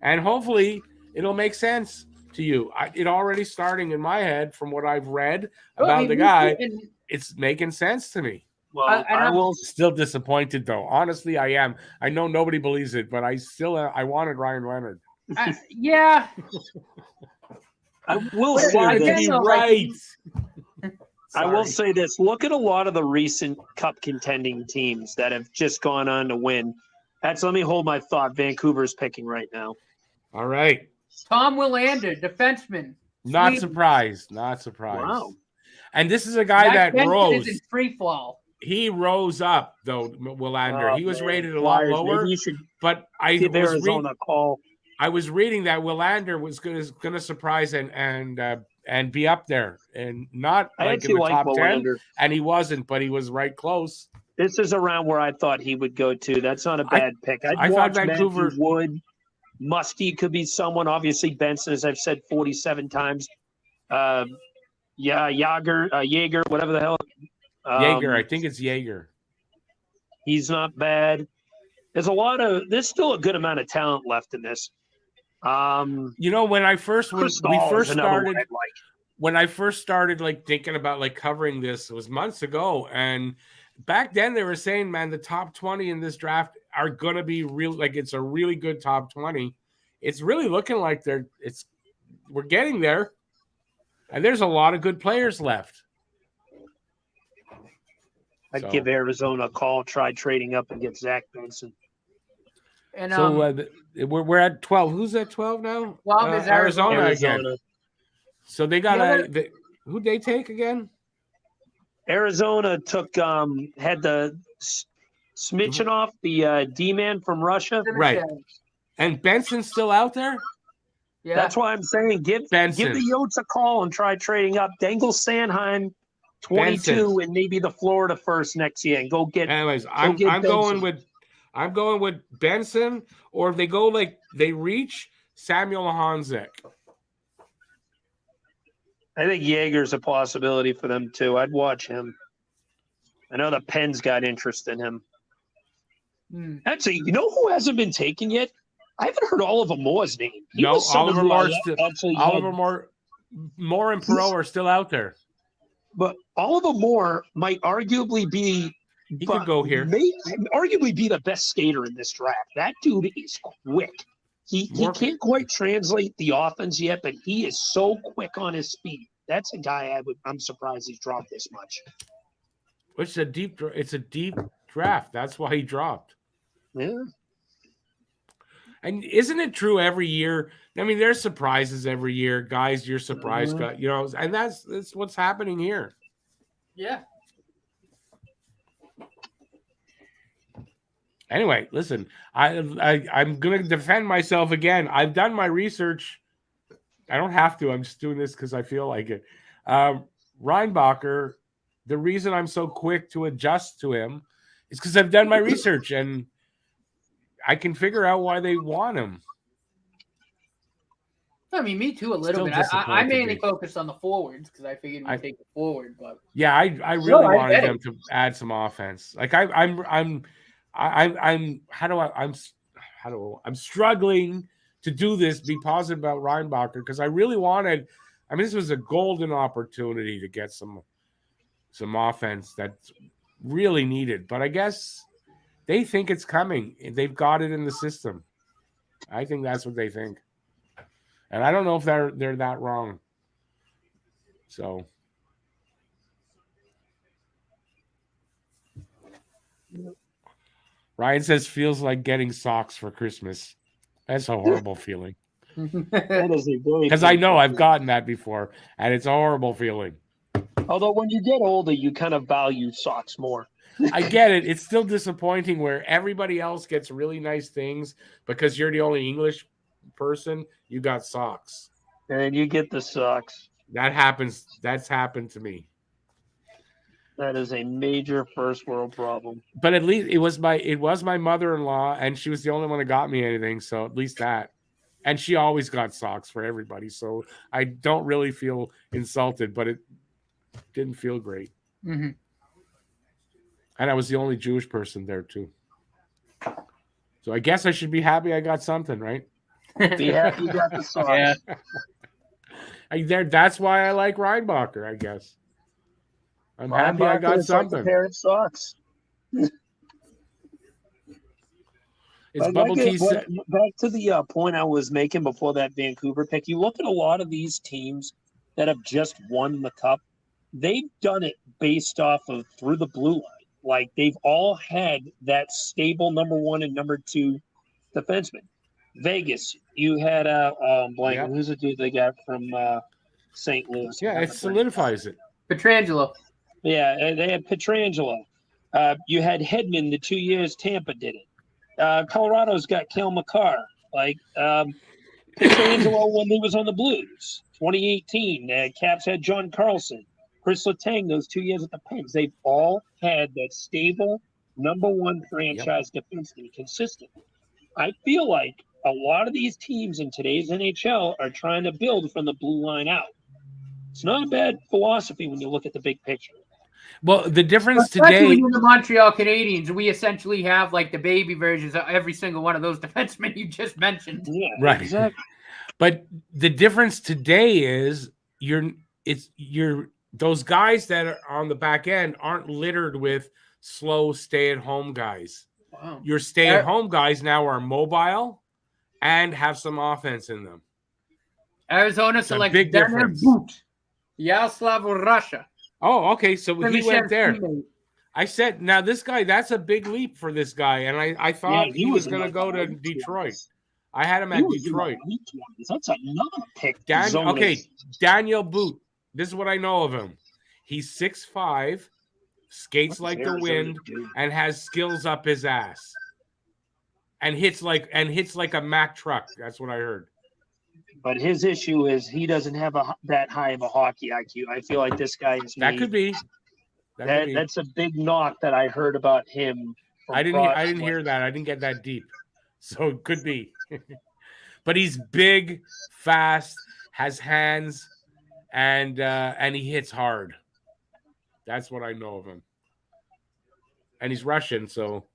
And hopefully it'll make sense to you. It already starting in my head from what I've read about the guy. It's making sense to me. Well, I will still disappointed though. Honestly, I am. I know nobody believes it, but I wanted Ryan Leonard. Yeah. I will say this. Right. I will say this. Look at a lot of the recent cup contending teams that have just gone on to win. Let me hold my thought. Vancouver's picking right now. All right. Tom Willander, defenseman. Not surprised. Wow. And this is a guy that rose. Is in free fall. He rose up though, Willander. He was rated a lot lower. Maybe you should but give Arizona a call. I was reading that Willander was going to surprise and be up there and not like in the top Willander. 10. And he wasn't, but he was right close. This is around where I thought he would go to. That's not a bad pick. I thought Vancouver would. Musty could be someone. Obviously, Benson, as I've said 47 times. Jaeger, whatever the hell. Jaeger, I think it's Jaeger. He's not bad. There's still a good amount of talent left in this. When I first started like thinking about like covering this, it was months ago, and back then they were saying, man, the top 20 in this draft are going to be real. Like it's a really good top 20. It's really looking like we're getting there, and there's a lot of good players left. I'd give Arizona a call, try trading up and get Zach Benson. And we're at 12. Who's at 12 now? 12 is Arizona again. So they got who'd they take again? Arizona took had the Smitchinov, the D-man from Russia. Right. And Benson's still out there? Yeah. That's why I'm saying give the Yotes a call and try trading up. Dangle Sanheim 22 and maybe the Florida first next year and go get. Anyways, I'm going with Benson, or if they go like they reach Samuel Hanzik. I think Jaeger's a possibility for them too. I'd watch him. I know the Pens got interest in him. Actually, you know who hasn't been taken yet? I haven't heard Oliver Moore's name. Oliver Moore and Perreault are still out there. But Oliver Moore might arguably be he could go here. Arguably be the best skater in this draft. That dude is quick. He can't quite translate the offense yet, but he is so quick on his speed. That's a guy I'm surprised he's dropped this much. It's a deep draft. That's why he dropped. Yeah. And isn't it true every year? I mean, there's surprises every year. Guys, you're surprised, and that's what's happening here. Yeah. Anyway, listen, I'm going to defend myself again. I've done my research. I don't have to. I'm just doing this because I feel like it. Reinbacher, the reason I'm so quick to adjust to him is because I've done my research and I can figure out why they want him. I mean, me too, a little bit. I mainly focused on the forwards because I figured we'd take the forward. But yeah, I really wanted them to add some offense. Like I'm struggling to do this, be positive about Reinbacher because I really wanted. I mean, this was a golden opportunity to get some offense that's really needed. But I guess they think it's coming. They've got it in the system. I think that's what they think, and I don't know if they're that wrong. So Ryan says feels like getting socks for Christmas. That's a horrible feeling. That is a very Because I know painful I've feeling. gotten that before, and it's a horrible feeling. Although when you get older, you kind of value socks more. I get it. It's still disappointing where everybody else gets really nice things because you're the only English person. You got socks. And you get the socks. That happens. That's happened to me. That is a major first world problem. But at least it was my mother-in-law, and she was the only one that got me anything. So at least that. And she always got socks for everybody. So I don't really feel insulted, but it didn't feel great. Mm-hmm. And I was the only Jewish person there too. So I guess I should be happy I got something, right? Be happy you got the socks. Yeah. That's why I like Reinbacher, I guess. I'm happy I got something. Like a pair of socks. It's But Bubble Tea. back to the point I was making before that Vancouver pick. You look at a lot of these teams that have just won the cup. They've done it based off of through the blue line. Like they've all had that stable number 1 and number 2 defenseman. Vegas, you had blank. Yep. Who's the dude they got from St. Louis? Yeah, it solidifies it. Petrangelo. Yeah, and they had Pietrangelo. You had Hedman the 2 years Tampa did it. Colorado's got Cale Makar. Like Pietrangelo when he was on the Blues. 2018, Caps had John Carlson. Chris Letang those 2 years at the Pens. They've all had that stable number 1 franchise defenseman consistent. I feel like a lot of these teams in today's NHL are trying to build from the blue line out. It's not a bad philosophy when you look at the big picture. Well, the difference Especially today. when you're the Montreal Canadiens, we essentially have like the baby versions of every single one of those defensemen you just mentioned. Yeah, Right. Exactly. But the difference today is those guys that are on the back end aren't littered with slow stay-at-home guys. Wow. Your stay-at-home guys now are mobile and have some offense in them. Arizona It's a selects big Daniel difference. Boot, Yaroslav Russia. Oh, okay. So he went there. Teammate. I said, now this guy, that's a big leap for this guy. And I thought he was going to go to in Detroit. 20s. I had him He at was in the Detroit. late 20s. That's another pick. Okay, Daniel Boot. This is what I know of him. He's 6'5", skates like the wind, and has skills up his ass. And hits like a Mack truck. That's what I heard. But his issue is he doesn't have that high of a hockey IQ. I feel like this guy is. That could be. That's a big knock that I heard about him. I didn't hear that. I didn't get that deep. So it could be. But he's big, fast, has hands, and he hits hard. That's what I know of him. And he's Russian, so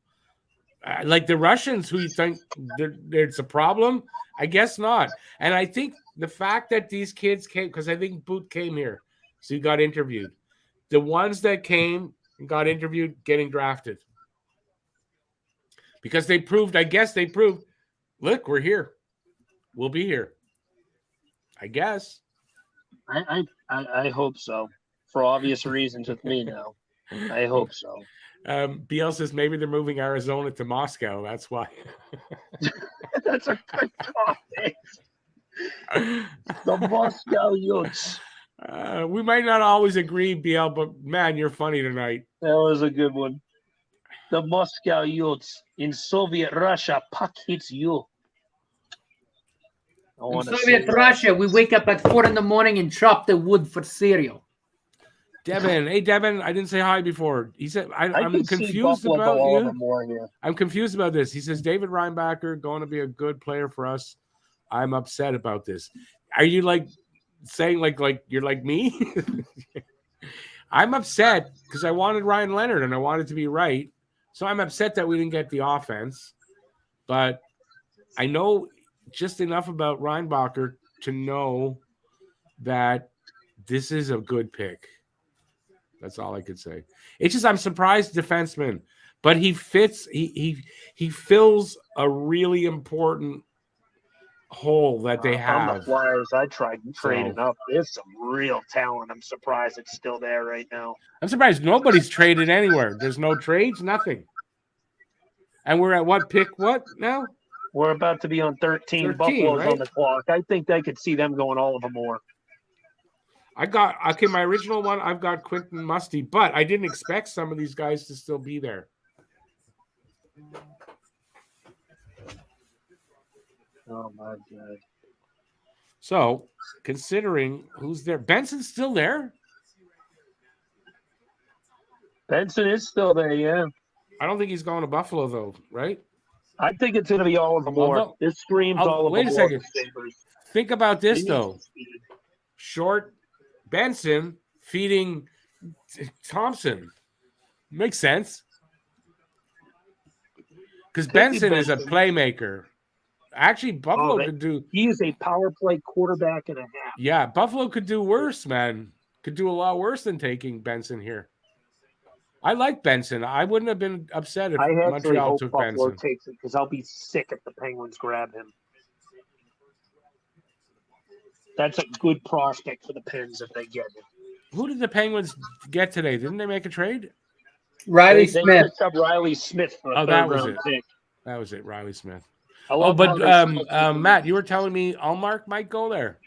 like the Russians who you think there's a problem, I guess not. And I think the fact that these kids came, because I think Boot came here, so he got interviewed. The ones that came and got interviewed getting drafted. Because they proved, look, we're here. We'll be here. I guess. I hope so. For obvious reasons with me now. I hope so. BL says maybe they're moving Arizona to Moscow. That's why. That's a good topic. The Moscow Utes. We might not always agree, BL, but man, you're funny tonight. That was a good one. The Moscow Utes in Soviet Russia. Puck hits you. In Soviet Russia, we wake up at 4 a.m. and chop the wood for cereal. Devin, hey Devin, I didn't say hi before. He said I'm confused about you. I'm confused about this. He says David Reinbacher going to be a good player for us. I'm upset about this. Are you like saying like you're like me? I'm upset because I wanted Ryan Leonard and I wanted to be right. So I'm upset that we didn't get the offense. But I know just enough about Reinbacher to know that this is a good pick. That's all I could say. It's just I'm surprised defenseman, but he fits. He fills a really important hole that they On the have. Flyers, I tried trading So- up. There's some real talent. I'm surprised it's still there right now. I'm surprised nobody's traded anywhere. There's no trades, nothing. And we're at what pick? What now? We're about to be on 13. 13, Buffalo's right? on the clock. I think they could see them going all of them more. I got my original one. I've got Quentin Musty, but I didn't expect some of these guys to still be there. Oh my God. So, considering who's there, Benson's still there. Benson is still there, yeah. I don't think he's going to Buffalo though, right? I think it's going to be all of them more. Although- This screams all of wait them a more. second. Think about this though. Short Benson feeding Thompson makes sense because Benson is a playmaker. Actually, Buffalo could do. He is a power play quarterback and a half. Yeah, Buffalo could do worse, man. Could do a lot worse than taking Benson here. I like Benson. I wouldn't have been upset if I actually Montreal hope took Buffalo Benson. takes it because I'll be sick if the Penguins grab him. That's a good prospect for the Pens if they get it. Who did the Penguins get today? Didn't they make a trade? Riley They Smith. picked up Riley Smith for a Oh, that was third-round it. pick. That was it, Riley Smith. I Oh, love but how they split Matt, you were telling me Allmark might go there.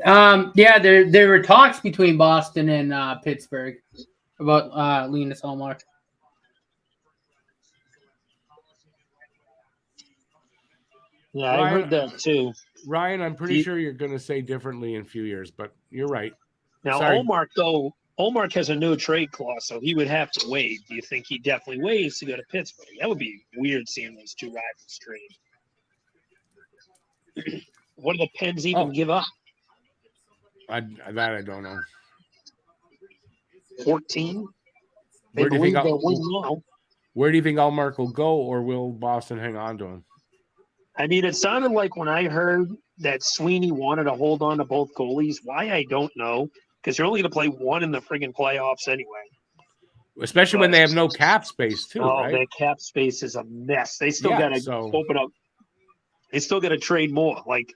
Yeah, there were talks between Boston and Pittsburgh about Linus Ullmark. Yeah, I Ryan- heard that too. Ryan, I'm pretty You- sure you're going to say differently in a few years, but you're right. Now, Sorry. Allmark has a no trade clause, so he would have to waive. Do you think he definitely waives to go to Pittsburgh? That would be weird seeing those two rivals trade. What do the Pens even give up? I don't know. 14? They Where do you think believe they'll win now. Where do you think Allmark will go, or will Boston hang on to him? I mean, it sounded like when I heard that Sweeney wanted to hold on to both goalies. Why, I don't know, because you're only going to play one in the friggin' playoffs anyway. Especially when they have no cap space, too, Oh, right? their cap space is a mess. They still Yeah, got to so- open up. They still got to trade more. Like,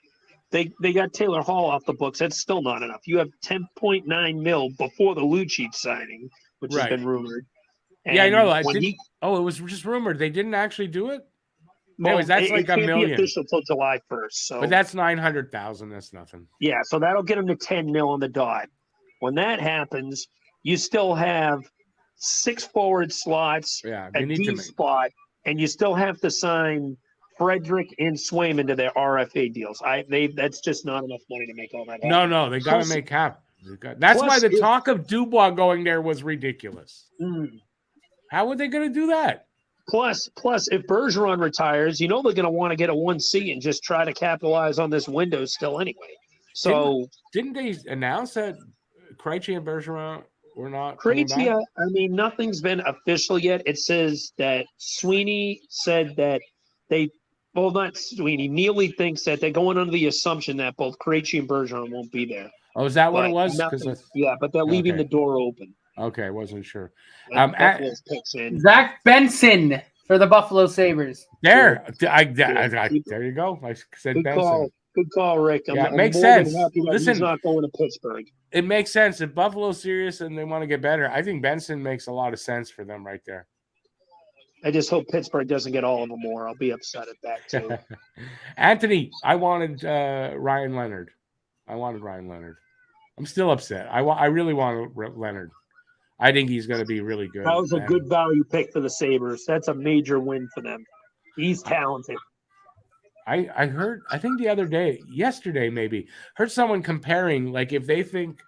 they got Taylor Hall off the books. That's still not enough. You have $10.9 million before the Lucic signing, which Right. has been rumored. Yeah, I know. when he- it was just rumored. They didn't actually do it? well, Anyways, that's it like can't $1 million. be official till July 1st. So But that's 900,000. That's nothing. yeah, so that'll get him to 10 mil on the dot. When that happens, you still have 6 forward slots, Yeah, a they need to D make. spot, and you still have to sign Frederick and Swayman to their RFA deals. That's just not enough money to make all that happen. No, they got to Plus- make cap. That's why plus the if- talk of Dubois going there was ridiculous. Mm. How were they going to do that? Plus, if Bergeron retires, you know they're going to want to get a 1C and just try to capitalize on this window still anyway. So Didn't they announce that Krejci and Bergeron were not coming back? Krejci, I mean, nothing's been official yet. It says that Sweeney said that not Sweeney. Neely thinks that they're going under the assumption that both Krejci and Bergeron won't be there. Oh, is that what But it was? nothing- yeah, but they're leaving Okay. the door open. Okay, I wasn't sure. And at- Buffalo's picks in. Zach Benson for the Buffalo Sabres. There, Yeah. there you go. I said Good Benson. call. Good call, Rick. Yeah, it I'm makes more than sense. happy that Listen- he's not going to Pittsburgh. It makes sense. If Buffalo's serious and they want to get better, I think Benson makes a lot of sense for them right there. I just hope Pittsburgh doesn't get all of them more. I'll be upset at that too. Anthony, I wanted Ryan Leonard. I'm still upset. I really want Leonard. I think he's going to be really good. That was a And good value pick for the Sabres. That's a major win for them. He's talented. I heard, I think the other day, yesterday maybe, heard someone comparing, like if they think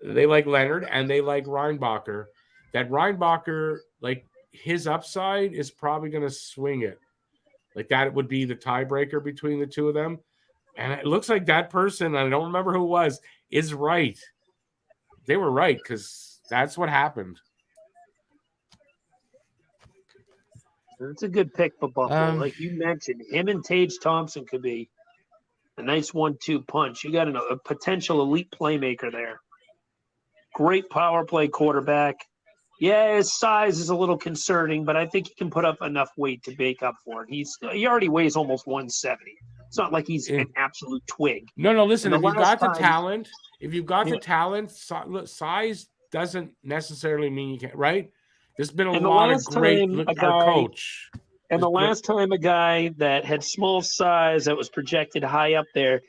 they like Leonard and they like Reinbacher, that Reinbacher, like his upside is probably going to swing it. Like that would be the tiebreaker between the two of them. And it looks like that person, I don't remember who it was, is right. They were right because that's what happened. It's a good pick for Buffalo. Um, Like you mentioned, him and Tage Thompson could be a nice 1-2 punch. You got a potential elite playmaker there. Great power play quarterback. Yeah, his size is a little concerning, but I think he can put up enough weight to make up for it. He already weighs almost 170. It's not like he's Yeah. an absolute twig. No. Listen, And if the you've got last the time- talent, Yeah. size doesn't necessarily mean you can't. Right? There's been a And the lot of last great. time Look, a our guy- coach. And the It's great. last time a guy that had small size that was projected high up there,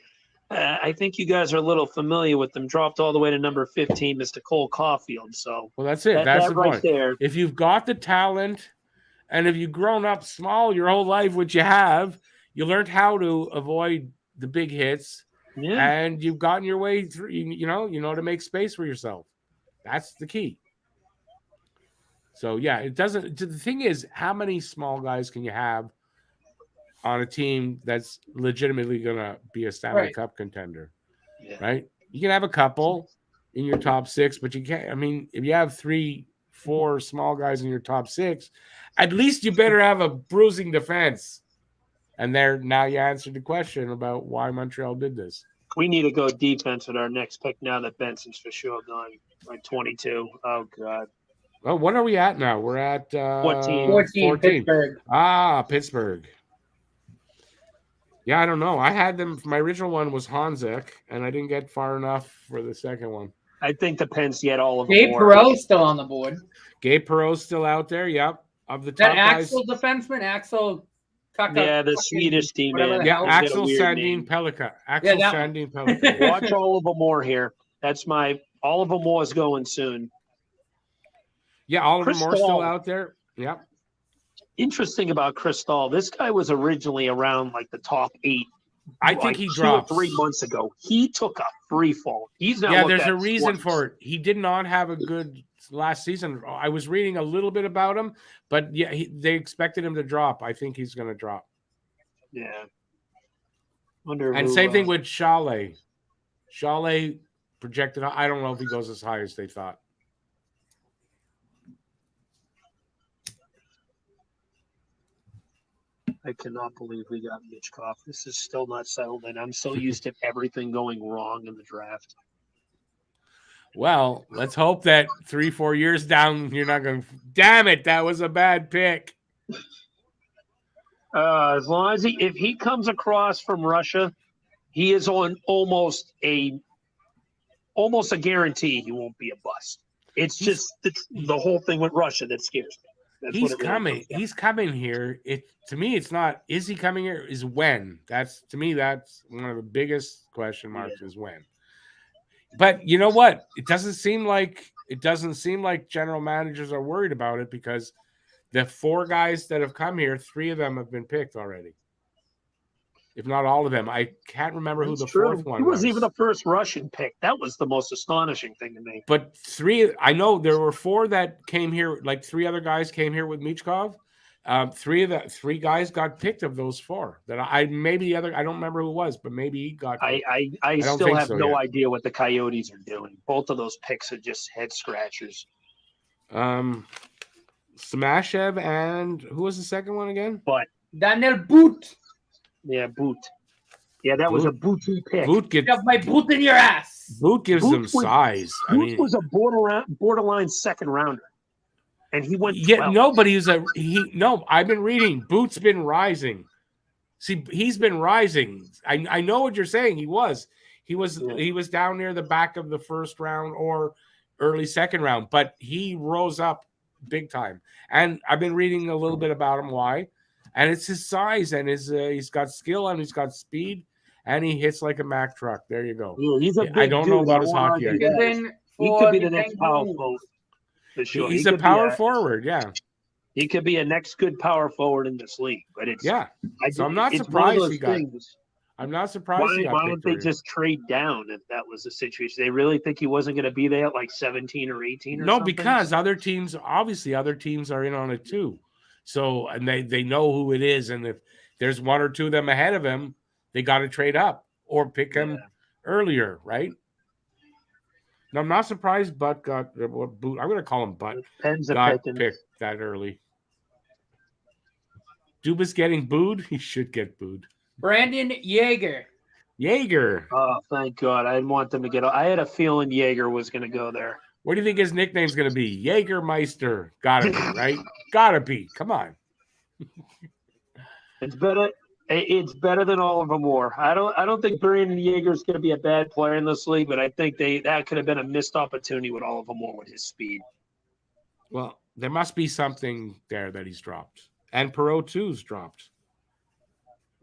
I think you guys are a little familiar with them, dropped all the way to number 15, Mr. Cole Caulfield. So Well, that's it. that That's the right point. there. If you've got the talent, and if you've grown up small your whole life, which you have, you learned how to avoid the big hits, Yeah. and you've gotten your way through. You know to make space for yourself. That's the key. So yeah, it doesn't. The thing is, how many small guys can you have on a team that's legitimately going to be a Stanley Right. Cup contender? Yeah. Right? You can have a couple in your top 6, but you can't. I mean, if you have 3, 4 small guys in your top 6, at least you better have a bruising defense. And now you answered the question about why Montreal did this. We need to go defense with our next pick now that Benson's for sure gone. Like 22. Oh, God. Oh, what are we at now? We're at 14. 14, Pittsburgh. Pittsburgh. Yeah, I don't know. I had them. My original one was Hanzik, and I didn't get far enough for the second one. I think depends yet all of them. Gabe Perreault's still on the board. Gabe Perreault's still out there. Yep. Of the That top guys. Axel defenseman, Axel. Yeah, the Swedish team, whatever man. the Yeah, hell. Get a Axel weird Sandin name. Pellikka. Axel that Sandin Pellikka. Watch Oliver Moore here. That's Oliver Moore's going soon. Yeah, Oliver Chris Moore's still Stahl. out there. Yep. Interesting about Chris Stahl. This guy was originally around like the top 8. I think like he 2 drops. or 3 months ago. He took a free fall. He's now Yeah, looked there's at a reason twice. for it. He did not have a good last season. I was reading a little bit about him, but yeah, they expected him to drop. I think he's going to drop. Yeah. Wonder And who, same thing with Chalet. Chalet projected. I don't know if he goes as high as they thought. I cannot believe we got Mitchkov. This is still not settled, and I'm so used to everything going wrong in the draft. Well, let's hope that 3-4 years down, you're not going to. Damn it, that was a bad pick. As long as if he comes across from Russia, he is on almost a guarantee he won't be a bust. It's just the whole thing with Russia that scares me. That's He's what it really coming. comes down He's coming here. To me, it's not. Is he coming here? Is when? That's one of the biggest question marks. Is when. But you know what? It doesn't seem like general managers are worried about it because the 4 guys that have come here, 3 of them have been picked already. If not all of them. I can't remember who the That's true. 4th one He was. wasn't even the first Russian pick. That was the most astonishing thing to me. But 3, I know there were 4 that came here, like 3 other guys came here with Michkov. 3 guys got picked of those 4. That I don't remember who it was, but maybe he got picked. I don't still think have so no yet. idea what the Coyotes are doing. Both of those picks are just head scratchers. Samashev and who was the second one again? Daniel Boot. Yeah, Boot. Yeah, that was a booty pick. Boot Shove my boot in your ass. Boot gives Boot them was- size. I Boot mean, was a borderline second rounder, and he went. yeah, 12. no, but no. I've been reading. Boot's been rising. See, he's been rising. I know what you're saying. He was down near the back of the first round or early second round, but he rose up big time. And I've been reading a little bit about him. Why? And it's his size and he's got skill and he's got speed and he hits like a Mack truck. There you go. Yeah, he's a big I don't know dude. about his I won't hockey argue IQ. that. He could be the next power forward. For sure. He's He a could be power forward. Yeah. He could be a next good power forward in this league. But it's Yeah. So I'm not it's one of surprised those he got. things. I'm not surprised he got Why picked didn't they early. just trade down if that was the situation? They really think he wasn't going to be there at like 17 or 18 or No, something? because other teams are in on it too. So and they know who it is, and if there's 1 or 2 of them ahead of him, they got to trade up or pick him earlier, right? No, I'm not surprised. Butt got Boot. I'm going to call him Butt. Pens are Got picking. picked that early. Dubas getting booed. He should get booed. Brandon Yeager. Jaeger. Oh, thank God. I didn't want them to get. I had a feeling Jaeger was going to go there. What do you think his nickname's going to be? Jaegermeister. Gotta be, right? Gotta be. Come on. It's better. It's better than Oliver Moore. I don't think Brandon Yeager is going to be a bad player in this league, but I think that could have been a missed opportunity with Oliver Moore with his speed. Well, there must be something there that he's dropped. And Perreault, too's dropped.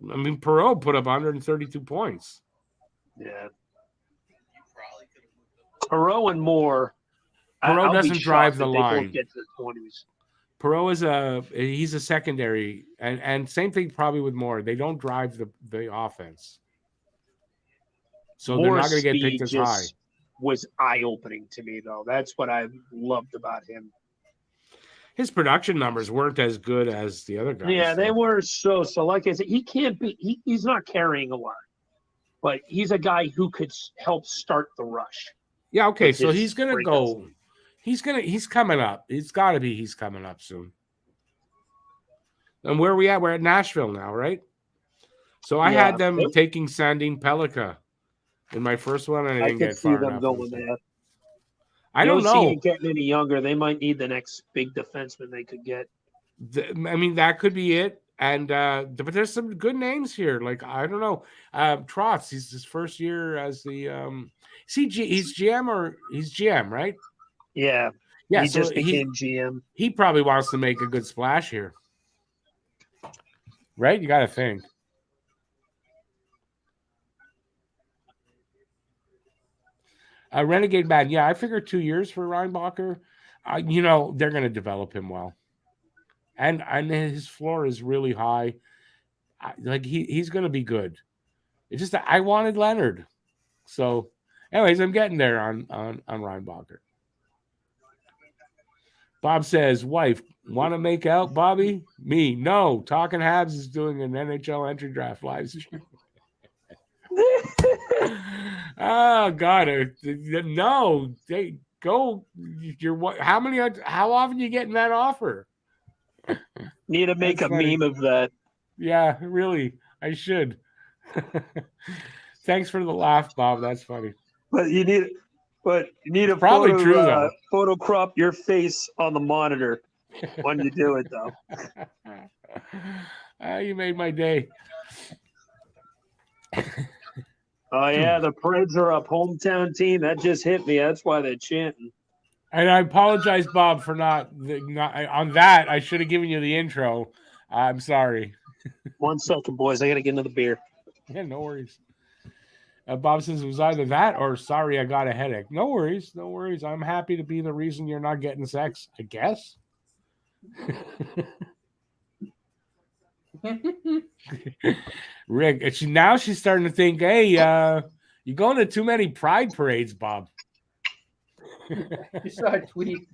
I mean, Perreault put up 132 points. Yeah. Perreault and Moore. Perreault doesn't drive the they line. both get to the 20s. Perreault he's a secondary, and same thing probably with Moore. They don't drive the offense, so they're not going to get picked as high. Was eye-opening to me, though. That's what I loved about him. His production numbers weren't as good as the other guys. Yeah, they were so. Like I said, he can't be. He's not carrying a lot, but he's a guy who could help start the rush. Yeah. Okay. So he's going to go. He's coming up. It's got to be he's coming up soon. And where are we at? We're at Nashville now, right? So I had them taking Sandin Pellikka in my first one, and I didn't get far enough. I could see them going there. I don't know. See getting any younger. They might need the next big defenseman they could get. I mean, that could be it. And but there's some good names here. Like, I don't know. Trotz, he's his first year as the he's GM or he's GM, right? Yeah. Yeah. He just became GM. He probably wants to make a good splash here. Right? You got to think. Renegade Bad. Yeah, I figured 2 years for Reinbacher. They're going to develop him well. And his floor is really high. He's going to be good. It's just that I wanted Leonard. So, anyways, I'm getting there on Reinbacher. Bob says, wife, want to make out, Bobby? Me, no. Talking Habs is doing an NHL entry draft live stream. Oh, God. No. They go. How often you getting that offer? Need to make a meme of that. Yeah, really. I should. Thanks for the laugh, Bob. That's funny. But you need a probably photo, true, photo crop your face on the monitor when you do it, though. You made my day. Oh, yeah, the Preds are up. Hometown team. That just hit me. That's why they're chanting. And I apologize, Bob, for not on that. I should have given you the intro. I'm sorry. 1 second, boys. I got to get another beer. Yeah, no worries. Bob says it was either that or sorry, I got a headache. No worries. No worries. I'm happy to be the reason you're not getting sex, I guess. Rick, now she's starting to think, hey, you're going to too many pride parades, Bob. You saw a tweet.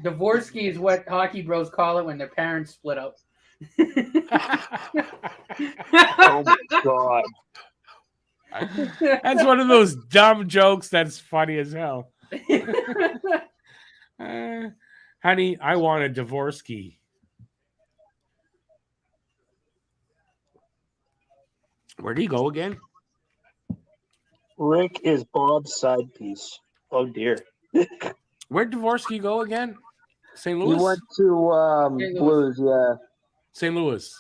Dvorsky is what hockey bros call it when their parents split up. Oh, my God. That's one of those dumb jokes that's funny as hell. Honey, I want a Dvorsky. Where'd he go again? Rick is Bob's side piece. Oh, dear. Where'd Dvorsky go again? St. Louis? He went to Blues, yeah. St. Louis.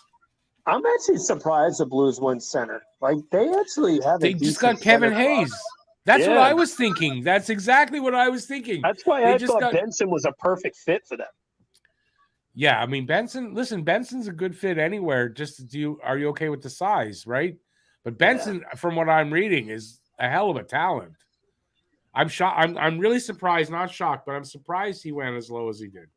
I'm actually surprised the Blues went center. Like, they actually have They just got Kevin Hayes. That's what I was thinking. That's exactly what I was thinking. That's why I thought Benson was a perfect fit for them. Yeah, I mean, Benson's a good fit anywhere. Are you okay with the size, right? But Benson, from what I'm reading, is a hell of a talent. I'm shocked. I'm really surprised, not shocked, but I'm surprised he went as low as he did.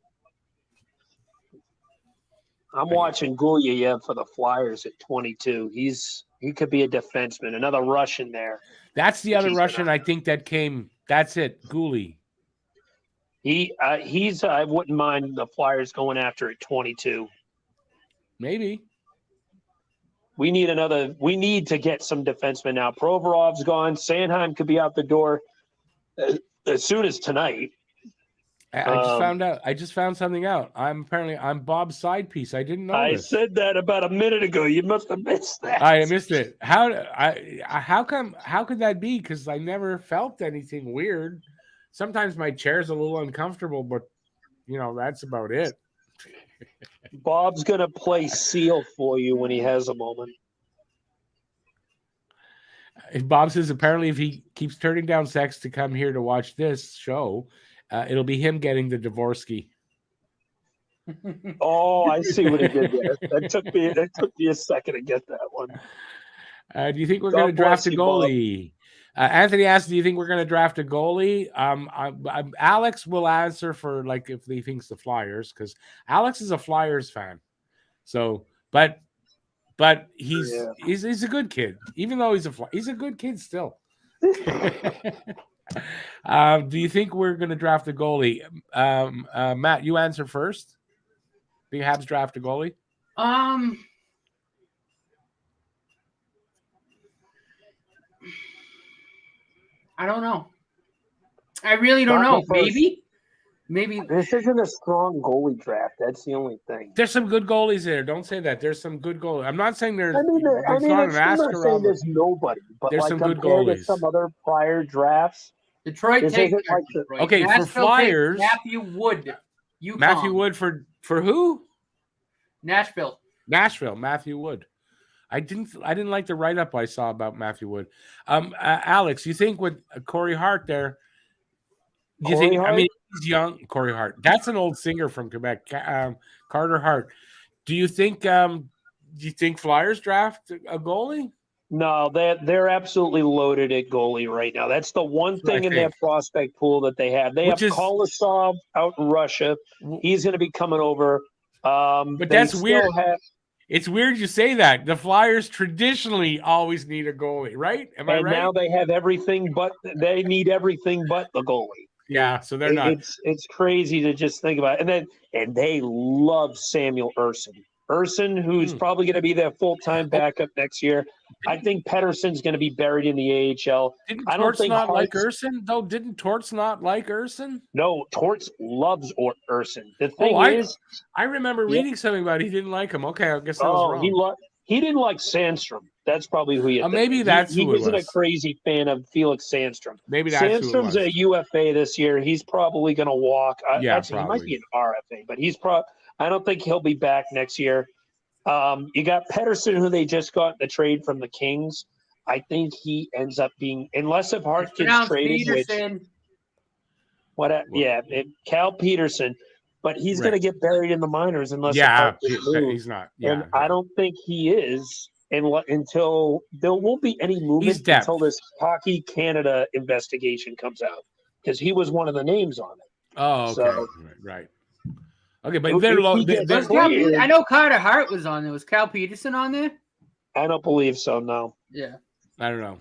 I'm watching Gulyayev for the Flyers at 22. He could be a defenseman, another Russian there. That's the other Russian I think that came. That's it, Guli. I wouldn't mind the Flyers going after at 22. Maybe. We need to get some defensemen now. Provorov's gone. Sanheim could be out the door as soon as tonight. I just found something out. I'm Bob's side piece. I didn't know. I said that about a minute ago. You must have missed that. I missed it. How could that be? Because I never felt anything weird. Sometimes my chair's a little uncomfortable, but that's about it. Bob's gonna play Seal for you when he has a moment. Bob says apparently if he keeps turning down sex to come here to watch this show, it'll be him getting the divorce ski. Oh, I see what he did there. That took me a second to get that one. Do you think we're God going to draft a bless you, Bob. goalie? Anthony asked, "Do you think we're going to draft a goalie?" Alex will answer for like if he thinks the Flyers, because Alex is a Flyers fan. So, but he's a good kid, even though he's a good kid still. Do you think we're going to draft a goalie? Matt, you answer first. Do you Habs draft a goalie? I don't know. I really don't know. Maybe This isn't a strong goalie draft. That's the only thing. There's some good goalies there. Don't say that. There's some good goalies. I'm not saying there's. I mean, it's not an I'm not saying Askarov. there's nobody, but There's like some good compared to goalies. some other prior drafts, Detroit this takes isn't like the- Detroit. Okay, for Nashville Flyers, takes Matthew Wood. UConn. Matthew Wood for who? Nashville. Matthew Wood. I didn't like the write up I saw about Matthew Wood. Alex, you think with Corey Hart there? You think? I mean, he's young. Corey Hart. That's an old singer from Quebec. Carter Hart. Do you think? Do you think Flyers draft a goalie? No, they're absolutely loaded at goalie right now. That's the one thing in their prospect pool that they have. They have Kolosov out in Russia. He's going to be coming over. But that's weird. It's weird you say that. The Flyers traditionally always need a goalie, right? Am I right? And now they have everything, but they need everything but the goalie. Yeah, so they're not. It's crazy to just think about it. And they love Samuel Urson, who's probably going to be their full-time backup next year. I think Pettersson's going to be buried in the AHL. I don't think not like Urson, though. Didn't Torts not like Urson? No, Torts loves Urson. The thing is, I remember reading something about he didn't like him. Okay, I guess I was wrong. He didn't like Sandstrom. That's probably who you. Maybe that's he who it was. He wasn't a crazy fan of Felix Sandstrom. Maybe that's Sandstrom's who it was. a UFA this year. He's probably going to walk. Actually, he might be an RFA, but I don't think he'll be back next year. You got Pettersson, who they just got in the trade from the Kings. I think he ends up being, unless if Hart gets traded, Cal Peterson, but he's going to get buried in the minors unless he's not. Yeah, and I don't think he is, until there won't be any movement until this Hockey Canada investigation comes out, because he was one of the names on it. Oh, okay, so, right. Okay, but I know Carter Hart was on there. Was Cal Peterson on there? I don't believe so. No. Yeah. I don't know.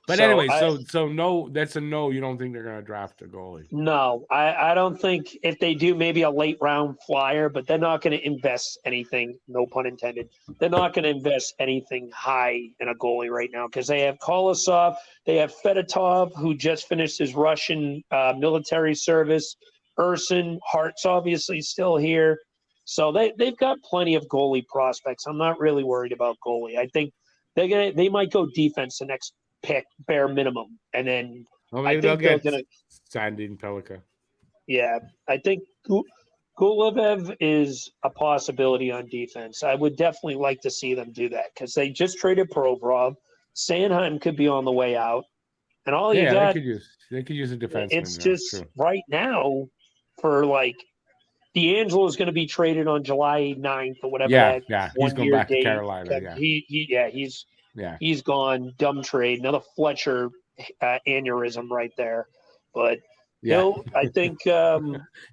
But anyway, so no, that's a no. You don't think they're going to draft a goalie? No, I don't think. If they do, maybe a late round flyer, but they're not going to invest anything. No pun intended. They're not going to invest anything high in a goalie right now, because they have Kolosov, they have Fedotov, who just finished his Russian military service. Urson, Hart's obviously still here. So they've got plenty of goalie prospects. I'm not really worried about goalie. I think they might go defense the next pick, bare minimum. And then maybe they'll get Sandin Pelika. Yeah, I think Golubev is a possibility on defense. I would definitely like to see them do that, because they just traded Provorov. Sanheim could be on the way out. And all you got, they could use a defenseman. It's just right now, for like D'Angelo is going to be traded on July 9th or whatever. Yeah, he's going back to Carolina. He's gone. Dumb trade. Another Fletcher aneurysm right there. But I think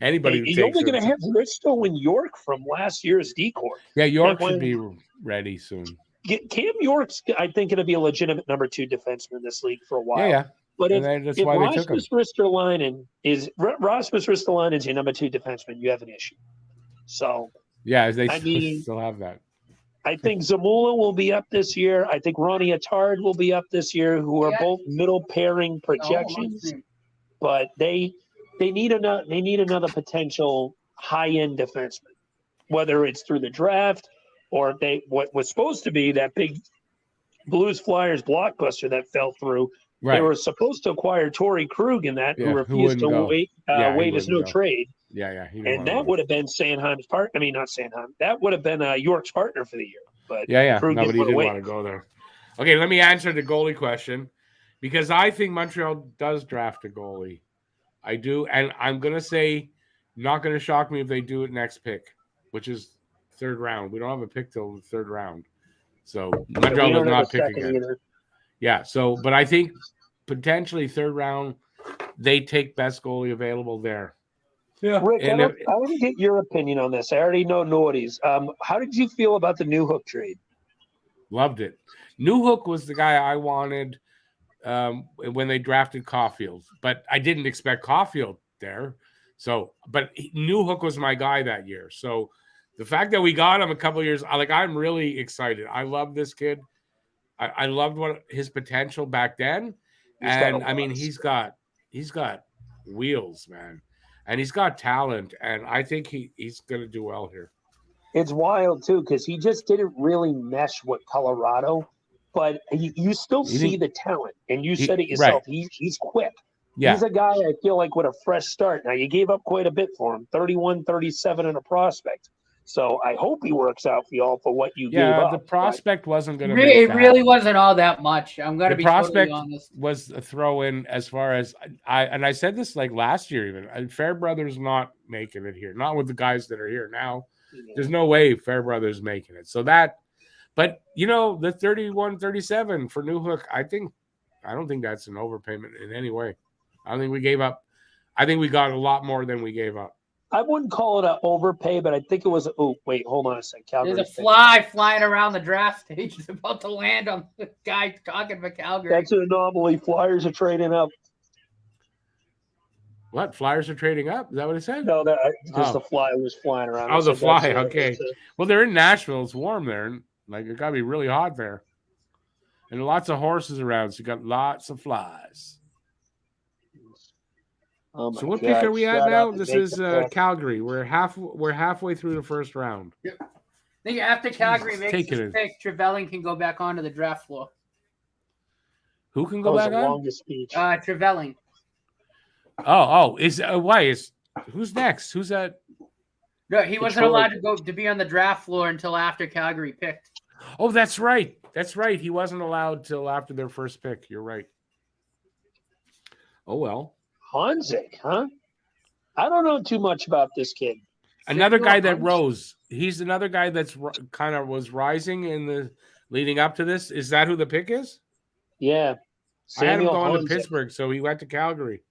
anybody. You're only going to have Risto and York from last year's decor. Yeah, York should be ready soon. Cam York's, I think, going to be a legitimate number 2 defenseman in this league for a while. Yeah. But if Rasmus Ristolainen is your number 2 defenseman, you have an issue. So they still have that. I think Zamula will be up this year. I think Ronnie Attard will be up this year, who are both middle pairing projections. But they need another potential high end defenseman, whether it's through the draft or what was supposed to be that big Blues Flyers blockbuster that fell through. Right. They were supposed to acquire Torrey Krug in that, who refused to waive his no trade. And that would have been Sanheim's part. I mean, not Sanheim. That would have been York's partner for the year. But Krug but he didn't want to go there. Okay, let me answer the goalie question because I think Montreal does draft a goalie. I do, and I'm gonna say, not gonna shock me if they do it next pick, which is third round. We don't have a pick till the third round, so Montreal we does don't have a not pick second again. either. Yeah, so but I think potentially third round they take best goalie available there. Yeah, Rick, I and want to get your opinion on this. I already know Naughty's. How did you feel about the Newhook trade? loved it. Newhook was the guy I wanted when they drafted Caulfield, but I didn't expect Caulfield there. So, but Newhook was my guy that year. So the fact that we got him a couple of years, I'm really excited. I love this kid. I loved what his potential back then, and I mean he's got wheels, man, and he's got talent, and I think he's going to do well here. It's wild too because he just didn't really mesh with Colorado, but you still see the talent, and you said it yourself. Right. He's quick. Yeah. He's a guy I feel like with a fresh start. Now you gave up quite a bit for him, 31, 37 in a prospect. So I hope he works out for y'all for what you gave up. The prospect wasn't going to make it really wasn't all that much. I'm going to be totally honest. Was a throw in as far as I said this like last year even. Fairbrother's not making it here. Not with the guys that are here now. Yeah. There's no way Fairbrother's making it. So that, but the 31-37 for Newhook, I don't think that's an overpayment in any way. I don't think we gave up. I think we got a lot more than we gave up. I wouldn't call it an overpay, but I think it was. Oh, wait, hold on a second. Calgary There's a fly flying around the draft stage. It's about to land on the guy talking about Calgary. That's an anomaly. Flyers are trading up. What? Flyers are trading up? Is that what it said? No, because the fly was flying around. Oh, the fly. Okay. Well, they're in Nashville. It's warm there. Like, it got to be really hot there. And lots of horses around, so you got lots of flies. Oh so what pick are we at now? This is Calgary. We're halfway through the first round. Yep. I think after Calgary makes his pick, Trevelyan can go back onto the draft floor. Who can go back on? Trevelyan. Who's next? Who's that? No, he wasn't allowed to be on the draft floor until after Calgary picked. Oh, that's right. That's right. He wasn't allowed till after their first pick. You're right. Oh well. Honzik, huh? I don't know too much about this kid. Another guy that rose. He's another guy that's kind of was rising in the leading up to this. Is that who the pick is? Yeah. I had him going to Pittsburgh, so he went to Calgary.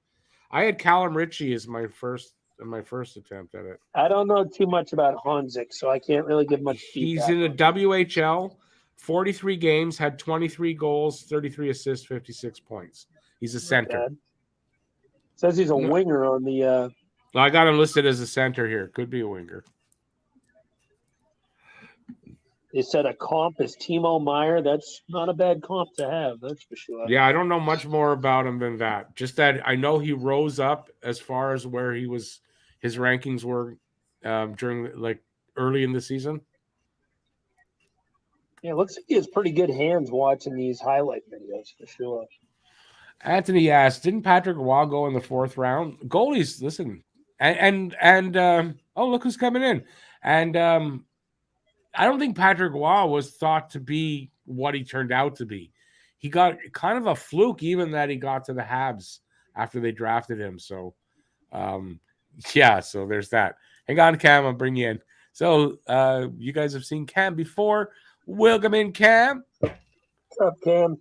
I had Callum Ritchie as my first attempt at it. I don't know too much about Honzik, so I can't really give much feedback. He's in the WHL, 43 games, had 23 goals, 33 assists, 56 points. He's a center. Says he's a winger on the. I got him listed as a center here. Could be a winger. They said a comp is Timo Meier. That's not a bad comp to have. That's for sure. Yeah, I don't know much more about him than that. Just that I know he rose up as far as where he was. His rankings were during early in the season. Yeah, it looks like he has pretty good hands watching these highlight videos for sure. Anthony asked, didn't Patrick Roy go in the fourth round? Goalies, listen. And look who's coming in. And I don't think Patrick Roy was thought to be what he turned out to be. He got kind of a fluke even that he got to the Habs after they drafted him. So, so there's that. Hang on, Cam, I'll bring you in. So you guys have seen Cam before. Welcome in, Cam. What's up, Cam?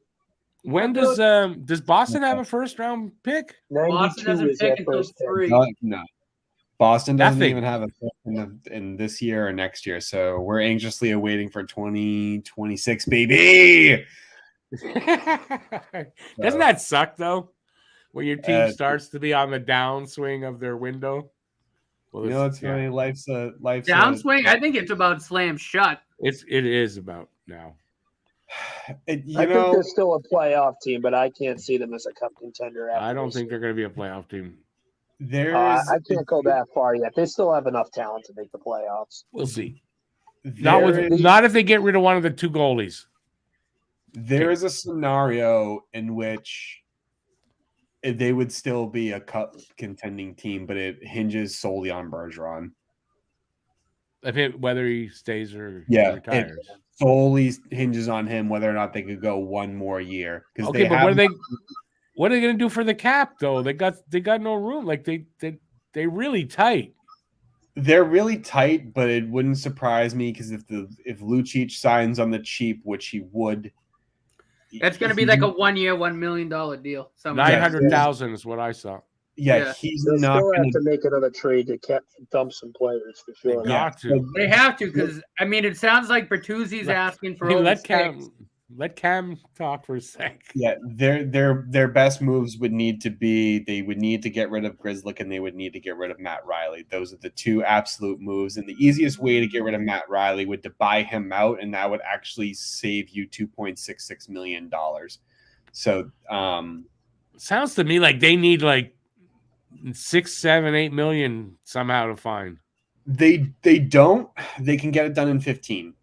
When does Boston have a first round pick? Boston doesn't pick until 3. No. Boston doesn't even have a pick in this year or next year. So we're anxiously awaiting for 2026, baby. Doesn't that suck though? When your team starts to be on the downswing of their window. Well, it's really life's downswing. I think it's about slam shut. It is about now. I think they're still a playoff team, but I can't see them as a cup contender. I don't think they're going to be a playoff team. I can't go that far yet. They still have enough talent to make the playoffs. We'll see. Not if they get rid of one of the two goalies. There is a scenario in which they would still be a cup contending team, but it hinges solely on Bergeron. Whether he stays or retires. solely hinges on him whether or not they could go one more year. Because Okay, but what are they going to do for the cap though? They got no room. Like they really tight. They're really tight, but it wouldn't surprise me because if Lucic signs on the cheap, which he would, That's going to be like a 1 year, $1 million deal. 900,000 is what I saw. Yeah, he's They'll not still going have to make another trade to dump some players for sure. Got to. They have to because I mean it sounds like Bertuzzi's asking for over let Cam talk for a sec. Yeah, their best moves would need to be they would need to get rid of Grzelcyk and they would need to get rid of Matt Riley. Those are the two absolute moves. And the easiest way to get rid of Matt Riley would to buy him out, and that would actually save you $2.66 million. So sounds to me like they need like 6, 7, 8 million somehow to find. They don't. They can get it done in 15.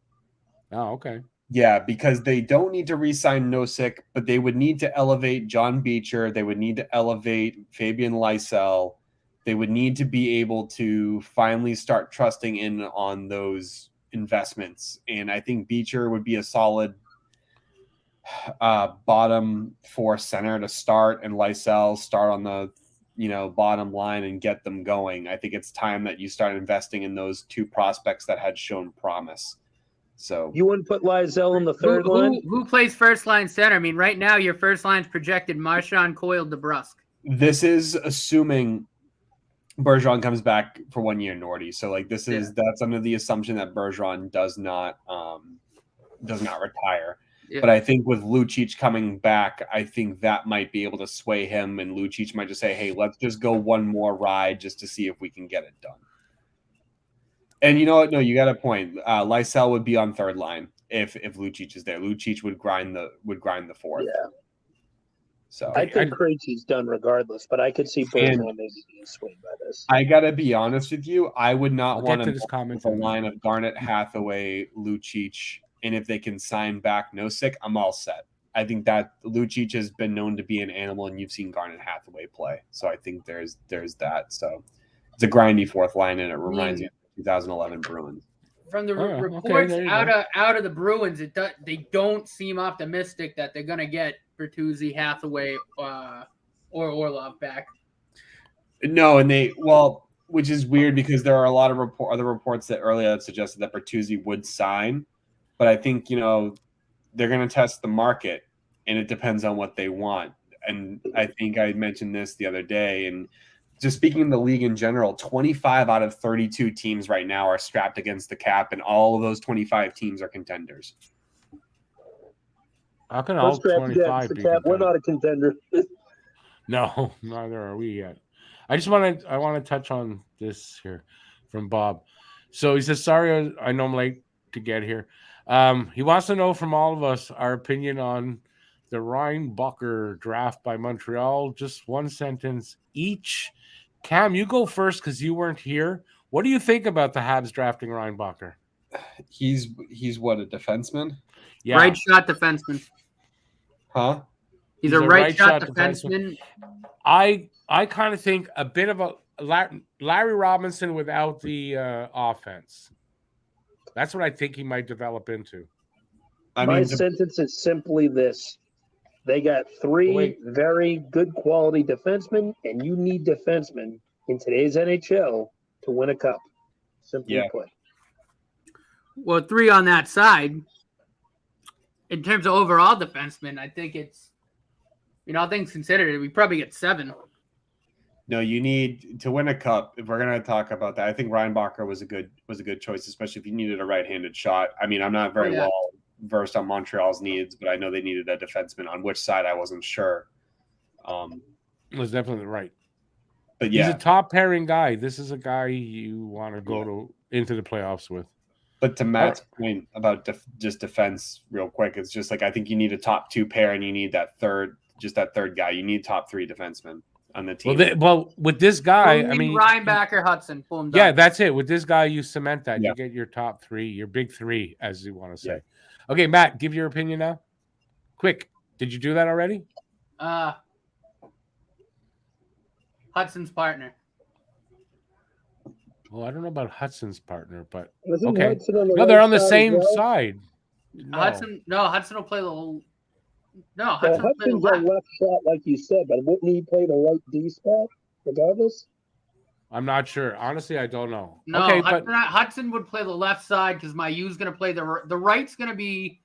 Oh, okay. Yeah, because they don't need to re-sign Nosek, but they would need to elevate John Beecher. They would need to elevate Fabian Lysell. They would need to be able to finally start trusting in on those investments. And I think Beecher would be a solid bottom 4 center to start, and Lysell start on the bottom line and get them going. I think it's time that you start investing in those two prospects that had shown promise. So you wouldn't put Lysell in the third line? Who plays first line center? I mean, right now your first line's projected Marchand, Coyle, DeBrusk. This is assuming Bergeron comes back for 1 year, Nordy. So like that's under the assumption that Bergeron does not retire. Yeah. But I think with Lucic coming back, I think that might be able to sway him, and Lucic might just say, hey, let's just go one more ride just to see if we can get it done. And you know what? No, you got a point. Lysell would be on third line if Lucic is there. Lucic would grind the fourth. Yeah. So I think Krejci's done regardless, but I could see Bergeron maybe being swayed by this. I gotta be honest with you. I would not want to comment the line of Garnett, Hathaway, Lucic, and if they can sign back Nosek, I'm all set. I think that Lucic has been known to be an animal, and you've seen Garnett, Hathaway play. So I think there's that. So it's a grindy fourth line, and it reminds me of 2011 Bruins. From the reports out of the Bruins, they don't seem optimistic that they're going to get Bertuzzi, Hathaway, or Orlov back. No, which is weird because there are a lot of other reports that earlier that suggested that Bertuzzi would sign, but I think they're going to test the market, and it depends on what they want. And I think I mentioned this the other day, and just speaking of the league in general, 25 out of 32 teams right now are strapped against the cap, and all of those 25 teams are contenders. How can all 25 be cap? We're not a contender. No, neither are we yet. I want to touch on this here from Bob. So he says, sorry, I know I'm late to get here. He wants to know from all of us our opinion on the Reinbacher draft by Montreal. Just one sentence each. Cam, you go first because you weren't here. What do you think about the Habs drafting Reinbacher? He's what, a defenseman? Yeah. Right shot defenseman. Huh? He's a right shot defenseman. I kind of think a bit of a Larry Robinson without the offense. That's what I think he might develop into. My sentence is simply this. They got 3 very good quality defensemen, and you need defensemen in today's NHL to win a cup. Simply put. Well, 3 on that side. In terms of overall defensemen, I think it's, all things considered, we probably get 7. No, you need to win a cup. If we're going to talk about that, I think Reinbacher was a good choice, especially if you needed a right-handed shot. I mean, I'm not very well versed on Montreal's needs, but I know they needed a defenseman. On which side, I wasn't sure. It was definitely right. But yeah, he's a top pairing guy. This is a guy you want to go into the playoffs with. But to Matt's point about just defense, real quick, it's just like I think you need a top 2 pair, and you need that third guy. You need top 3 defensemen on the team. Well, with this guy, I mean, Reinbacher, Hudson, boom. Yeah, that's it. With this guy, you cement that. You get your top 3, your big 3, as you want to say. Yeah. Okay, Matt, give your opinion now. Quick, did you do that already? Hudson's partner. Well, I don't know about Hudson's partner, but okay. No, they're on the same side. No. Hudson will play the. No, Well, Hudson will play the Hudson's a left. left shot, like you said, but wouldn't he play the right D spot regardless? I'm not sure. Honestly, I don't know. No, Okay, Hudson would play the left side because Mayu's going to play the right's going to be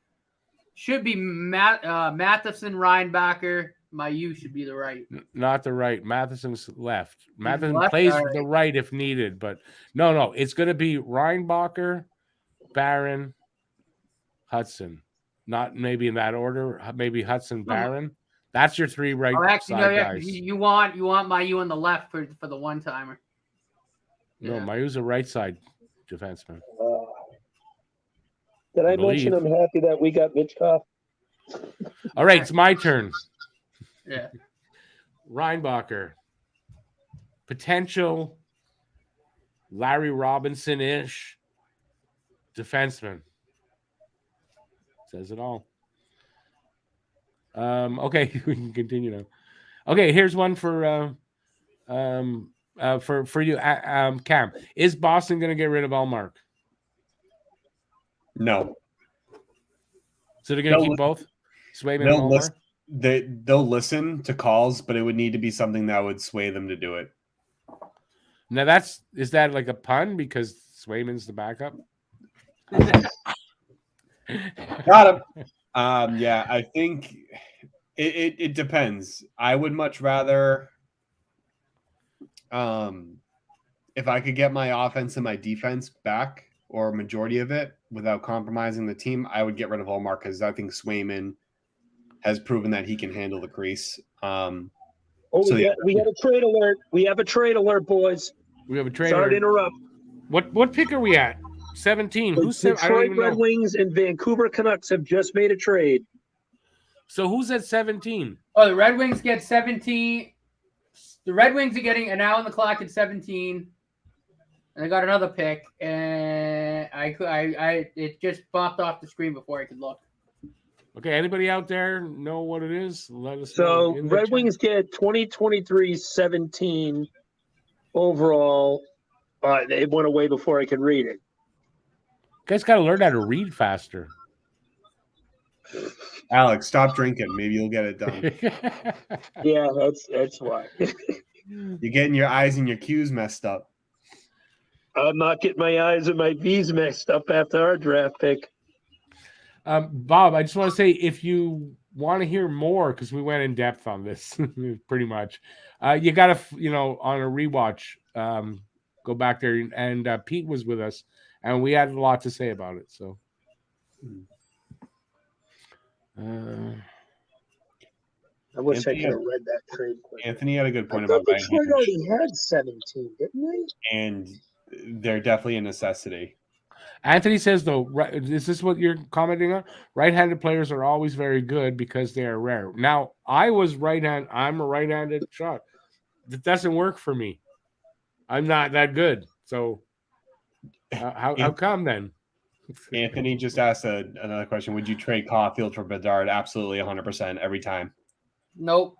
should be Matheson, Reinbacher. Mayu should be the right. not the right. Matheson's left. Matheson left? plays All right. the right if needed, but no. It's going to be Reinbacher, Barron, Hudson. Not maybe in that order. Maybe Hudson, Barron. That's your three right side guys. You want Mayu on the left for the one timer. No, Mayu's a right side defenseman. Did I mention I'm happy that we got Mitchkov? All right, it's my turn. Yeah. Reinbacher. Potential Larry Robinson-ish defenseman. Says it all. Okay, we can continue now. Okay, here's one for you, Cam. Is Boston going to get rid of Allmark? No. So they're going to keep both Swayman and Allmark? They'll listen to calls, but it would need to be something that would sway them to do it. Now is that like a pun because Swayman's the backup? Got him. Yeah, I think it depends. I would much rather if I could get my offense and my defense back or a majority of it without compromising the team, I would get rid of Allmark because I think Swayman has proven that he can handle the crease. We got a trade alert. We have a trade alert, boys. We have a trade Sorry alert. to interrupt. What pick are we at? 17. Who's The I don't Detroit even Red know. Wings and Vancouver Canucks have just made a trade. So who's at 17? Oh, the Red Wings get 17. The Red Wings are getting an hour on the clock at 17. And I got another pick, and it just popped off the screen before I could look. Okay, anybody out there know what it is? Let us So know. in the Red chat. Wings get 2023-17 overall. It went away before I could read it. You guys got to learn how to read faster. Alex, stop drinking. Maybe you'll get it done. Yeah, that's why. You're getting your I's and your Q's messed up. I'm not getting my I's and my V's mixed up after our draft pick. Bob, I just want to say if you want to hear more, because we went in depth on this pretty much, you got to, on a rewatch, go back there. And Pete was with us, and we had a lot to say about it. So, I wish I could have read that trade quick. Anthony had a good point I about thought Detroit already had 17, didn't they? and they're definitely a necessity. Anthony says, though, is this what you're commenting on? Right-handed players are always very good because they are rare. Now, I'm a right-handed shot. That doesn't work for me. I'm not that good. So how come then? Anthony just asked another question. Would you trade Caulfield for Bedard? Absolutely 100% every time. Nope.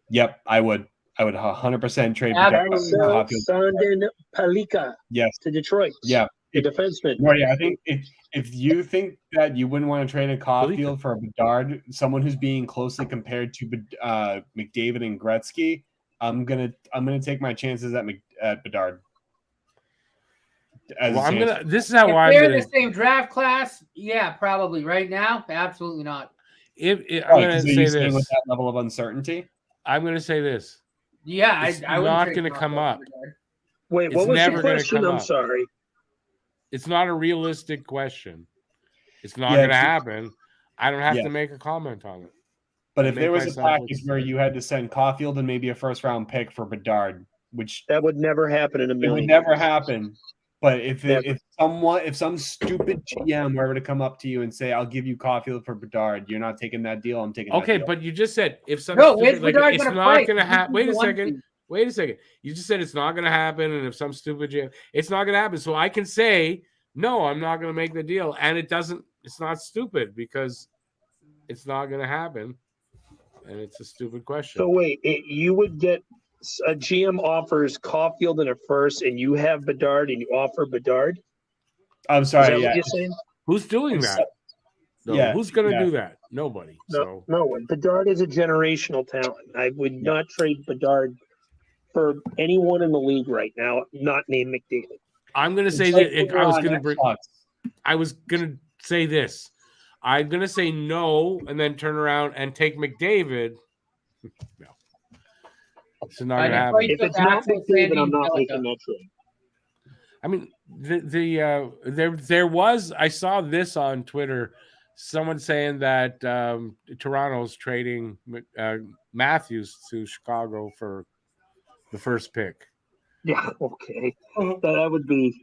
Yep, I would. I would 100% trade Bedard for Caulfield. Sandin Palika to Detroit. Yeah. The defenseman. Well, yeah, I think if you think that you wouldn't want to trade a Caulfield for a Bedard, someone who's being closely compared to McDavid and Gretzky, I'm gonna take my chances at Bedard. This is how if they're the same draft class, yeah, probably. Right now, absolutely not. I'm going to say this with that level of uncertainty. I'm going to say this. Yeah, it's not going to come up. Wait, what was the question? I'm sorry. It's not a realistic question. It's not going to happen. I don't have to make a comment on it. But if there was a package where you had to send Caulfield and maybe a first-round pick for Bedard, which that would never happen in a million. It would never happen. But if some stupid GM were to come up to you and say, "I'll give you Caulfield for Bedard," you're not taking that deal. I'm taking. Okay, that deal. but you just said if some it's not going to happen. Wait a second. You just said it's not going to happen, and if some stupid GM, it's not going to happen. So I can say no, I'm not going to make the deal, and it doesn't. It's not stupid because it's not going to happen, and it's a stupid question. So wait, you would get. A GM offers Caulfield in a first, and you have Bedard, and you offer Bedard. I'm sorry. Is that what you're saying? Who's doing that? So Yeah, who's going to yeah. do that? Nobody. So No one. Bedard is a generational talent. I would not trade Bedard for anyone in the league right now, not named McDavid. I'm going to say It's like that when I was you're going to on bring. Xbox. I was going to say this. I'm going to say no and then turn around and take McDavid. No. This is not going to happen. If it's not McDavid, I'm not making that trade. I mean, there was, I saw this on Twitter, someone saying that Toronto's trading Matthews to Chicago for the first pick. Yeah, okay. That would be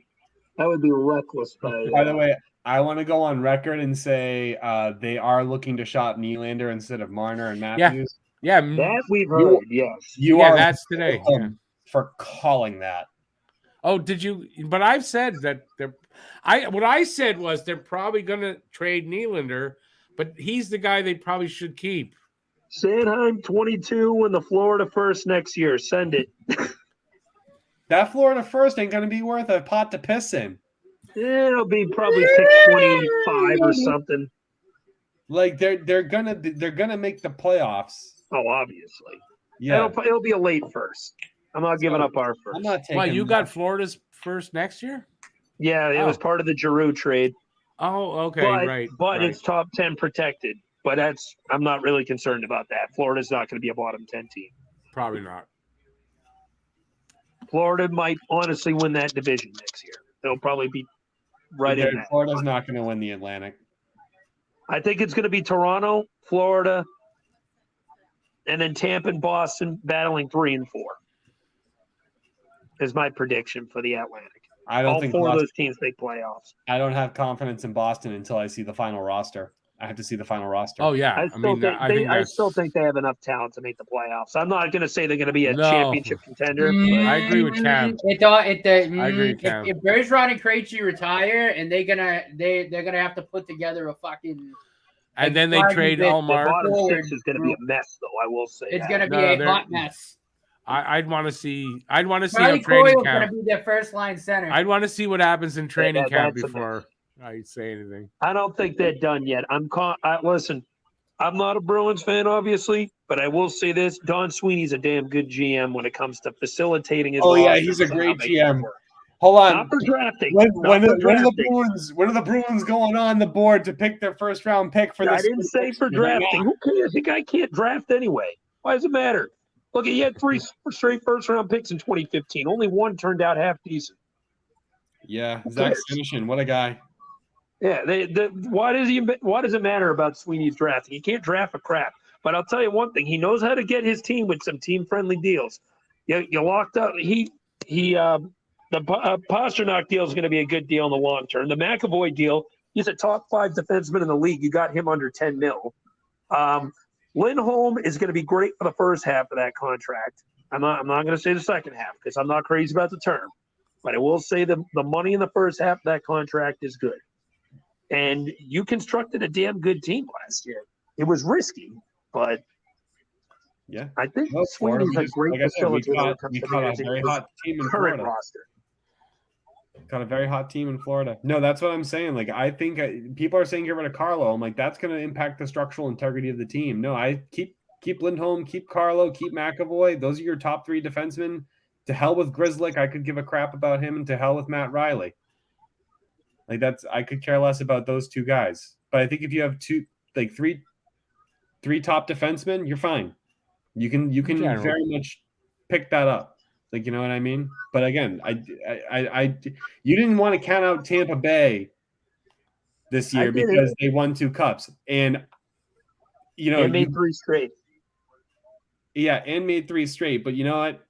reckless. By the way, I want to go on record and say they are looking to shop Nylander instead of Marner and Matthews. Yeah, that we've heard. Yes, that's today. Yeah. For calling that. Oh, did you? But I've said that what I said was they're probably going to trade Nylander, but he's the guy they probably should keep. Sanheim 22 and the Florida first next year. Send it. That Florida first ain't going to be worth a pot to piss in. It'll be probably pick 25 or something. Like they're gonna make the playoffs. Oh, obviously. Yeah, It'll be a late first. I'm not giving up our first. I'm not taking. Why, you got Florida's first next year? Yeah, it was part of the Giroux trade. Oh, okay, But it's top 10 protected. But I'm not really concerned about that. Florida's not going to be a bottom 10 team. Probably not. Florida might honestly win that division next year. They'll probably be right in that. Florida's not going to win the Atlantic. I think it's going to be Toronto, Florida, and then Tampa and Boston battling 3 and 4. Is my prediction for the Atlantic. All think 4 of those teams make playoffs. I don't have confidence in Boston until I see the final roster. I have to see the final roster. Oh yeah, I still think they have enough talent to make the playoffs. I'm not going to say they're going to be a championship contender. I agree with Cam. I agree with Cam. If Bergeron and Krejci retire, and they're gonna have to put together a fucking. And then they trade Allmark. The bottom 6 is going to be a mess, though. I will say it's going to be a hot mess. I'd want to see. I'd want to see Charlie a training Coyle's camp. going to be their first line center. I'd want to see what happens in training camp before I say anything. I don't think they're done yet. Listen, I'm not a Bruins fan, obviously, but I will say this: Don Sweeney's a damn good GM when it comes to facilitating his. Oh yeah, he's a great GM. Hold on. Not for drafting. When are the Bruins going on the board to pick their first round pick for this? I didn't say for drafting. Who cares? The guy can't draft anyway. Why does it matter? Look, he had 3 straight first round picks in 2015. Only one turned out half decent. Yeah, Zach Senyshyn, what a guy. Yeah, why does it matter about Sweeney's drafting? He can't draft a crap. But I'll tell you one thing: he knows how to get his team with some team friendly deals. You locked up. The Pasternak deal is going to be a good deal in the long term. The McAvoy deal, he's a top 5 defenseman in the league. You got him under 10 mil. Lindholm is going to be great for the first half of that contract. I'm not going to say the second half because I'm not crazy about the term. But I will say the money in the first half of that contract is good. And you constructed a damn good team last year. It was risky, but yeah, I think Sweeney's a great facilitator. We caught a very hot team in Florida. Roster. Got a very hot team in Florida. No, that's what I'm saying. Like, I think people are saying get rid of Carlo. I'm like, that's going to impact the structural integrity of the team. No, I keep Lindholm, keep Carlo, keep McAvoy. Those are your top 3 defensemen. To hell with Grzelcyk. I could give a crap about him, and to hell with Matt Riley. Like, I could care less about those 2 guys. But I think if you have three top defensemen, you're fine. You can very much pick that up. Like, you know what I mean? But again, you didn't want to count out Tampa Bay this year because they won 2 cups. And, they made 3 straight. Yeah, and made 3 straight. But you know what?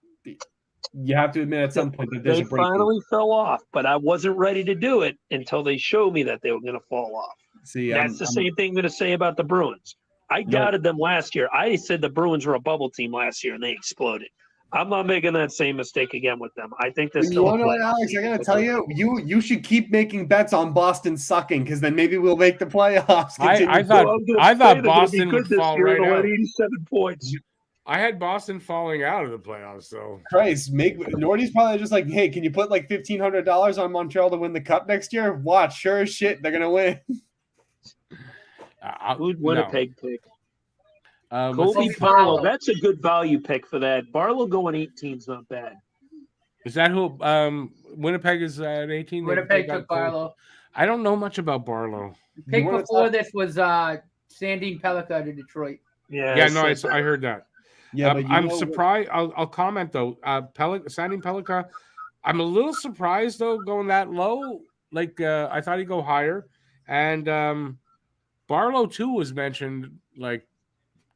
You have to admit at some point that there's a break. They finally fell off, but I wasn't ready to do it until they showed me that they were going to fall off. See, that's the same thing I'm going to say about the Bruins. I doubted them last year. I said the Bruins were a bubble team last year, and they exploded. I'm not making that same mistake again with them. I think this. You know what, Alex? I gotta tell you, you should keep making bets on Boston sucking because then maybe we'll make the playoffs. I thought Boston would fall right out. 87 points. I had Boston falling out of the playoffs. So Christ, Nordy's probably just like, hey, can you put like $1,500 on Montreal to win the cup next year? Watch, sure as shit, they're gonna win. Who'd no. Winnipeg pick? Kobe Kobe Barlow. Barlow. That's a good value pick for that. Barlow going 18's not bad. Is that who? Winnipeg is at 18. Winnipeg took Barlow. I don't know much about Barlow. Pick before this was Sandine Pellica to Detroit. Yeah, no, I heard that. Yeah, but I'm surprised. I'll comment though. Sandine Pellica, I'm a little surprised though going that low. Like I thought he'd go higher, and Barlow too was mentioned like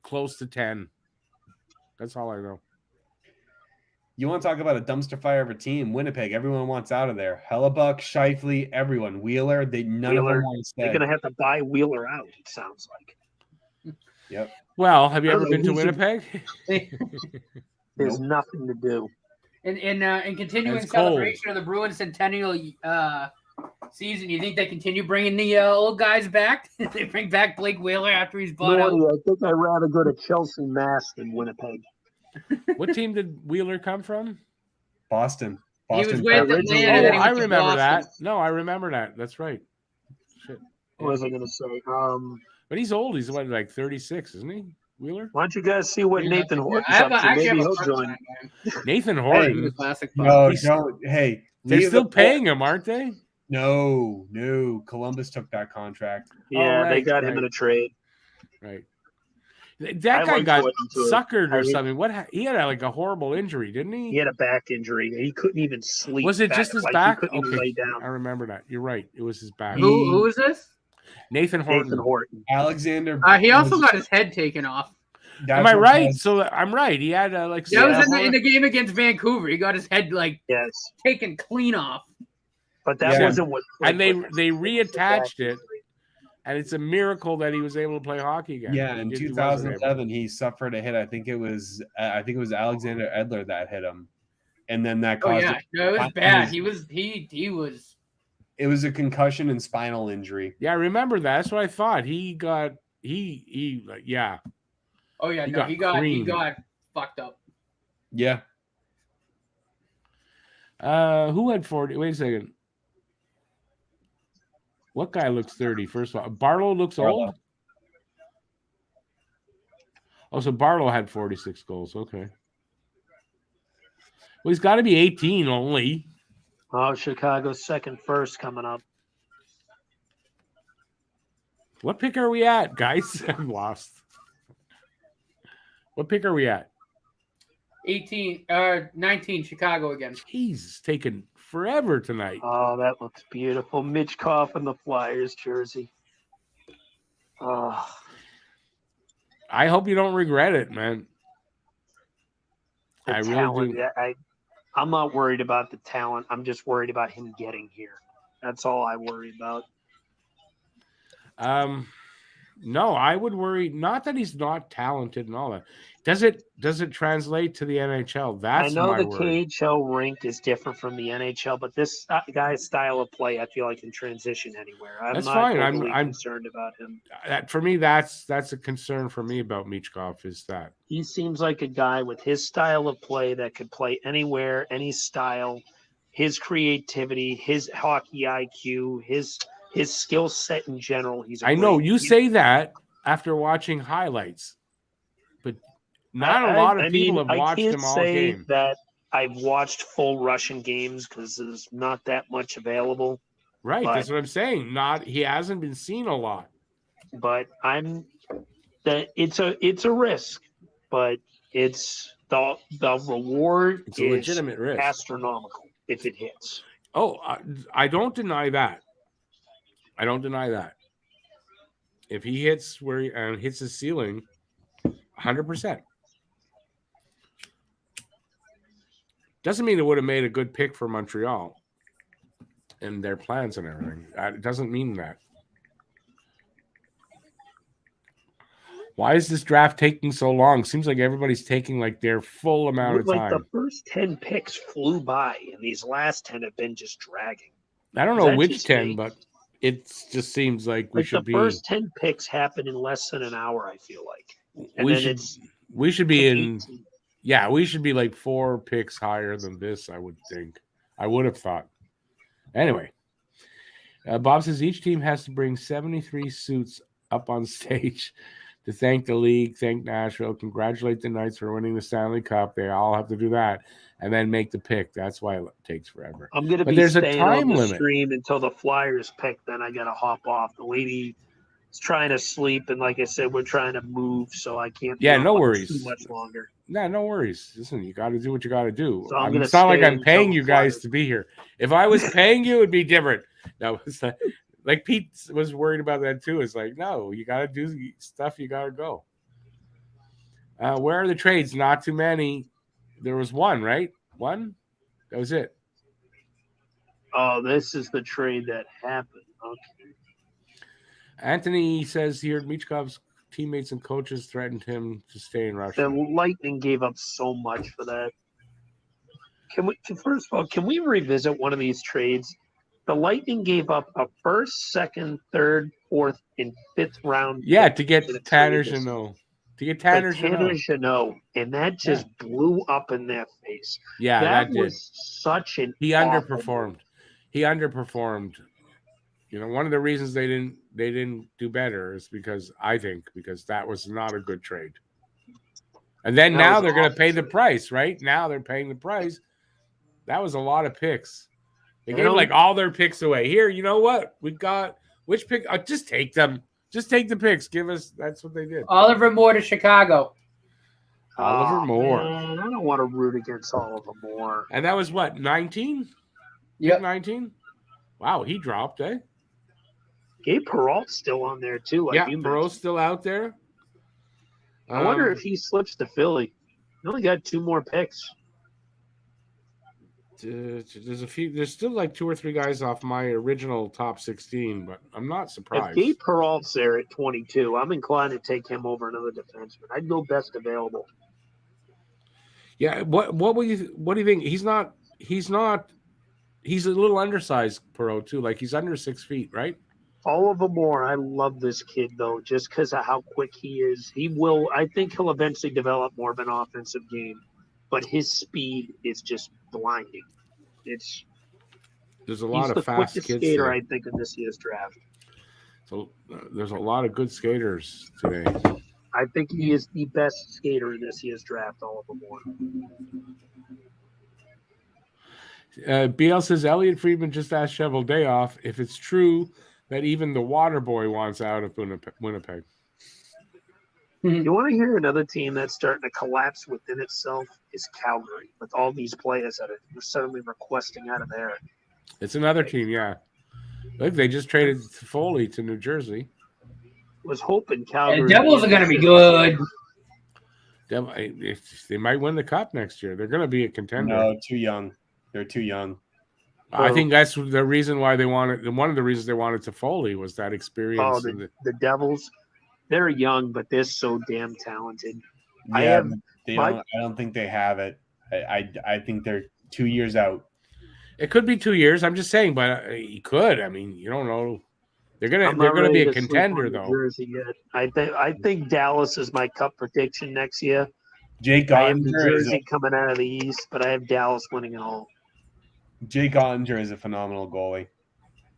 close to 10. That's all I know. You want to talk about a dumpster fire of a team? Winnipeg, everyone wants out of there. Hellebuck, Scheifele, everyone. Wheeler, none of them want to stay. They're going to have to buy Wheeler out, it sounds like. Yep. Well, have you ever been to Winnipeg? There's nothing to do. In continuing It's celebration of the Bruins centennial season, you think they continue bringing the old guys back? They bring back Blake Wheeler after he's bought out? I think I'd rather go to Chelsea, Mass than Winnipeg. What team did Wheeler come from? Boston. He was Boston. with Atlanta. then he I went to remember that. Boston. No, I remember that. That's right. Shit. What was I going to say? But he's old. He's what, like 36, isn't he? Wheeler? Why don't you guys see what Nathan Horton's I have up to? actually Maybe have a he'll friend of join. mine, man. Nathan He's Horton. a classic. No, don't. Hey, They're leave still the- paying him, aren't they? No. Columbus took that contract. Yeah, they right, got him in a trade. Right. That I guy like got Horton, too. suckered or I mean- something. He had like a horrible injury, didn't he? He had a back injury. He couldn't even sleep. Was it just his Like, back? He couldn't even lay Okay, down. I remember that. You're right. It was his back. Who is this? Nathan Horton. Nathan Horton. Alexander. He also got his head taken off. Am I right? So I'm right. He had like. That was in the game against Vancouver. He got his head Yes, taken clean off. but that Yeah. wasn't what. and they reattached it, and it's a miracle that he was able to play hockey again. Yeah, in He wasn't able. 2007, he suffered a hit. I think it was Alexander Edler that hit him, and then that Oh caused. yeah, no, it was bad. He was. It was a concussion and spinal injury. Yeah, I remember that. That's what I thought. He got like yeah. Oh yeah, He no, got he creamed. got fucked up. Yeah. Who had 40? Wait a second. What guy looks 30? First of all, Barlow looks Barlow. old. Oh, so Barlow had 46 goals. Okay. Well, he's got to be 18 only. Oh, Chicago's first coming up. What pick are we at, guys? I'm lost. What pick are we at? 19 Chicago again. Jeez, it's taking forever tonight. Oh, that looks beautiful. Mitch Koff in the Flyers jersey. Oh, I hope you don't regret it, man. the I really talent. do. I'm not worried about the talent. I'm just worried about him getting here. That's all I worry about. No, I would worry not that he's not talented and all that. Does it translate to the NHL? That's I know my the worry. KHL rink is different from the NHL, but this guy's style of play, I feel like can transition anywhere. I'm That's not fine. overly I'm concerned about him. For me, that's a concern for me about Michkov is that He seems like a guy with his style of play that could play anywhere, any style. His creativity, his hockey IQ, his skill set in general. I know you say that after watching highlights, but not a lot of people have watched him all game. That I've watched full Russian games because there's not that much available. Right, but- that's what I'm saying. He hasn't been seen a lot. But it's a risk, but it's the reward It's a is legitimate risk. astronomical if it hits. Oh, I don't deny that. I don't deny that. If he hits hits his ceiling, 100%. Doesn't mean it would have made a good pick for Montreal and their plans and everything. It doesn't mean that. Why is this draft taking so long? Seems like everybody's taking like their full amount of time. The first 10 picks flew by, and these last 10 have been just dragging. I don't Is know that which just 10, me? but it just seems like we Like should the be. first 10 picks happen in less than an hour, I feel like. And We then should- it's We should be in. 18. Yeah, we should be like 4 picks higher than this, I would think. I would have thought. Anyway, Bob says each team has to bring 73 suits up on stage to thank the league, thank Nashville, congratulate the Knights for winning the Stanley Cup. They all have to do that and then make the pick. That's why it takes forever. I'm going to But be there's a staying time on the limit. stream until the Flyers pick. Then I got to hop off. The lady is trying to sleep, and like I said, we're trying to move, so I can't. Yeah, be no on worries. Too much longer. No, no worries. Listen, you got to do what you got to do. So I'm gonna it's not like stay I'm paying until you the guys Flyers- to be here. If I was paying you, it'd be different. No, it's like Pete was worried about that too. It's like, no, you got to do stuff. You got to go. Where are the trades? Not too many. There was one, right? One? That was it. Oh, this is the trade that happened. Okay. Anthony says here, Michkov's teammates and coaches threatened him to stay in Russia. The Lightning gave up so much for that. First of all, can we revisit one of these trades? The Lightning gave up a first, second, third, fourth, and fifth round. Yeah, to get in a Tanner trade. Jeannot. To get Tanner Jeannot. Jeannot, and that just blew up in their face. Yeah, that was did. such an He awful underperformed. move. He underperformed. You know, one of the reasons they didn't do better is because that was not a good trade. And then That now was they're going to awful pay the trade. price, right? Now they're paying the price. That was a lot of picks. They You gave know- like all their picks away. Here, you know what? We got which pick? Just take them. Just take the picks. Give us. That's what they did. Oliver Moore to Chicago. Oliver Moore. Man, I don't want to root against Oliver Moore. And that was what, 19? Yep. 19? Wow, he dropped, eh? Gabe Peralt's still on there too. Like Yeah, you Burrow's mentioned. still out there. I wonder if he slips to Philly. He only got 2 more picks. There's a few. There's still like 2 or 3 guys off my original top 16, but I'm not If surprised. Gabe Peralt's there at 22, I'm inclined to take him over another defenseman. I'd go best available. Yeah. What do you think? He's a little undersized, Perot too. Like he's under 6 feet, right? Oliver Moore, I love this kid though, just because of how quick he is. I think he'll eventually develop more of an offensive game, but his speed is just blinding. There's a He's lot the of fast quickest kids. skater, there. I think, in this year's draft. So there's a lot of good skaters today. I think he is the best skater in this year's draft, Oliver Moore. BL says Elliot Friedman just asked Shovel Day off if it's true that even the water boy wants out of Winnipeg. You want to hear another team that's starting to collapse within itself is Calgary, with all these players that are suddenly requesting out of there. It's another team, yeah. Look, they just traded Foley to New Jersey. Was hoping And Calgary. the Devils are going to be good. They might win the cup next year. They're going to be a contender. No, too young. They're too young. I think that's the reason why they wanted. One of the reasons they wanted Toffoli was that experience. Oh, the Devils, they're young, but they're so damn talented. Yeah, I don't think they have it. I think they're 2 years out. It could be 2 years. I'm just saying, but you could. I mean, you don't know. They're I'm gonna not be ready a to sleep contender on New though. Jersey yet. I think Dallas is my cup prediction next year. Jake I have New Ottinger Jersey coming out of the East, but I have Dallas winning it all. is a phenomenal goalie.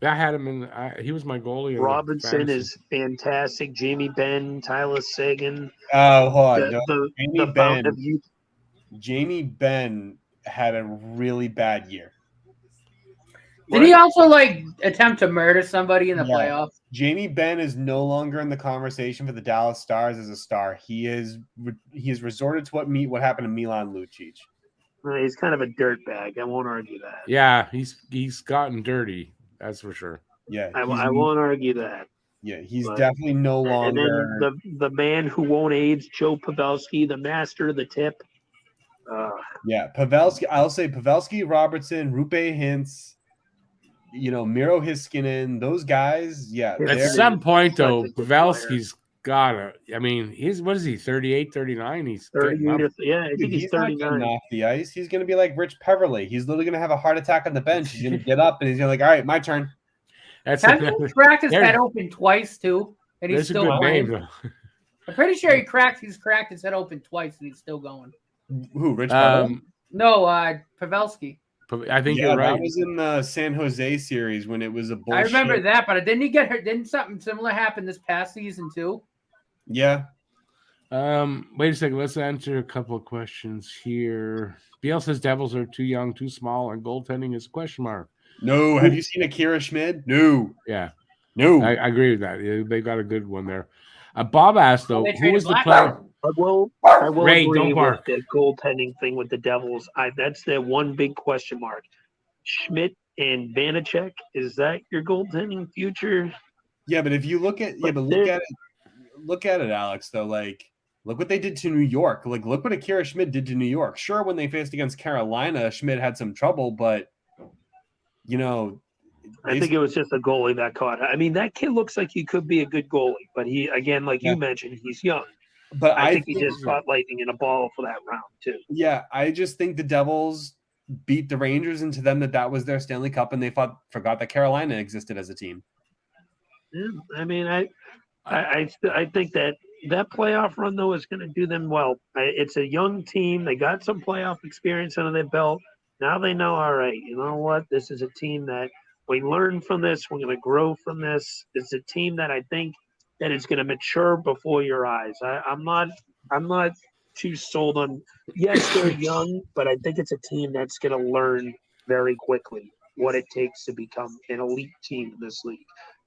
I had him in. He was my goalie. in the Robinson fantasy. is fantastic. Jamie Benn, Tyler Sagan, Oh, hold on. No, the fountain of youth. Jamie Benn had a really bad year. Did he also attempt to murder somebody in the playoffs? Jamie Benn is no longer in the conversation for the Dallas Stars as a star. He has resorted to what happened to Milan Lucic. He's kind of a dirtbag. I won't argue that. Yeah, he's gotten dirty. That's for sure. Yeah, I won't argue that. Yeah, he's But- definitely no longer. And then the man who won't age, Joe Pavelski, the master of the tip. Yeah, Pavelski. I'll say Pavelski, Robertson, Rupe Hintz. Miro Hiskinen, those guys. Yeah, At At they're- some point, such though, a good Pavelski's gotta. I mean, what is he? 38, 39? He's 30 getting up. I think he's not 39. getting off the ice. He's going to be like Rich Peverley. He's literally going to have a heart attack on the bench. He's going to get up and he's going to all right, my turn. That's Hasn't he cracked his There- head open twice too, and he's There's a still good playing? name, though. I'm pretty sure he's cracked his head open twice, and he's still going. Who? Rich Peverley? No, Pavelski. I think Yeah, you're right. that was in the San Jose series when it was a bullshit. I remember that, but didn't he get hurt? Didn't something similar happen this past season too? Yeah. Wait a second. Let's answer a couple of questions here. BL says Devils are too young, too small, and goaltending is a question mark. No. Have you seen Akira Schmid? No. Yeah. No. I agree with that. Yeah, they got a good one there. Bob asked, though, They who was the traded player? I will Ray, agree don't with bark. the goaltending thing with the Devils. That's their one big question mark. Schmidt and Vanacek, is that your goaltending future? Yeah, but if you look at look at it, Alex, though, like look what they did to New York. Like look what Akira Schmid did to New York. Sure, when they faced against Carolina, Schmid had some trouble, but you know, I think it was just a goalie that caught. I mean, that kid looks like he could be a good goalie, but he, again, like you mentioned, he's young. But I think he just caught lightning in a ball for that round too. Yeah, I just think the Devils beat the Rangers into them that was their Stanley Cup, and they forgot that Carolina existed as a team. Yeah, I mean, I think that playoff run though is going to do them well. It's a young team; they got some playoff experience under their belt. Now they know, all right, you know what? This is a team that we learn from this. We're going to grow from this. It's a team that I think that is going to mature before your eyes. I'm not too sold on. Yes, they're young, but I think it's a team that's going to learn very quickly what it takes to become an elite team in this league.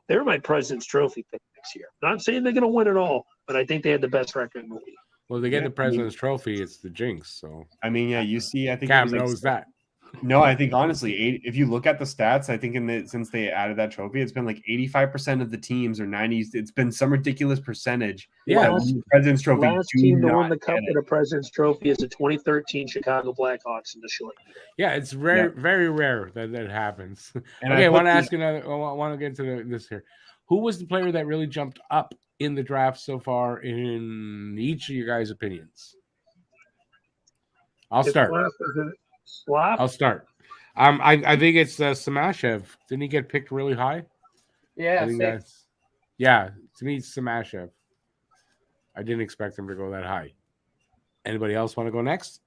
They're my President's Trophy pick next year. Not saying they're going to win it all, but I think they had the best record in the league. Well, they get the President's Trophy. It's the jinx. So I mean, yeah, you see, I think Cam knows that. No, I think honestly, if you look at the stats, I think since they added that trophy, it's been like 85% of the teams or 90s. It's been some ridiculous percentage. Yeah, the President's Trophy. Last team to win the cup with a President's Trophy is the 2013 Chicago Blackhawks in the short. Yeah, it's very rare that happens. And okay, I want to ask another. I want to get to this here. Who was the player that really jumped up in the draft so far, in each of your guys' opinions? I'll start. I'll start. I think it's Samashev. Didn't he get picked really high? Yeah, I think to me, it's Samashev. I didn't expect him to go that high. Anybody else want to go next?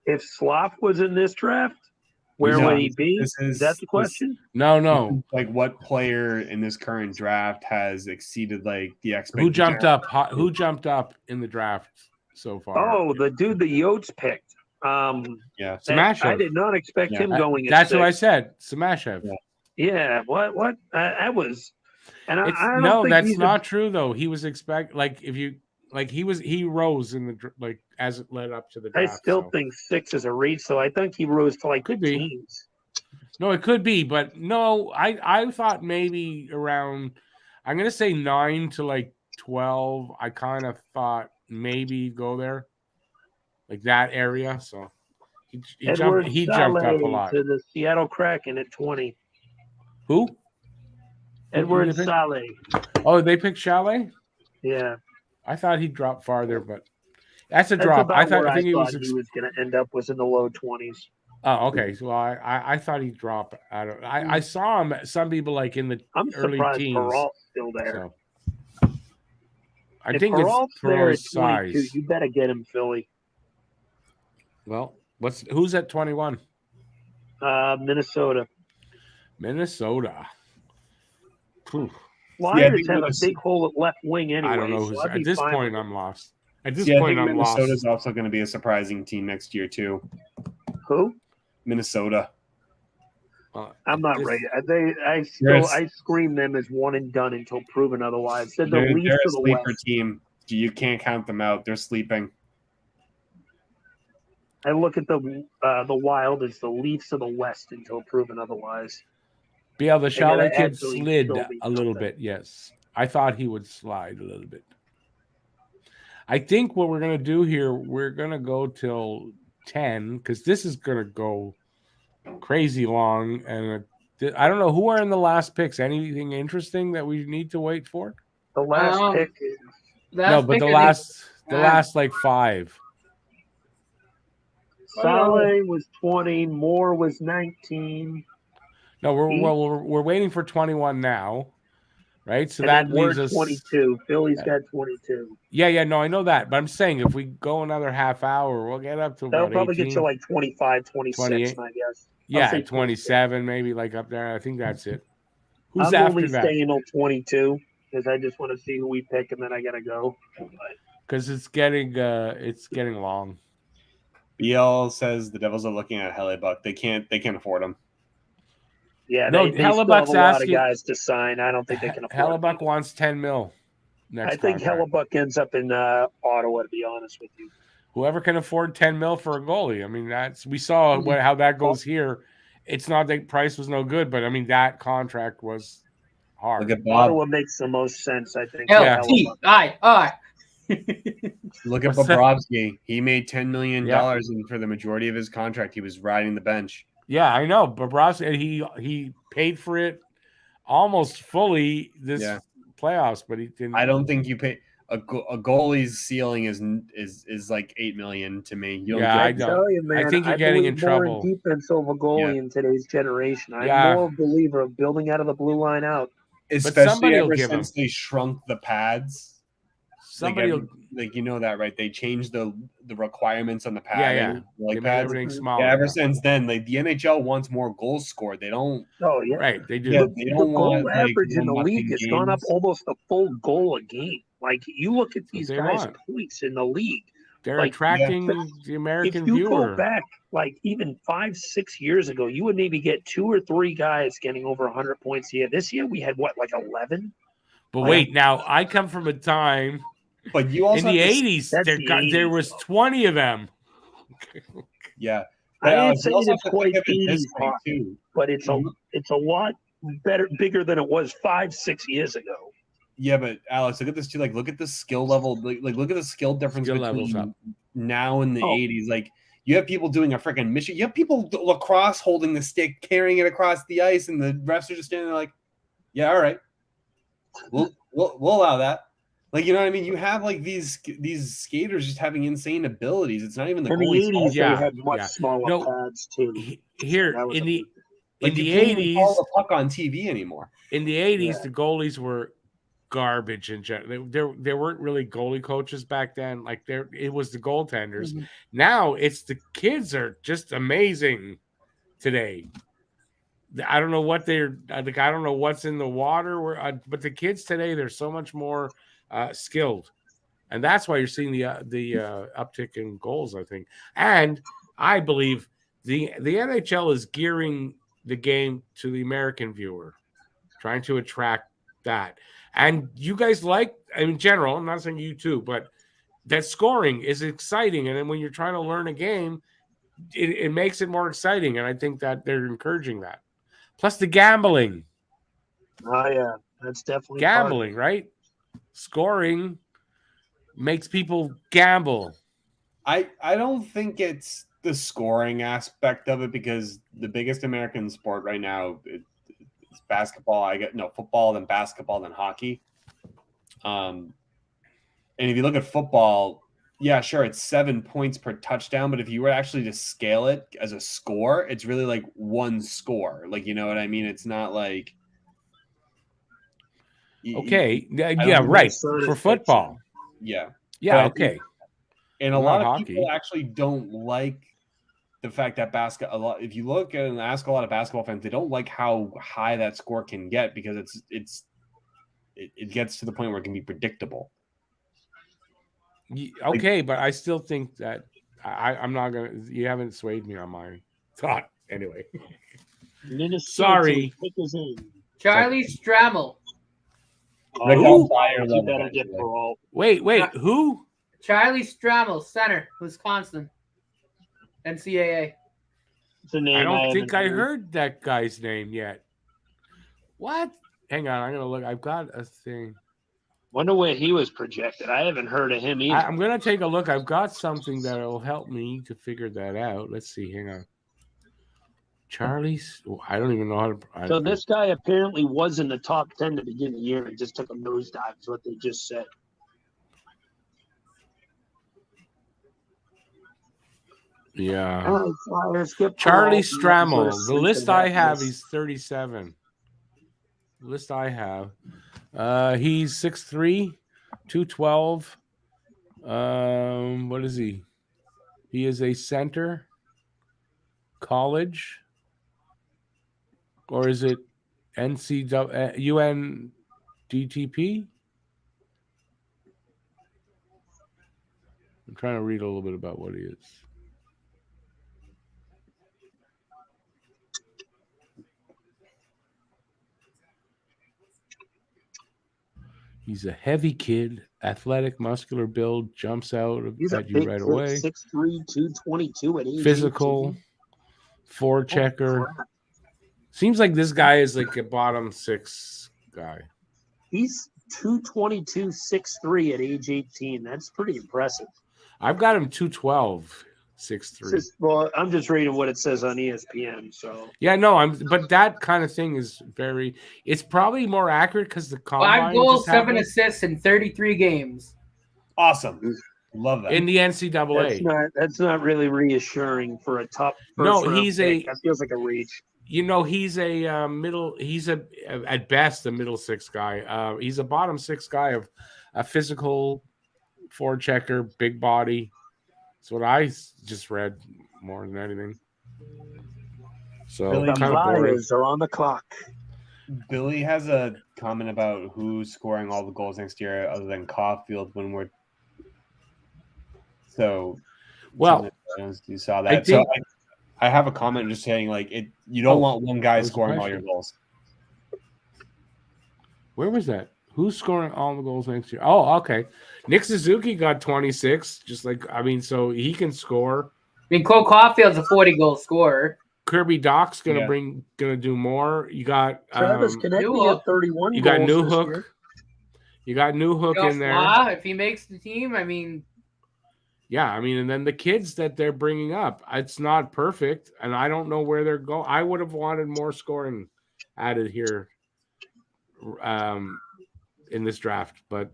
If Sloth was in this draft, where would he be? Is that the question? No. Like, what player in this current draft has exceeded like the expectation? Who jumped up in the draft so far? Oh, the dude the Yotes picked. Samashev. I did not expect him going. That's what I said. Samashev. Yeah. What? That was. And that's not true though. He was he rose in the as it led up to the draft. I still think 6 is a reach, so I think he rose to like could the be. teens. No, it could be, but no, I thought maybe around. I'm gonna say 9 to like 12. I kind of thought maybe go there. Like that area, so he jumped up a lot. To the Seattle Kraken at 20. Who? Edward Saleh. Oh, they picked Chalet? Yeah. I thought he dropped farther, but that's a drop. I thought he was going to end up was in the low 20s. Oh, okay. So I thought he'd drop out of. I saw him. Some people like in the early teens. Peralt's still there. So. I think Peralt's it's for his size. You better get him, Philly. Well, who's at 21? Minnesota. Flyers have a big hole at left wing anyway. I don't know. At this point, I'm lost. At this point, I'm lost. Minnesota's also going to be a surprising team next year too. Who? Minnesota. I'm not ready. I scream them as one and done until proven otherwise. They're a sleeper team. You can't count them out. They're sleeping. I look at the Wild as the Leafs of the West until proven otherwise. BL, the Chalet kid slid a little bit. Yes, I thought he would slide a little bit. I think what we're gonna do here, we're gonna go till 10 because this is gonna go crazy long, and I don't know who are in the last picks. Anything interesting that we need to wait for? The last pick. The last like 5. Saleh was 20. Moore was 19. No, we're waiting for 21 now. right? So And that then we're leaves us 22. Philly's got 22. Yeah, no, I know that, but I'm saying if we go another half hour, we'll get up to That'll about probably 18, get you like 25, 26, 28. I guess. I'll Yeah, say 27 maybe, like up there. I think that's it. Who's I'm after only that? staying till 22 because I just want to see who we pick, and then I gotta go. Because it's getting long. BL says the Devils are looking at Hellebuck. They can't afford him. Yeah, No, they still have Hellebuck's a lot of asking- guys to sign. I don't think they can afford Hellebuck them. wants 10 mil next I think contract. Hellebuck ends up in Ottawa, to be honest with you. Whoever can afford 10 mil for a goalie. I mean, we saw how that goes here. It's not that price was no good, but I mean that contract was hard. Look at Bob. Ottawa makes the most sense, I think. Yeah. L-T-I-I. Look at What's that? Bobrovsky. He made $10 million, and for the majority of his contract, he was riding the bench. Yeah, I know. Bobrovsky, he paid for it almost fully this playoffs, but he didn't. I don't think you pay a goalie's ceiling is like $8 million to me. You don't Yeah, get- I don't. tell you, man, I think you're getting in believe more trouble. in defense over goalie in today's generation. I'm Yeah. more a believer of building out of the blue line out. especially somebody will ever give since they shrunk the pads. Somebody Like you know that, right? They changed the requirements on the pad. Yeah. Like they made pads. everything smaller. Yeah, ever since then, like the NHL wants more goals scored. They don't. Oh yeah, Right, they do. Yeah, the, they the don't goal want like average in the league has gone up games. almost a full goal a game. Like you look at these they guys' want. points in the league. They're like, attracting yeah. the If American you viewer. go back, like even 5-6 years ago, you would maybe get 2 or 3 guys getting over 100 points a year. This year we had what, like 11? But wait, now I come from a time But you also in the have to- 80s, That's there, the got, there 80s, was though. 20 of them. Yeah. I But, ain't you saying also it's have to think quite of it this 80s way, hockey, too. but it's a lot bigger than it was 5-6 years ago. Yeah, but Alex, look at this too. Like, look at the skill level. Like look at the skill difference Skill level's between up. now and the Oh. 80s. Like, you have people doing a freaking mission. You have people lacrosse holding the stick, carrying it across the ice, and the refs are just standing there like, "Yeah, all right, we'll allow that." Like, you know what I mean? You have like these skaters just having insane abilities. It's not even the In the goalie's 80s, fault. Yeah, they had much yeah. smaller No, pads too. Here That was in a the big thing. Like, in the you can't even 80s, call the puck on TV anymore. in the 80s, Yeah. the goalies were garbage in general. There weren't really goalie coaches back then. Like it was the goaltenders. Mm-hmm. Now it's the kids are just amazing today. I don't know what they're like. I don't know what's in the water. But the kids today, they're so much more skilled, and that's why you're seeing the uptick in goals. I think, and I believe the NHL is gearing the game to the American viewer, trying to attract that. And you guys in general, I'm not saying you too, but that scoring is exciting. And then when you're trying to learn a game, it makes it more exciting. And I think that they're encouraging that. Plus the gambling. Oh yeah, that's definitely Gambling, right? Scoring makes people gamble. I don't think it's the scoring aspect of it, because the biggest American sport right now it's basketball. Football, then basketball, then hockey. And if you look at football, yeah, sure, it's 7 points per touchdown, but if you were actually to scale it as a score, it's really like one score. Like, you know what I mean? It's not like Okay. don't Yeah, think right. Minnesota's For football. Yeah. Yeah, But I okay. think- And a Not lot of hockey. people actually don't like the fact that if you look at and ask a lot of basketball fans, they don't like how high that score can get, because it gets to the point where it can be predictable. Okay, but I still think that I'm not gonna. You haven't swayed me on my thought anyway. Minnesota, Sorry. pick us in. Charlie Strammel. Rick Who? Fire You level, better get actually. parole. Wait, who? Charlie Strammel, center, Wisconsin. NCAA. It's a name I don't think I haven't heard that guy's name yet. What? Hang on, I'm gonna look. I've got a thing. Wonder where he was projected. I haven't heard of him either. I'm gonna take a look. I've got something that'll help me to figure that out. Let's see. Hang on. Charlie's. I don't even know how to. So this guy apparently was in the top 10 to begin the year and just took a nosedive, is what they just said. Yeah. Oh, Flyers, skip Charlie parole. Strammel. The list I have, he's 37. The list I have. He's 6'3", 212. What is he? He is a center. College, or is it UNDTP? I'm trying to read a little bit about what he is. He's a heavy kid, athletic, muscular build, jumps out at you right away. 6'3", 222 at age Physical, 18. forechecker. Seems like this guy is like a bottom 6 guy. He's 222, 6'3" at age 18. That's pretty impressive. I've got him 212, 6'3". Well, I'm just reading what it says on ESPN. So yeah, no, but that kind of thing is very. It's probably more accurate because the combine 5 goals, just 7 happened assists in 33 games. Awesome. Love that. in the NCAA. that's not really reassuring for a top. No, first-round he's pick. a- That feels like a reach. You know, he's a middle. He's at best a middle 6 guy. He's a bottom 6 guy of a physical forechecker, big body. That's what I just read more than anything. So Billy, The kind of boring. Flyers are on the clock. Billy has a comment about who's scoring all the goals next year other than Caulfield when we're so Well, you saw I that. think- So I have a comment just saying like you don't want one guy that was the scoring all your question. goals. Where was that? Who's scoring all the goals next year? Oh, okay. Nick Suzuki got 26. So he can score. I mean, Cole Caulfield's a 40-goal scorer. Kirby Doc's gonna Yeah. gonna do more. You got Travis Konecny Newhook. at 31 you got goals New this Hook. year. You got New Hook in there. Joshua, if he makes the team, I mean, Yeah, I mean, and then the kids that they're bringing up, it's not perfect, and I don't know where they're going. I would have wanted more scoring added here in this draft, but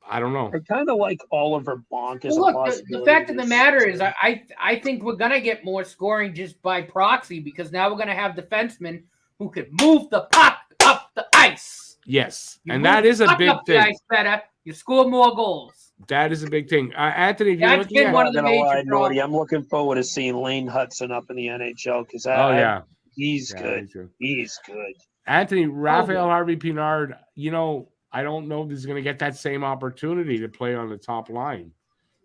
I don't know. I kind of like Oliver Bonk as well, a look, possibility. the fact of the matter is, I think we're gonna get more scoring just by proxy because now we're gonna have defensemen who can move the puck up the ice. Yes, You and move that is the a puck big up the thing. ice better. You score more goals. That is a big thing. Anthony, if you're That's looking been at, one I'm of the not gonna lie, major Nordy, problems. I'm looking forward to seeing Lane Hudson up in the NHL because he's Yeah, good. me too. He's good. Anthony, Raphael Harvey Pinard, I don't know if he's going to get that same opportunity to play on the top line.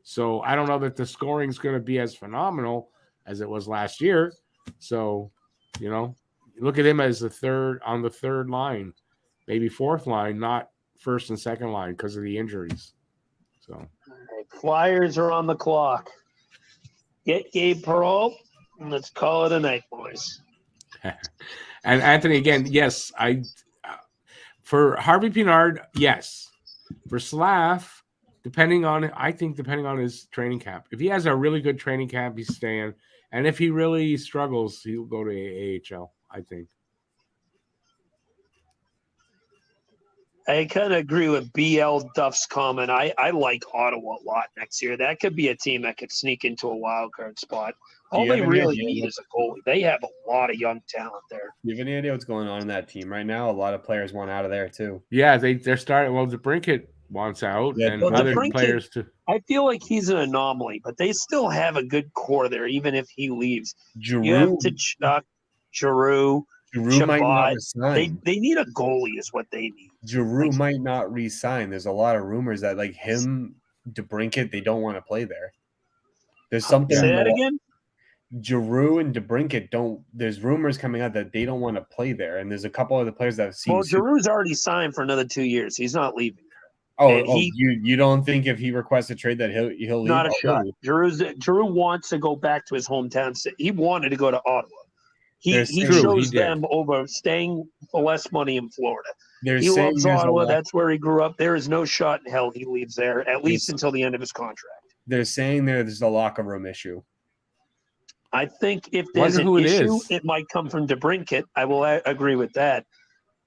So I don't know that the scoring is going to be as phenomenal as it was last year. So, look at him as the third line, maybe fourth line, not first and second line because of the injuries. So, All right, Flyers are on the clock. Get Gabe Perreault, and let's call it a night, boys. and Anthony, again, yes, for Harvey Pinard, yes. For Slav, depending on his training camp. If he has a really good training camp, he's staying. And if he really struggles, he'll go to AHL, I think. I kind of agree with BL Duff's comment. I like Ottawa a lot next year. That could be a team that could sneak into a wild card spot. All they really need is a goalie. They have a lot of young talent there. Do you have any idea what's going on in that team right now? A lot of players want out of there too. Yeah, they're starting. Well, DeBrincat wants out, and other players too. I feel like he's an anomaly, but they still have a good core there, even if he leaves. Giroux, You have to Giroux might not resign. They need a goalie, is what they need. Giroux might not resign. There's a lot of rumors that like him, DeBrincat, they don't want to play there. There's something. Say that again. Giroux and DeBrincat don't. There's rumors coming out that they don't want to play there, and there's a couple of the players that have seen. Well, Giroux's already signed for another 2 years. He's not leaving. You don't think if he requests a trade that he'll leave? Not a shot. Giroux wants to go back to his hometown. He wanted to go to Ottawa. He chose them over staying for less money in Florida. He loves Ottawa. That's where he grew up. There is no shot in hell he leaves there, at least until the end of his contract. They're saying there's a locker room issue. I think if there's an issue, it might come from DeBrincat. I will agree with that.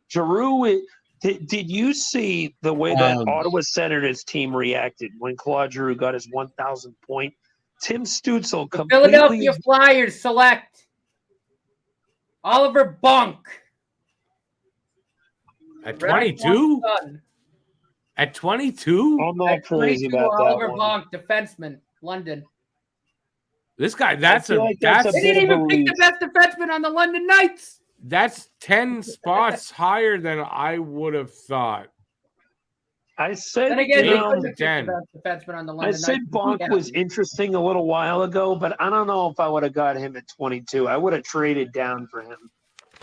Giroux, did you see the way that Ottawa Senators team reacted when Claude Giroux got his 1,000th point? Tim Stützle completely. Philadelphia Flyers select Oliver Bonk. At 22? At 22? I'm not At crazy 22, about that Oliver one. Bonk, defenseman, London. This guy, I feel like that's a They bit didn't of a even pick reach. the best defenseman on the London Knights. that's 10 spots higher than I would have thought. I said, And again, you they know, couldn't have picked the 10. best defenseman on the I London said Knights. Bonk was interesting a little while ago, but I don't know if I would have got him at 22. I would have traded down for him.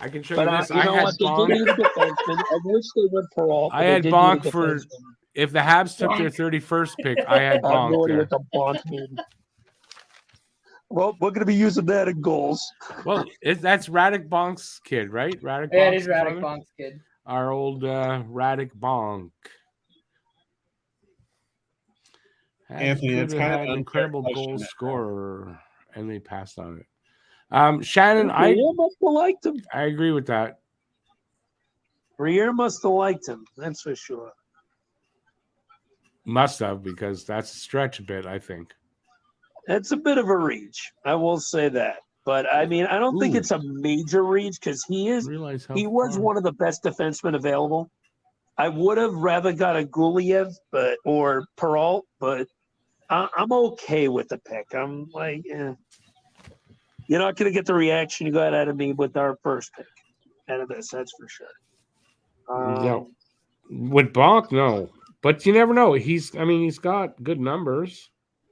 I can show But you this. you I know had what? They did Bonk. need a defenseman. I wish they would Peralt. I had they did Bonk need a for defenseman. if the Habs took their Bonk. 31st pick. I had I'm Bonk going there. with the Bonk meme. Well, we're going to be using that in goals. Well, that's Radek Bonk's kid, right? Radek Yeah, it Bonk's is Radek father? Bonk's kid. Our old Radek Bonk. Anthony, that's Could kind have of had an an incredible unfair goal question. scorer, and they passed on it. Shannon, Briere must have liked him. I agree with that. Briere must have liked him. That's for sure. Must have, because that's a stretch a bit, I think. It's a bit of a reach. I will say that. But, I mean, I don't think Ooh. it's a major reach because he was one of the best defensemen available. I would have rather got a Guliev or Peralt, but I'm okay with the pick. I'm like, you're not going to get the reaction you got out of me with our first pick out of this. That's for sure. No. With Bonk, no. But you never know. He's got good numbers.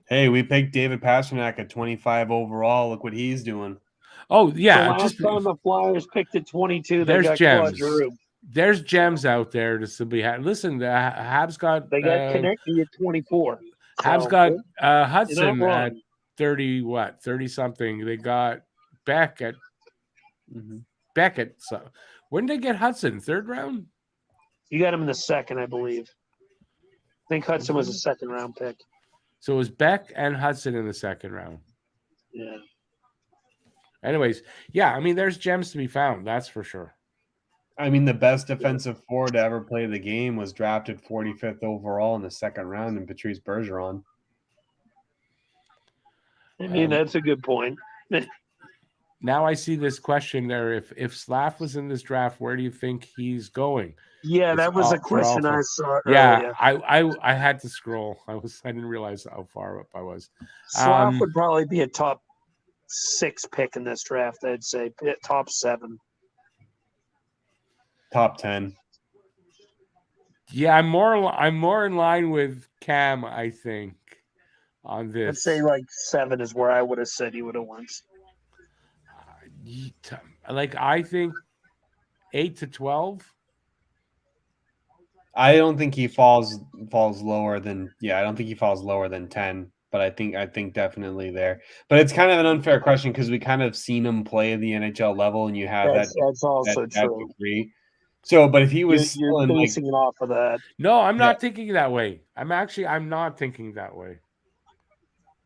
Hey, we picked David Pastrnak at 25 overall. Look what he's doing. Oh, yeah. The last time the Flyers picked at 22, they got Claude Giroux. There's gems out there to still be had. Listen, the Habs got They got Konechny at 24. Habs got Hudson wrong. at 30 something. They got Beck at So when did they get Hudson? Third round? You got him in the second, I believe. I think Hudson was a second round pick. So it was Beck and Hudson in the second round. Yeah. Anyways, yeah, I mean, there's gems to be found. That's for sure. I mean, the best defensive forward to ever play the game was drafted 45th overall in the second round in Patrice Bergeron. I mean, that's a good point. Now I see this question there. If Slav was in this draft, where do you think he's going? Yeah, that was a question I saw earlier. Yeah, I had to scroll. I didn't realize how far up I was. Slav would probably be a top 6 pick in this draft, I'd say. Top 7. Top 10. Yeah, I'm more in line with Cam, I think, on this. I'd say like 7 is where I would have said he would have went. Like, I think 8 to 12. I don't think he falls lower than I don't think he falls lower than 10, but I think definitely there. But it's kind of an unfair question because we kind of seen him play at the NHL level, and you have that's also true. Degree. So, but if he was you're basing it off of that. No, I'm not thinking that way. I'm not thinking that way.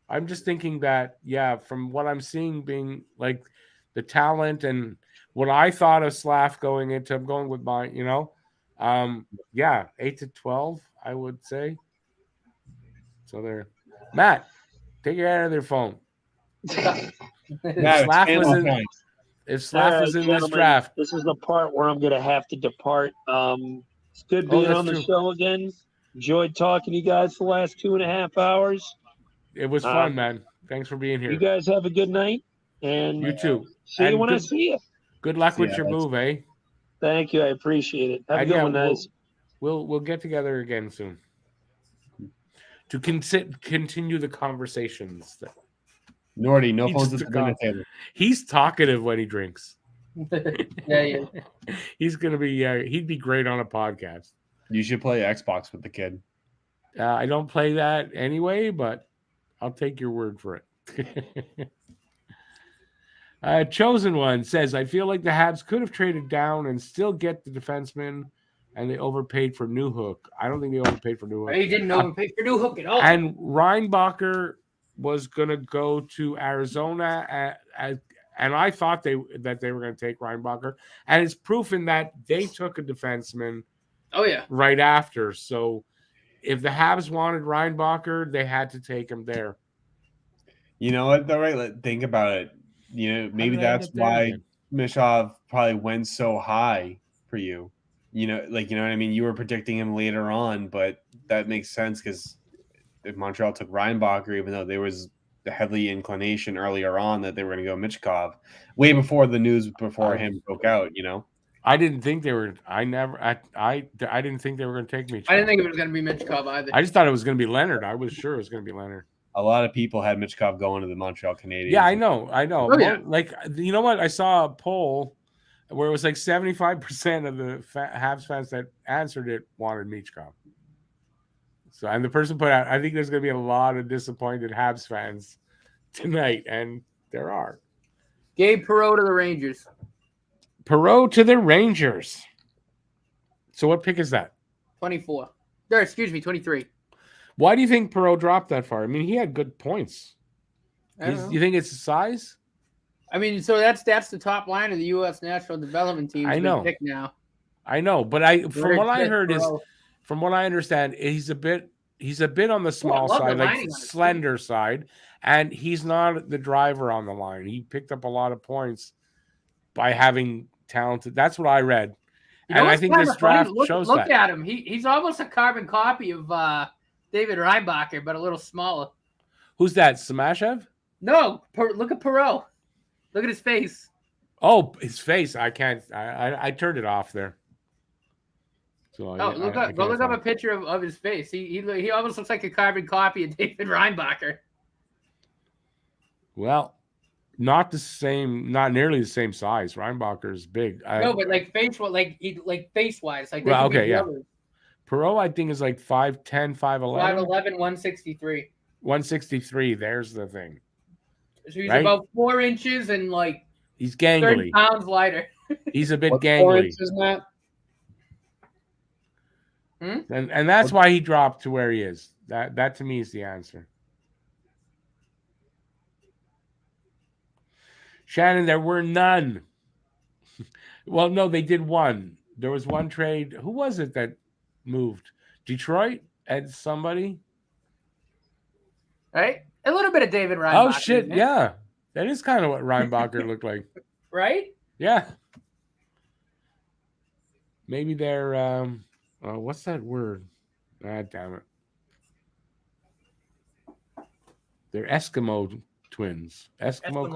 I'm just thinking that, from what I'm seeing being like the talent and what I thought of Slav going into, I'm going with my, 8 to 12, I would say. So there. Matt, take your hand out of their phone. If Slav was in this draft. This is the part where I'm going to have to depart. It's good being on the show again. Enjoyed talking to you guys for the last 2.5 hours. It was fun, man. Thanks for being here. You guys have a good night. And you too. See you when I see you. Good luck with your move, eh? Thank you. I appreciate it. Have a good one, guys. We'll get together again soon to continue the conversations. Nordy, no phones at the dinner table. He's talkative when he drinks. Yeah. He's gonna be. He'd be great on a podcast. You should play Xbox with the kid. I don't play that anyway, but I'll take your word for it. Chosen One says, I feel like the Habs could have traded down and still get the defenseman, and they overpaid for Newhook. I don't think they overpaid for Newhook. They didn't overpay for Newhook at all. And Reinbacher was going to go to Arizona, and I thought that they were going to take Reinbacher. And it's proven that they took a defenseman right after. So if the Habs wanted Reinbacher, they had to take him there. You know what, though, right? Think about it. Maybe that's why Mishov probably went so high for you. you know what I mean. You were predicting him later on, but that makes sense because if Montreal took Reinbacher, even though there was the heavy inclination earlier on that they were going to go Michkov, way before the news before him broke out. I didn't think they were. I didn't think they were going to take me. I didn't think it was going to be Michkov either. I just thought it was going to be Leonard. I was sure it was going to be Leonard. A lot of people had Michkov going to the Montreal Canadiens. Yeah, I know. Oh, yeah. Like, you know what? I saw a poll where it was like 75% of the Habs fans that answered it wanted Michkov. So, and the person put out, I think there's going to be a lot of disappointed Habs fans tonight, and there are. Gabe Perreault to the Rangers. Perreault to the Rangers. So what pick is that? 24. Or, excuse me, 23. Why do you think Perreault dropped that far? I mean, he had good points. You think it's the size? I mean, so that's the top line of the U.S. National Development Team. I know. Pick now. I know, but from what I heard is, from what I understand, he's a bit on the small side, like slender side, and he's not the driver on the line. He picked up a lot of points by having talented. That's what I read, and I think this draft shows that. Look at him. He's almost a carbon copy of David Reinbacher, but a little smaller. Who's that? Samashev? No, look at Perreault. Look at his face. Oh, his face. I can't. I turned it off there. So look up a picture of his face. He almost looks like a carbon copy of David Reinbacher. Well, not nearly the same size. Reinbacher is big. No, but like face wise, like well, okay, yeah. Perreault, I think, is like 5'10", 5'11". 5'11", 163. 163. There's the thing. So he's about 4 inches and like he's gangly. 30 pounds lighter. He's a bit gangly. 4 inches, Matt? And that's why he dropped to where he is. That to me is the answer. Shannon, there were none. Well, no, they did one. There was one trade. Who was it that moved? Detroit and somebody? Right? A little bit of David Reinbacher. Oh, shit, yeah. That is kind of what Reinbacher looked like. Right? Yeah. Maybe they're... what's that word? Ah, damn it. They're Eskimo twins. Eskimo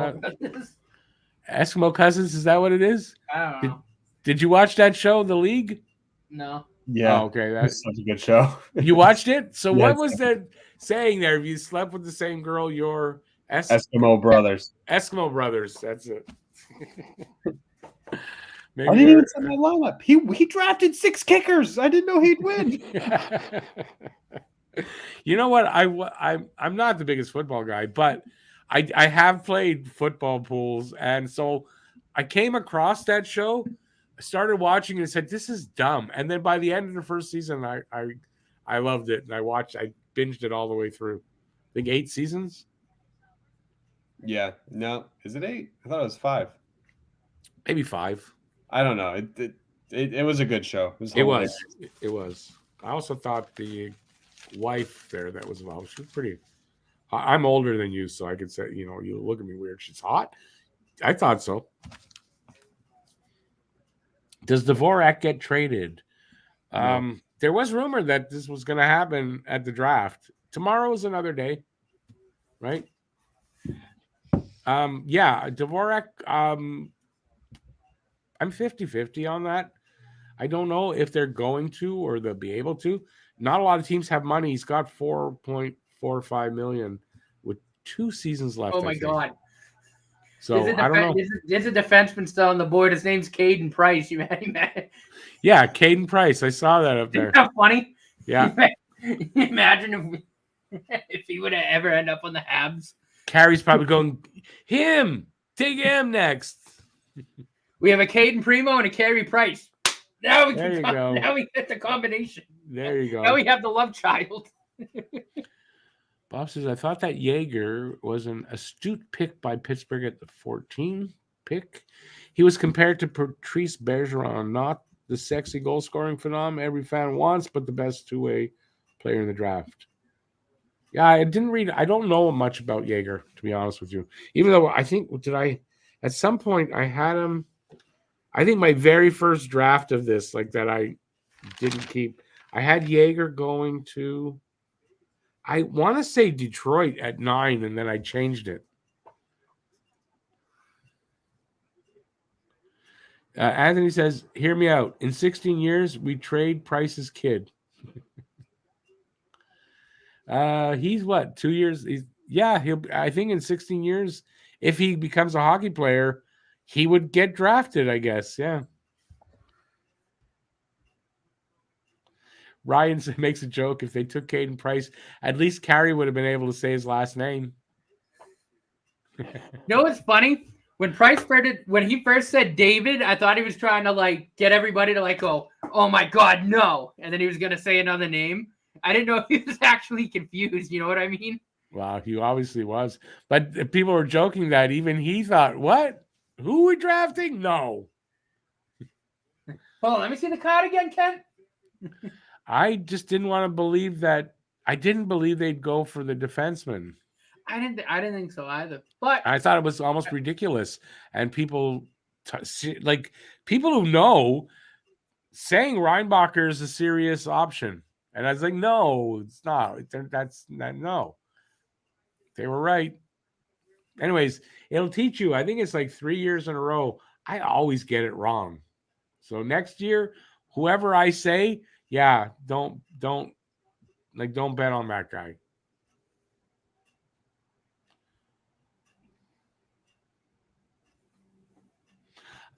cousins, is that what it is? I don't know. Did you watch that show, The League? No. Yeah. Oh, okay. That's such a good show. You watched it? So Yes. What was that saying there? If you slept with the same girl, you're Eskimo brothers. Eskimo brothers. That's it. I didn't even set my lineup. He drafted 6 kickers. I didn't know he'd win. You know what? I'm not the biggest football guy, but I have played football pools, and so I came across that show, started watching it, and said, "This is dumb." And then by the end of the first season, I loved it, and I binged it all the way through. I think 8 seasons. Yeah. No. Is it 8? I thought it was 5. Maybe 5. I don't know. It was a good show. It was. I also thought the wife there that was involved, she was pretty. I'm older than you, so I could say, you look at me weird. She's hot. I thought so. Does Dvorak get traded? No. There was rumor that this was going to happen at the draft. Tomorrow is another day, right? Yeah, Dvorak. I'm 50-50 on that. I don't know if they're going to or they'll be able to. Not a lot of teams have money. He's got $4.45 million with 2 seasons left. Oh my God! So I don't know. There's a defenseman still on the board. His name's Caden Price. You Yeah, Caden Price. I saw that up there. Isn't that funny? Yeah. Imagine if he would have ever end up on the Habs. Carrie's probably going, take him next. We have a Caden Primo and a Carey Price. Now we there you go. Now we get the combination. There you go. Now we have the love child. Bob says, I thought that Jaeger was an astute pick by Pittsburgh at the 14 pick. He was compared to Patrice Bergeron, not the sexy goal-scoring phenom every fan wants, but the best two-way player in the draft. Yeah, I don't know much about Jaeger, to be honest with you. Even though I think, at some point I had him I think my very first draft of this, like that I didn't keep, I had Jaeger going to, I want to say Detroit at 9, and then I changed it. Anthony says, hear me out. In 16 years, we trade Price's kid. He's what, 2 years? I think in 16 years, if he becomes a hockey player, he would get drafted, I guess. Yeah. Ryan makes a joke. If they took Caden Price, at least Carey would have been able to say his last name. You know what's funny? When he first said David, I thought he was trying to like get everybody to like go, oh my God, no. And then he was going to say another name. I didn't know if he was actually confused. You know what I mean? Wow, he obviously was. But people were joking that even he thought, what? Who are we drafting? No. Hold on, let me see the card again, Ken. I just didn't want to believe that. I didn't believe they'd go for the defenseman. I didn't think so either. But I thought it was almost ridiculous. And people, people who know, saying Reinbacher is a serious option. And I was like, no, it's not. No. They were right. Anyways, it'll teach you. I think it's like 3 years in a row. I always get it wrong. So next year, whoever I say, yeah, don't bet on that guy.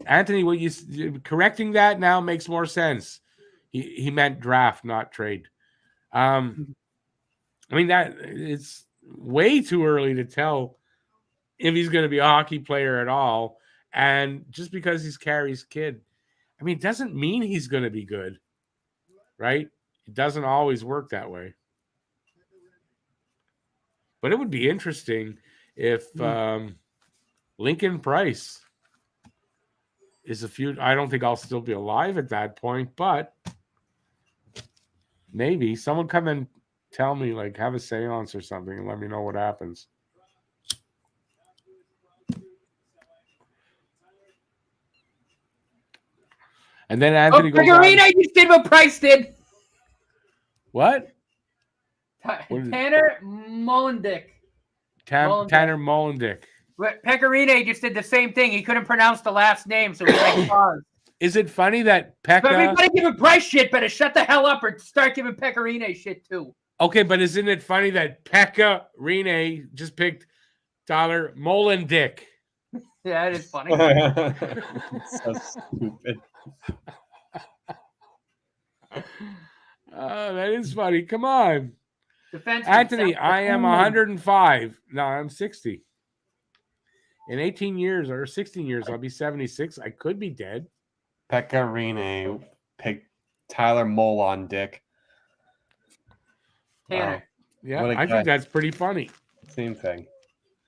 Anthony, what you correcting that now makes more sense. He meant draft, not trade. I mean, that it's way too early to tell if he's going to be a hockey player at all. And just because he's Carey's kid, I mean, it doesn't mean he's going to be good, right? It doesn't always work that way. But it would be interesting if Lincoln Price is I don't think I'll still be alive at that point, but maybe someone come and tell me, like, have a seance or something and let me know what happens. And then Anthony goes on. I just did what Price did. What? Tanner Molendick. Tanner Molendick. Pecorine just did the same thing. He couldn't pronounce the last name, so he like paused. Is it funny that Pekka... Everybody giving Price shit better shut the hell up or start giving Pecorine shit too. Okay, but isn't it funny that Pekka Rinne just picked Tyler Molendick? Yeah, it is funny. So stupid. That is funny. Come on. Defenseman, Anthony, I am 105. No, I'm 60. In 18 years or 16 years, I'll be 76. I could be dead. Pekka Rinne picked Tyler Molendick. Tanner. Wow. Yeah, I think that's pretty funny. Same thing.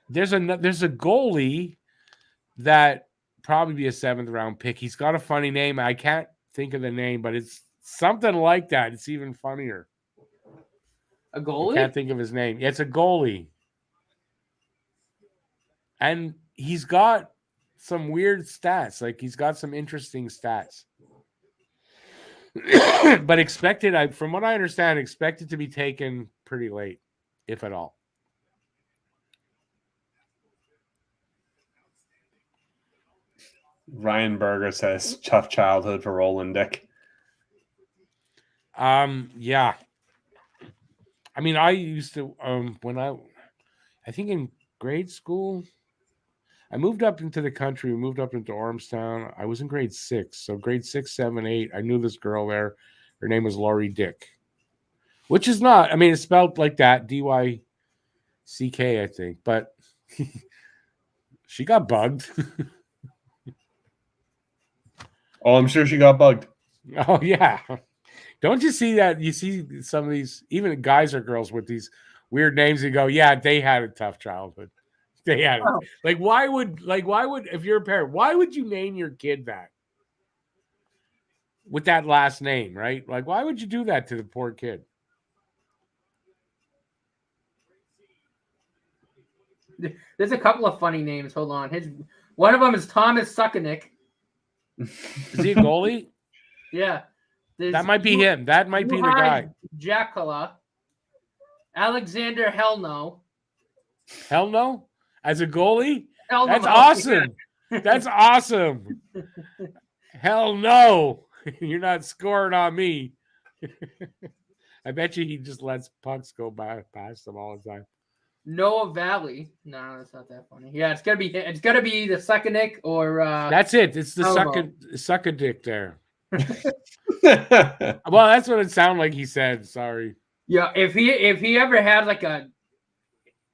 There's a goalie that probably be a 7th round pick. He's got a funny name. I can't think of the name, but it's something like that. It's even funnier. A goalie? I can't think of his name. Yeah, it's a goalie. And he's got some weird stats. Like, he's got some interesting stats. But expected, from what I understand, expected to be taken pretty late, if at all. Ryan Berger says tough childhood for Molendick. Yeah. I mean, I used to when I think in grade school, I moved up into the country. We moved up into Ormstown. I was in grade 6, so grade 6, 7, 8. I knew this girl there. Her name was Lori Dick, which is not. I mean, it's spelled like that, D-Y-C-K, I think, but she got bugged. Oh, I'm sure she got bugged. Oh yeah. Don't you see that? You see some of these, even guys or girls with these weird names, and go, yeah, they had a tough childhood. They had it. Like, why would, if you're a parent, why would you name your kid that? With that last name, right? Like, why would you do that to the poor kid? There's a couple of funny names. Hold on. One of them is Thomas Suckenick. Is he a goalie? Yeah. That might be him. That might be the guy. Jakala. Alexander Hell No. Hell no? As a goalie? Hell That's no. awesome. That's awesome. Hell no. You're not scoring on me. I bet you he just lets pucks go past him all the time. Noah Valley. No, that's not that funny. Yeah, it's gonna be the Suckanik or That's it. It's the Elmo. suck a dick there. Well, that's what it sounded like he said. Sorry. Yeah, if he ever has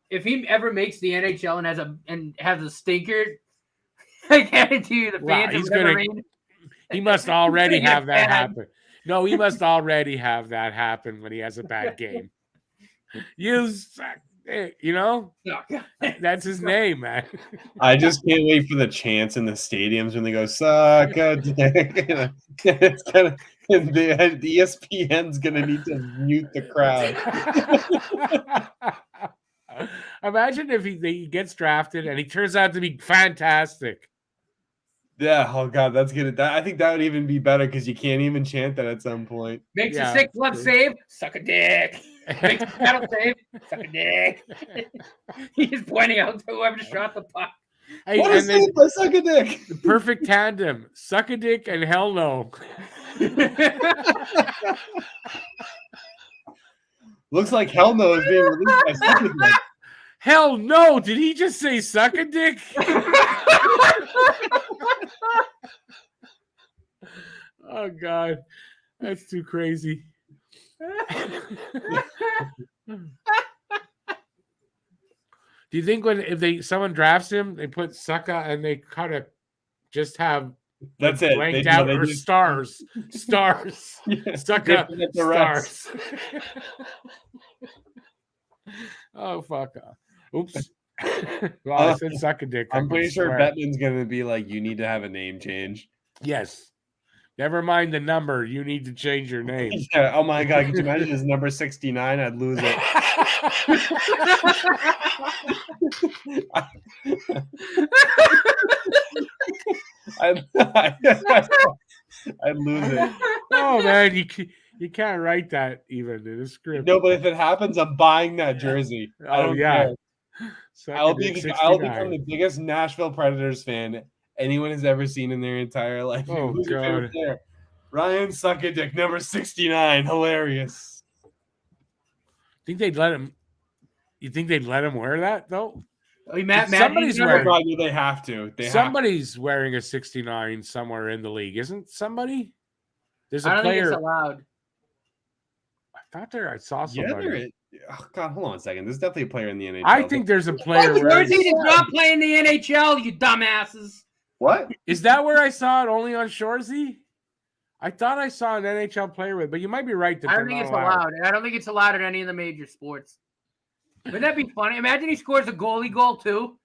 if he ever makes the NHL and has a stinker, I guarantee you the Wow, fans are gonna he must already gonna get have that bad. happen. No, he must already have that happen when he has a bad game. You suck. You know, that's his name, man. I just can't wait for the chants in the stadiums when they go suck a dick. It's gonna, the ESPN's gonna need to mute the crowd. Imagine if he gets drafted and he turns out to be fantastic. Yeah, oh god, that's good. I think that would even be better because you can't even chant that at some point. Makes Yeah, a 6-1 save, suck a dick. Makes a battle save, suck a dick. He's pointing out to whoever shot the puck. Hey, What is it? Suck a dick. The perfect tandem: suck a dick and hell no. Looks like Hell No is being released by Suck a Dick. Hell no! Did he just say suck a dick? Oh god, that's too crazy. Do you think if someone drafts him, they put sucka and they kind of just have That's it. blanked out or stars, sucka stars. Oh fuck! Oops. Well, I said suck a dick. I'm pretty sure Bettman's gonna be like, you need to have a name change. Yes. Never mind the number. You need to change your name. Yeah. Oh my god! Could you imagine his number 69? I'd lose it. I'd lose it. Oh man, you can't write that even in a script. No, but if it happens, I'm buying that jersey. Oh yeah. Care. I'll become the biggest Nashville Predators fan anyone has ever seen in their entire life. Oh Who's your favorite god. player? Ryan Suckadick, number 69. Hilarious. Think they'd let him? You think they'd let him wear that though? Somebody's wearing. They have to. Somebody's wearing a 69 somewhere in the league, isn't somebody? There's a I don't player. think it's allowed. I thought I saw somebody. Oh God, hold on a second. There's definitely a player in the NHL. I think there's a player. Jersey does not play in the NHL, you dumbasses. What? Is that where I saw it? Only on Shoresy? I thought I saw an NHL player with, but you might be right. I don't think it's allowed. I don't think it's allowed in any of the major sports. Wouldn't that be funny? Imagine he scores a goalie goal too.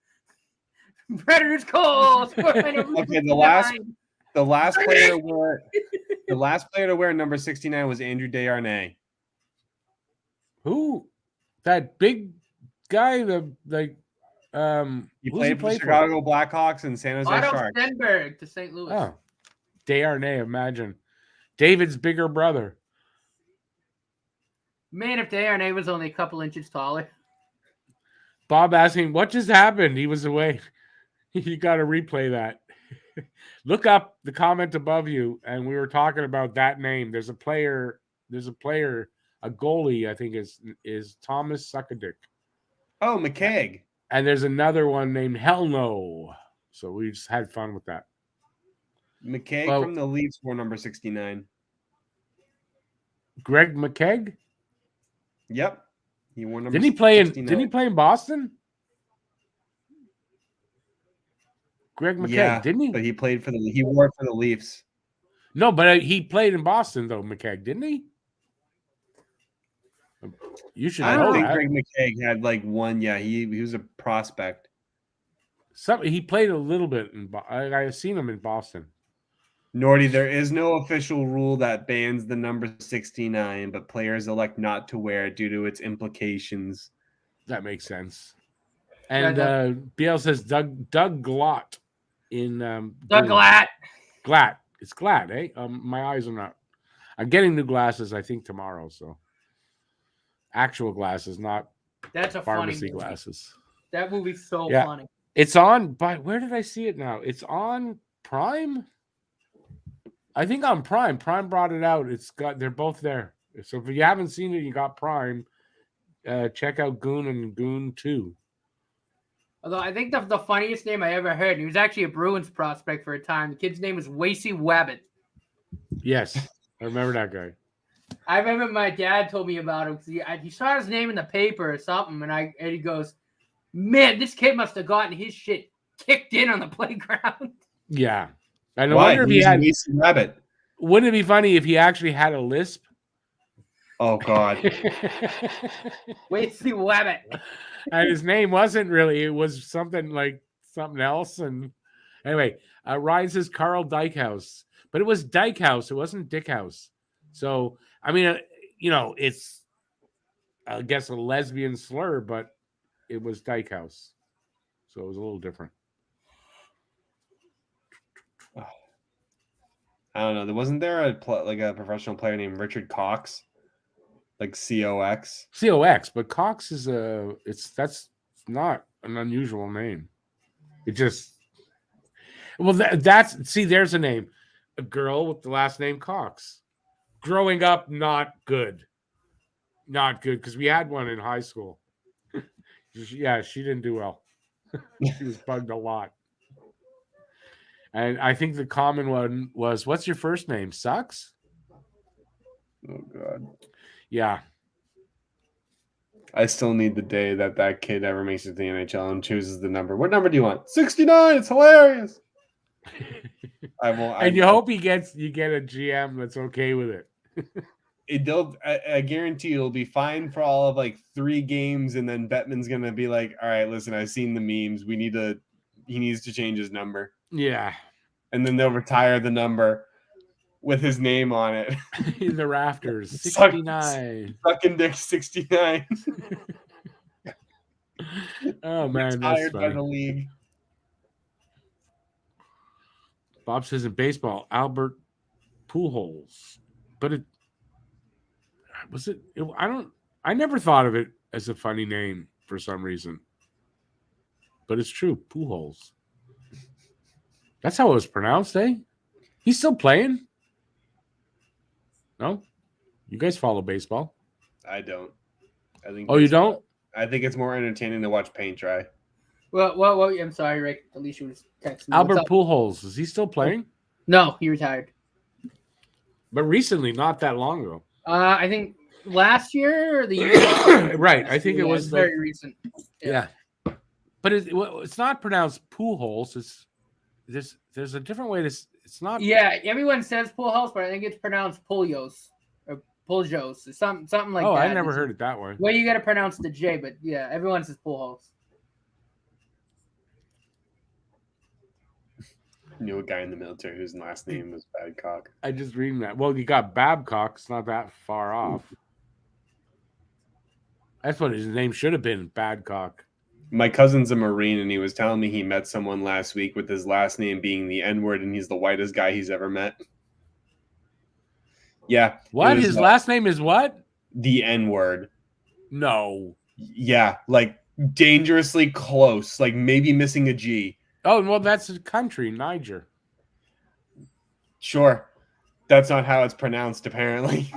Predators goal. Okay, the last player to wear number 69 was Andrew Desharnais. Who? That big guy? He played for the Chicago Blackhawks and San Jose Otto Sharks. Stenberg to St. Louis. Oh, Desharnais. Imagine David's bigger brother. Man, if Desharnais was only a couple inches taller. Bob asking, what just happened? He was away. You got to replay that. Look up the comment above you, and we were talking about that name. There's a player, a goalie, I think is Thomas Suckadick. Oh, McKegg. And there's another one named Hell No. So we just had fun with that. McKegg from the Leafs wore number 69. Greg McKegg? Yep. He wore number 69. Didn't he play in Boston? Greg McKegg, didn't he? But he wore it for the Leafs. No, but he played in Boston though, McKegg, didn't he? You should know I don't think that. Greg McKegg had like one. Yeah, he was a prospect. He played a little bit I've seen him in Boston. Nordy, there is no official rule that bans the number 69, but players elect not to wear it due to its implications. That makes sense. And BL says Doug Glott in Doug Glatt. Glad. It's Glad, eh? My eyes are not. I'm getting new glasses, I think, tomorrow. So actual glasses, not That's a pharmacy funny movie. glasses. That movie's so Yeah. funny. It's on. But where did I see it now? It's on Prime. I think on Prime. Prime brought it out. They're both there. So if you haven't seen it, you got Prime. Check out Goon and Goon 2. Although I think the funniest name I ever heard, and he was actually a Bruins prospect for a time. The kid's name was Wasey Wabbit. Yes, I remember that guy. I remember my dad told me about him because he saw his name in the paper or something, and he goes, "Man, this kid must have gotten his shit kicked in on the playground." Yeah, and I Why? wonder if he had. Rabbit. Wouldn't it be funny if he actually had a lisp? Oh God. Wasey Wabbit. And his name wasn't really. It was something like something else. And anyway, Ryan says Carl Dykehouse, but it was Dykehouse. It wasn't Dickhouse. So I mean, it's I guess a lesbian slur, but it was Dykehouse, so it was a little different. I don't know. Wasn't there a professional player named Richard Cox, like COX? COX, but Cox is that's not an unusual name. It just there's a name, a girl with the last name Cox. Growing up, not good because we had one in high school. Yeah, she didn't do well. She was bugged a lot. And I think the common one was, "What's your first name? Sucks?" Oh God. Yeah. I still need the day that kid ever makes it to the NHL and chooses the number. What number do you want? 69. It's hilarious. And you hope you get a GM that's okay with it. I guarantee it'll be fine for all of like 3 games, and then Bettman's gonna be like, "All right, listen, I've seen the memes. He needs to change his number." Yeah. And then they'll retire the number with his name on it. In the rafters. 69. Sucking dick 69. Oh man, that's funny. By the league. Bob says in baseball, Albert Pujols. But I never thought of it as a funny name for some reason. But it's true, Pujols. That's how it was pronounced, eh? He's still playing? No? You guys follow baseball? I don't. I think. Oh, you don't? I think it's more entertaining to watch paint dry. Well, I'm sorry, Rick. Alicia was texting me. Albert Pujols, is he still playing? No, he retired. But recently, not that long ago. I think last year or the year. Right. I think it was very recent. Yeah. But it's not pronounced Pujols. There's a different way to. It's not. Yeah, everyone says Pujols, but I think it's pronounced Puljos or Puljos or something like that. Oh, I never heard it that way. Well, you got to pronounce the J, but yeah, everyone says Pujols. Knew a guy in the military whose last name was Badcock. I just reading that. Well, you got Babcock. It's not that far off. That's what his name should have been, Badcock. My cousin's a Marine, and he was telling me he met someone last week with his last name being the N-word, and he's the whitest guy he's ever met. Yeah. What? His last name is what? The N-word. No. Yeah, like dangerously close, like maybe missing a G. Oh, well, that's a country, Niger. Sure. That's not how it's pronounced, apparently.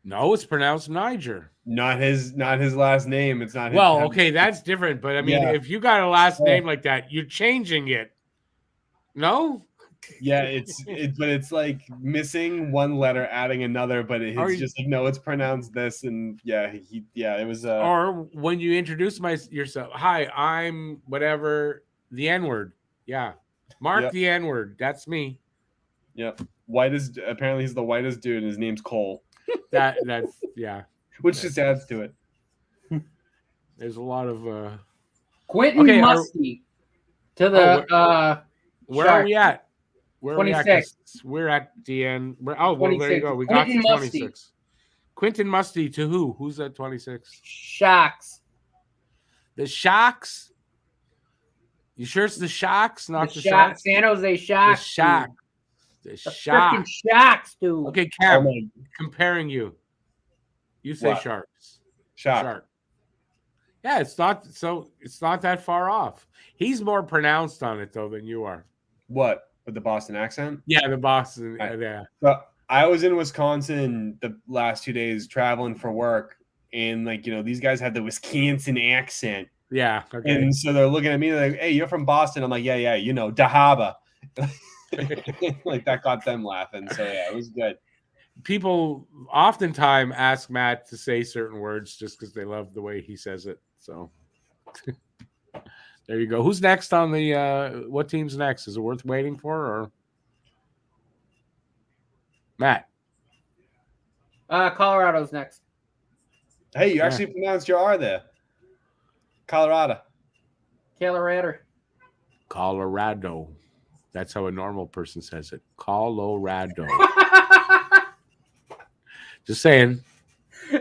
No, it's pronounced Niger. Not his last name. It's not his. Well, okay, that's different. But I mean, if you got a last name like that, you're changing it. No? Yeah, but it's like missing one letter, adding another, but it's just like, no, it's pronounced this, and it was. Or when you introduce yourself, hi, I'm whatever, the N-word. Yeah, Mark the N-word. That's me. Yep, apparently he's the whitest dude, and his name's Cole. That's which just adds to it. There's a lot of Quentin Musty to the where are we at? Where 26. We're at the end. Well, there you go. We got to 26. Quentin Musty to who? Who's at 26? Sharks. The Sharks? You sure it's the Sharks, not the Sharks? San Jose Sharks. The Sharks. The Shark. freaking Sharks, dude. Okay, Cam, Oh, comparing you. You say What? Sharks. Shark. Yeah, it's not that far off. He's more pronounced on it though than you are. What? With the Boston accent? Yeah, the Boston. Right. Yeah. But I was in Wisconsin the last 2 days traveling for work, and these guys had the Wisconsin accent. Yeah. Okay. And so they're looking at me like, "Hey, you're from Boston." I'm like, "Yeah, Dahaba." Like that got them laughing. So yeah, it was good. People oftentimes ask Matt to say certain words just because they love the way he says it. So there you go. Who's next on the what team's next? Is it worth waiting for or Matt? Colorado's next. Hey, you actually pronounced your R there. Colorado. Colorado. That's how a normal person says it. Colorado. Just saying.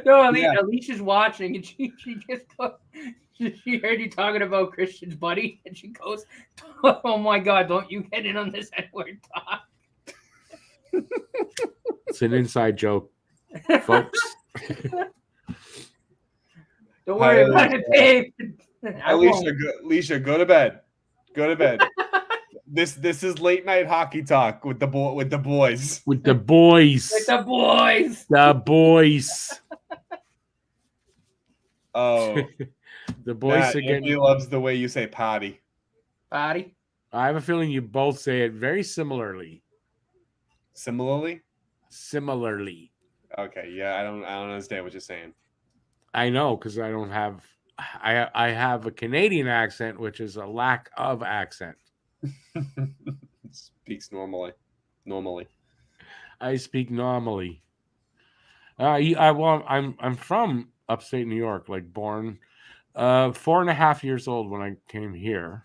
No, Alicia's watching, and she just she heard you talking about Christian's buddy, and she goes, "Oh my God, don't you get in on this N-word talk?" It's an inside joke, folks. Don't worry about it, babe. Alicia, go to bed. Go to bed. This is late night hockey talk with the boys. With the boys. With the boys. The boys. Oh, the boys Matt, again. He loves the way you say potty. Potty. I have a feeling you both say it very similarly. Similarly. Okay, yeah, I don't understand what you're saying. I know because I don't have. I have a Canadian accent, which is a lack of accent. Speaks normally. I speak normally. I'm from upstate New York, like born 4.5 years old when I came here.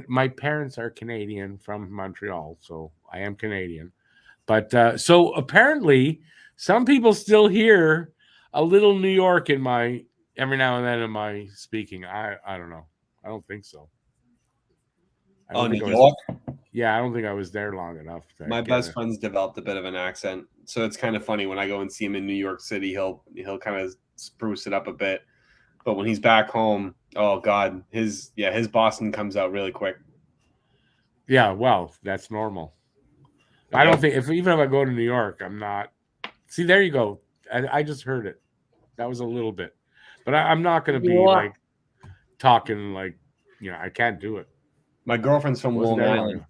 My parents are Canadian from Montreal, so I am Canadian. But so apparently some people still hear a little New York every now and then in my speaking. I don't know. I don't think so. New York? Yeah, I don't think I was there long enough. My best friend's developed a bit of an accent, so it's kind of funny when I go and see him in New York City. He'll kind of spruce it up a bit, but when he's back home, oh God, his Boston comes out really quick. Yeah, well, that's normal. Yeah. I don't think even if I go to New York, I'm not. See, there you go. I just heard it. That was a little bit, but I'm not going to be like talking like I can't do it. My girlfriend's from Long Island.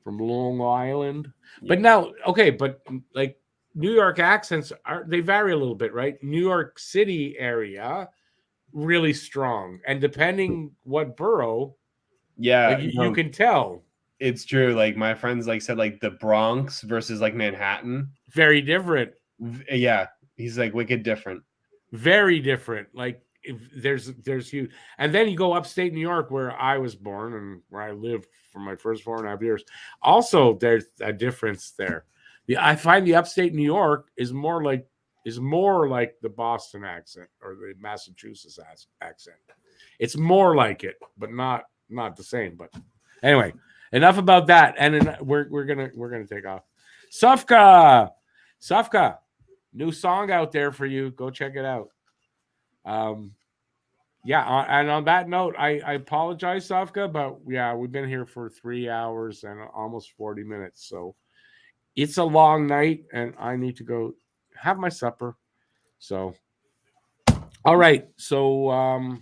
From Long Island. Yeah. But now, okay, but like New York accents they vary a little bit, right? New York City area, really strong. And depending what borough, yeah, you can tell. It's true. Like my friends said the Bronx versus Manhattan. Very different. Yeah. He's wicked different. Very different. Like if there's huge, and then you go upstate New York where I was born and where I lived for my first 4.5 years. Also, there's a difference there. I find the upstate New York is more like the Boston accent or the Massachusetts accent. It's more like it, but not the same. But anyway, enough about that. And we're gonna take off. Sufka, new song out there for you. Go check it out. And on that note, I apologize, Safka, but yeah, we've been here for 3 hours and almost 40 minutes. So it's a long night and I need to go have my supper. So, all right. So,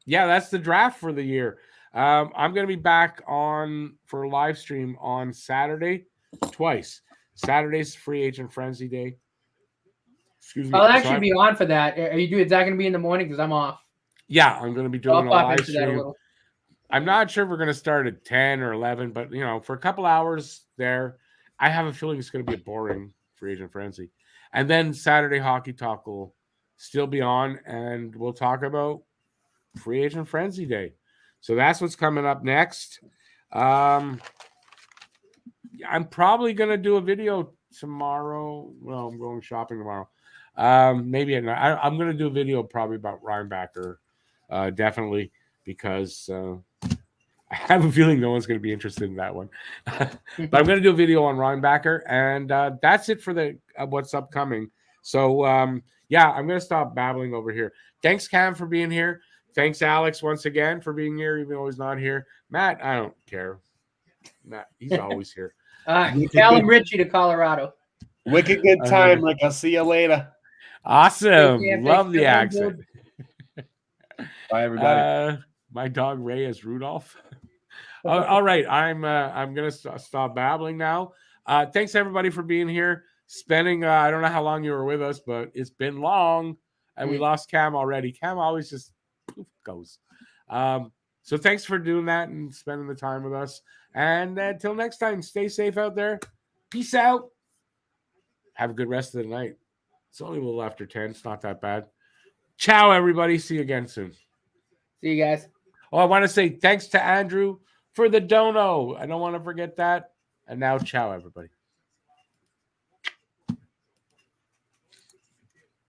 that's the draft for the year. I'm going to be back for a live stream on Saturday twice. Saturday's free agent frenzy day. Excuse me. I'll actually be on for that. Is that going to be in the morning? Because I'm off. Yeah, I'm going to be doing a live stream. I'm not sure if we're going to start at 10 or 11, but for a couple hours there, I have a feeling it's going to be a boring free agent frenzy. And then Saturday Hockey Talk will still be on, and we'll talk about free agent frenzy day. So that's what's coming up next. I'm probably going to do a video tomorrow. Well, I'm going shopping tomorrow. Maybe I'm going to do a video probably about Reinbacker, definitely, because I have a feeling no one's going to be interested in that one. But I'm going to do a video on Reinbacher, and that's it for the what's upcoming. So, yeah, I'm going to stop babbling over here. Thanks, Cam, for being here. Thanks, Alex, once again for being here, even though he's not here. Matt, I don't care. Matt, he's always here. Cal and Richie to Colorado. Wicked good time, Rick. I'll see you later. Awesome. Love the accent. Bye, everybody. My dog Ray is Rudolph. All right, I'm gonna stop babbling now. Thanks everybody for being here. Spending I don't know how long you were with us, but it's been long, and we lost Cam already. Cam always just poof goes. So thanks for doing that and spending the time with us. And until next time, stay safe out there. Peace out. Have a good rest of the night. It's only a little after 10. It's not that bad. Ciao, everybody. See you again soon. See you guys. Oh, I want to say thanks to Andrew for the dono. I don't want to forget that. And now, ciao, everybody.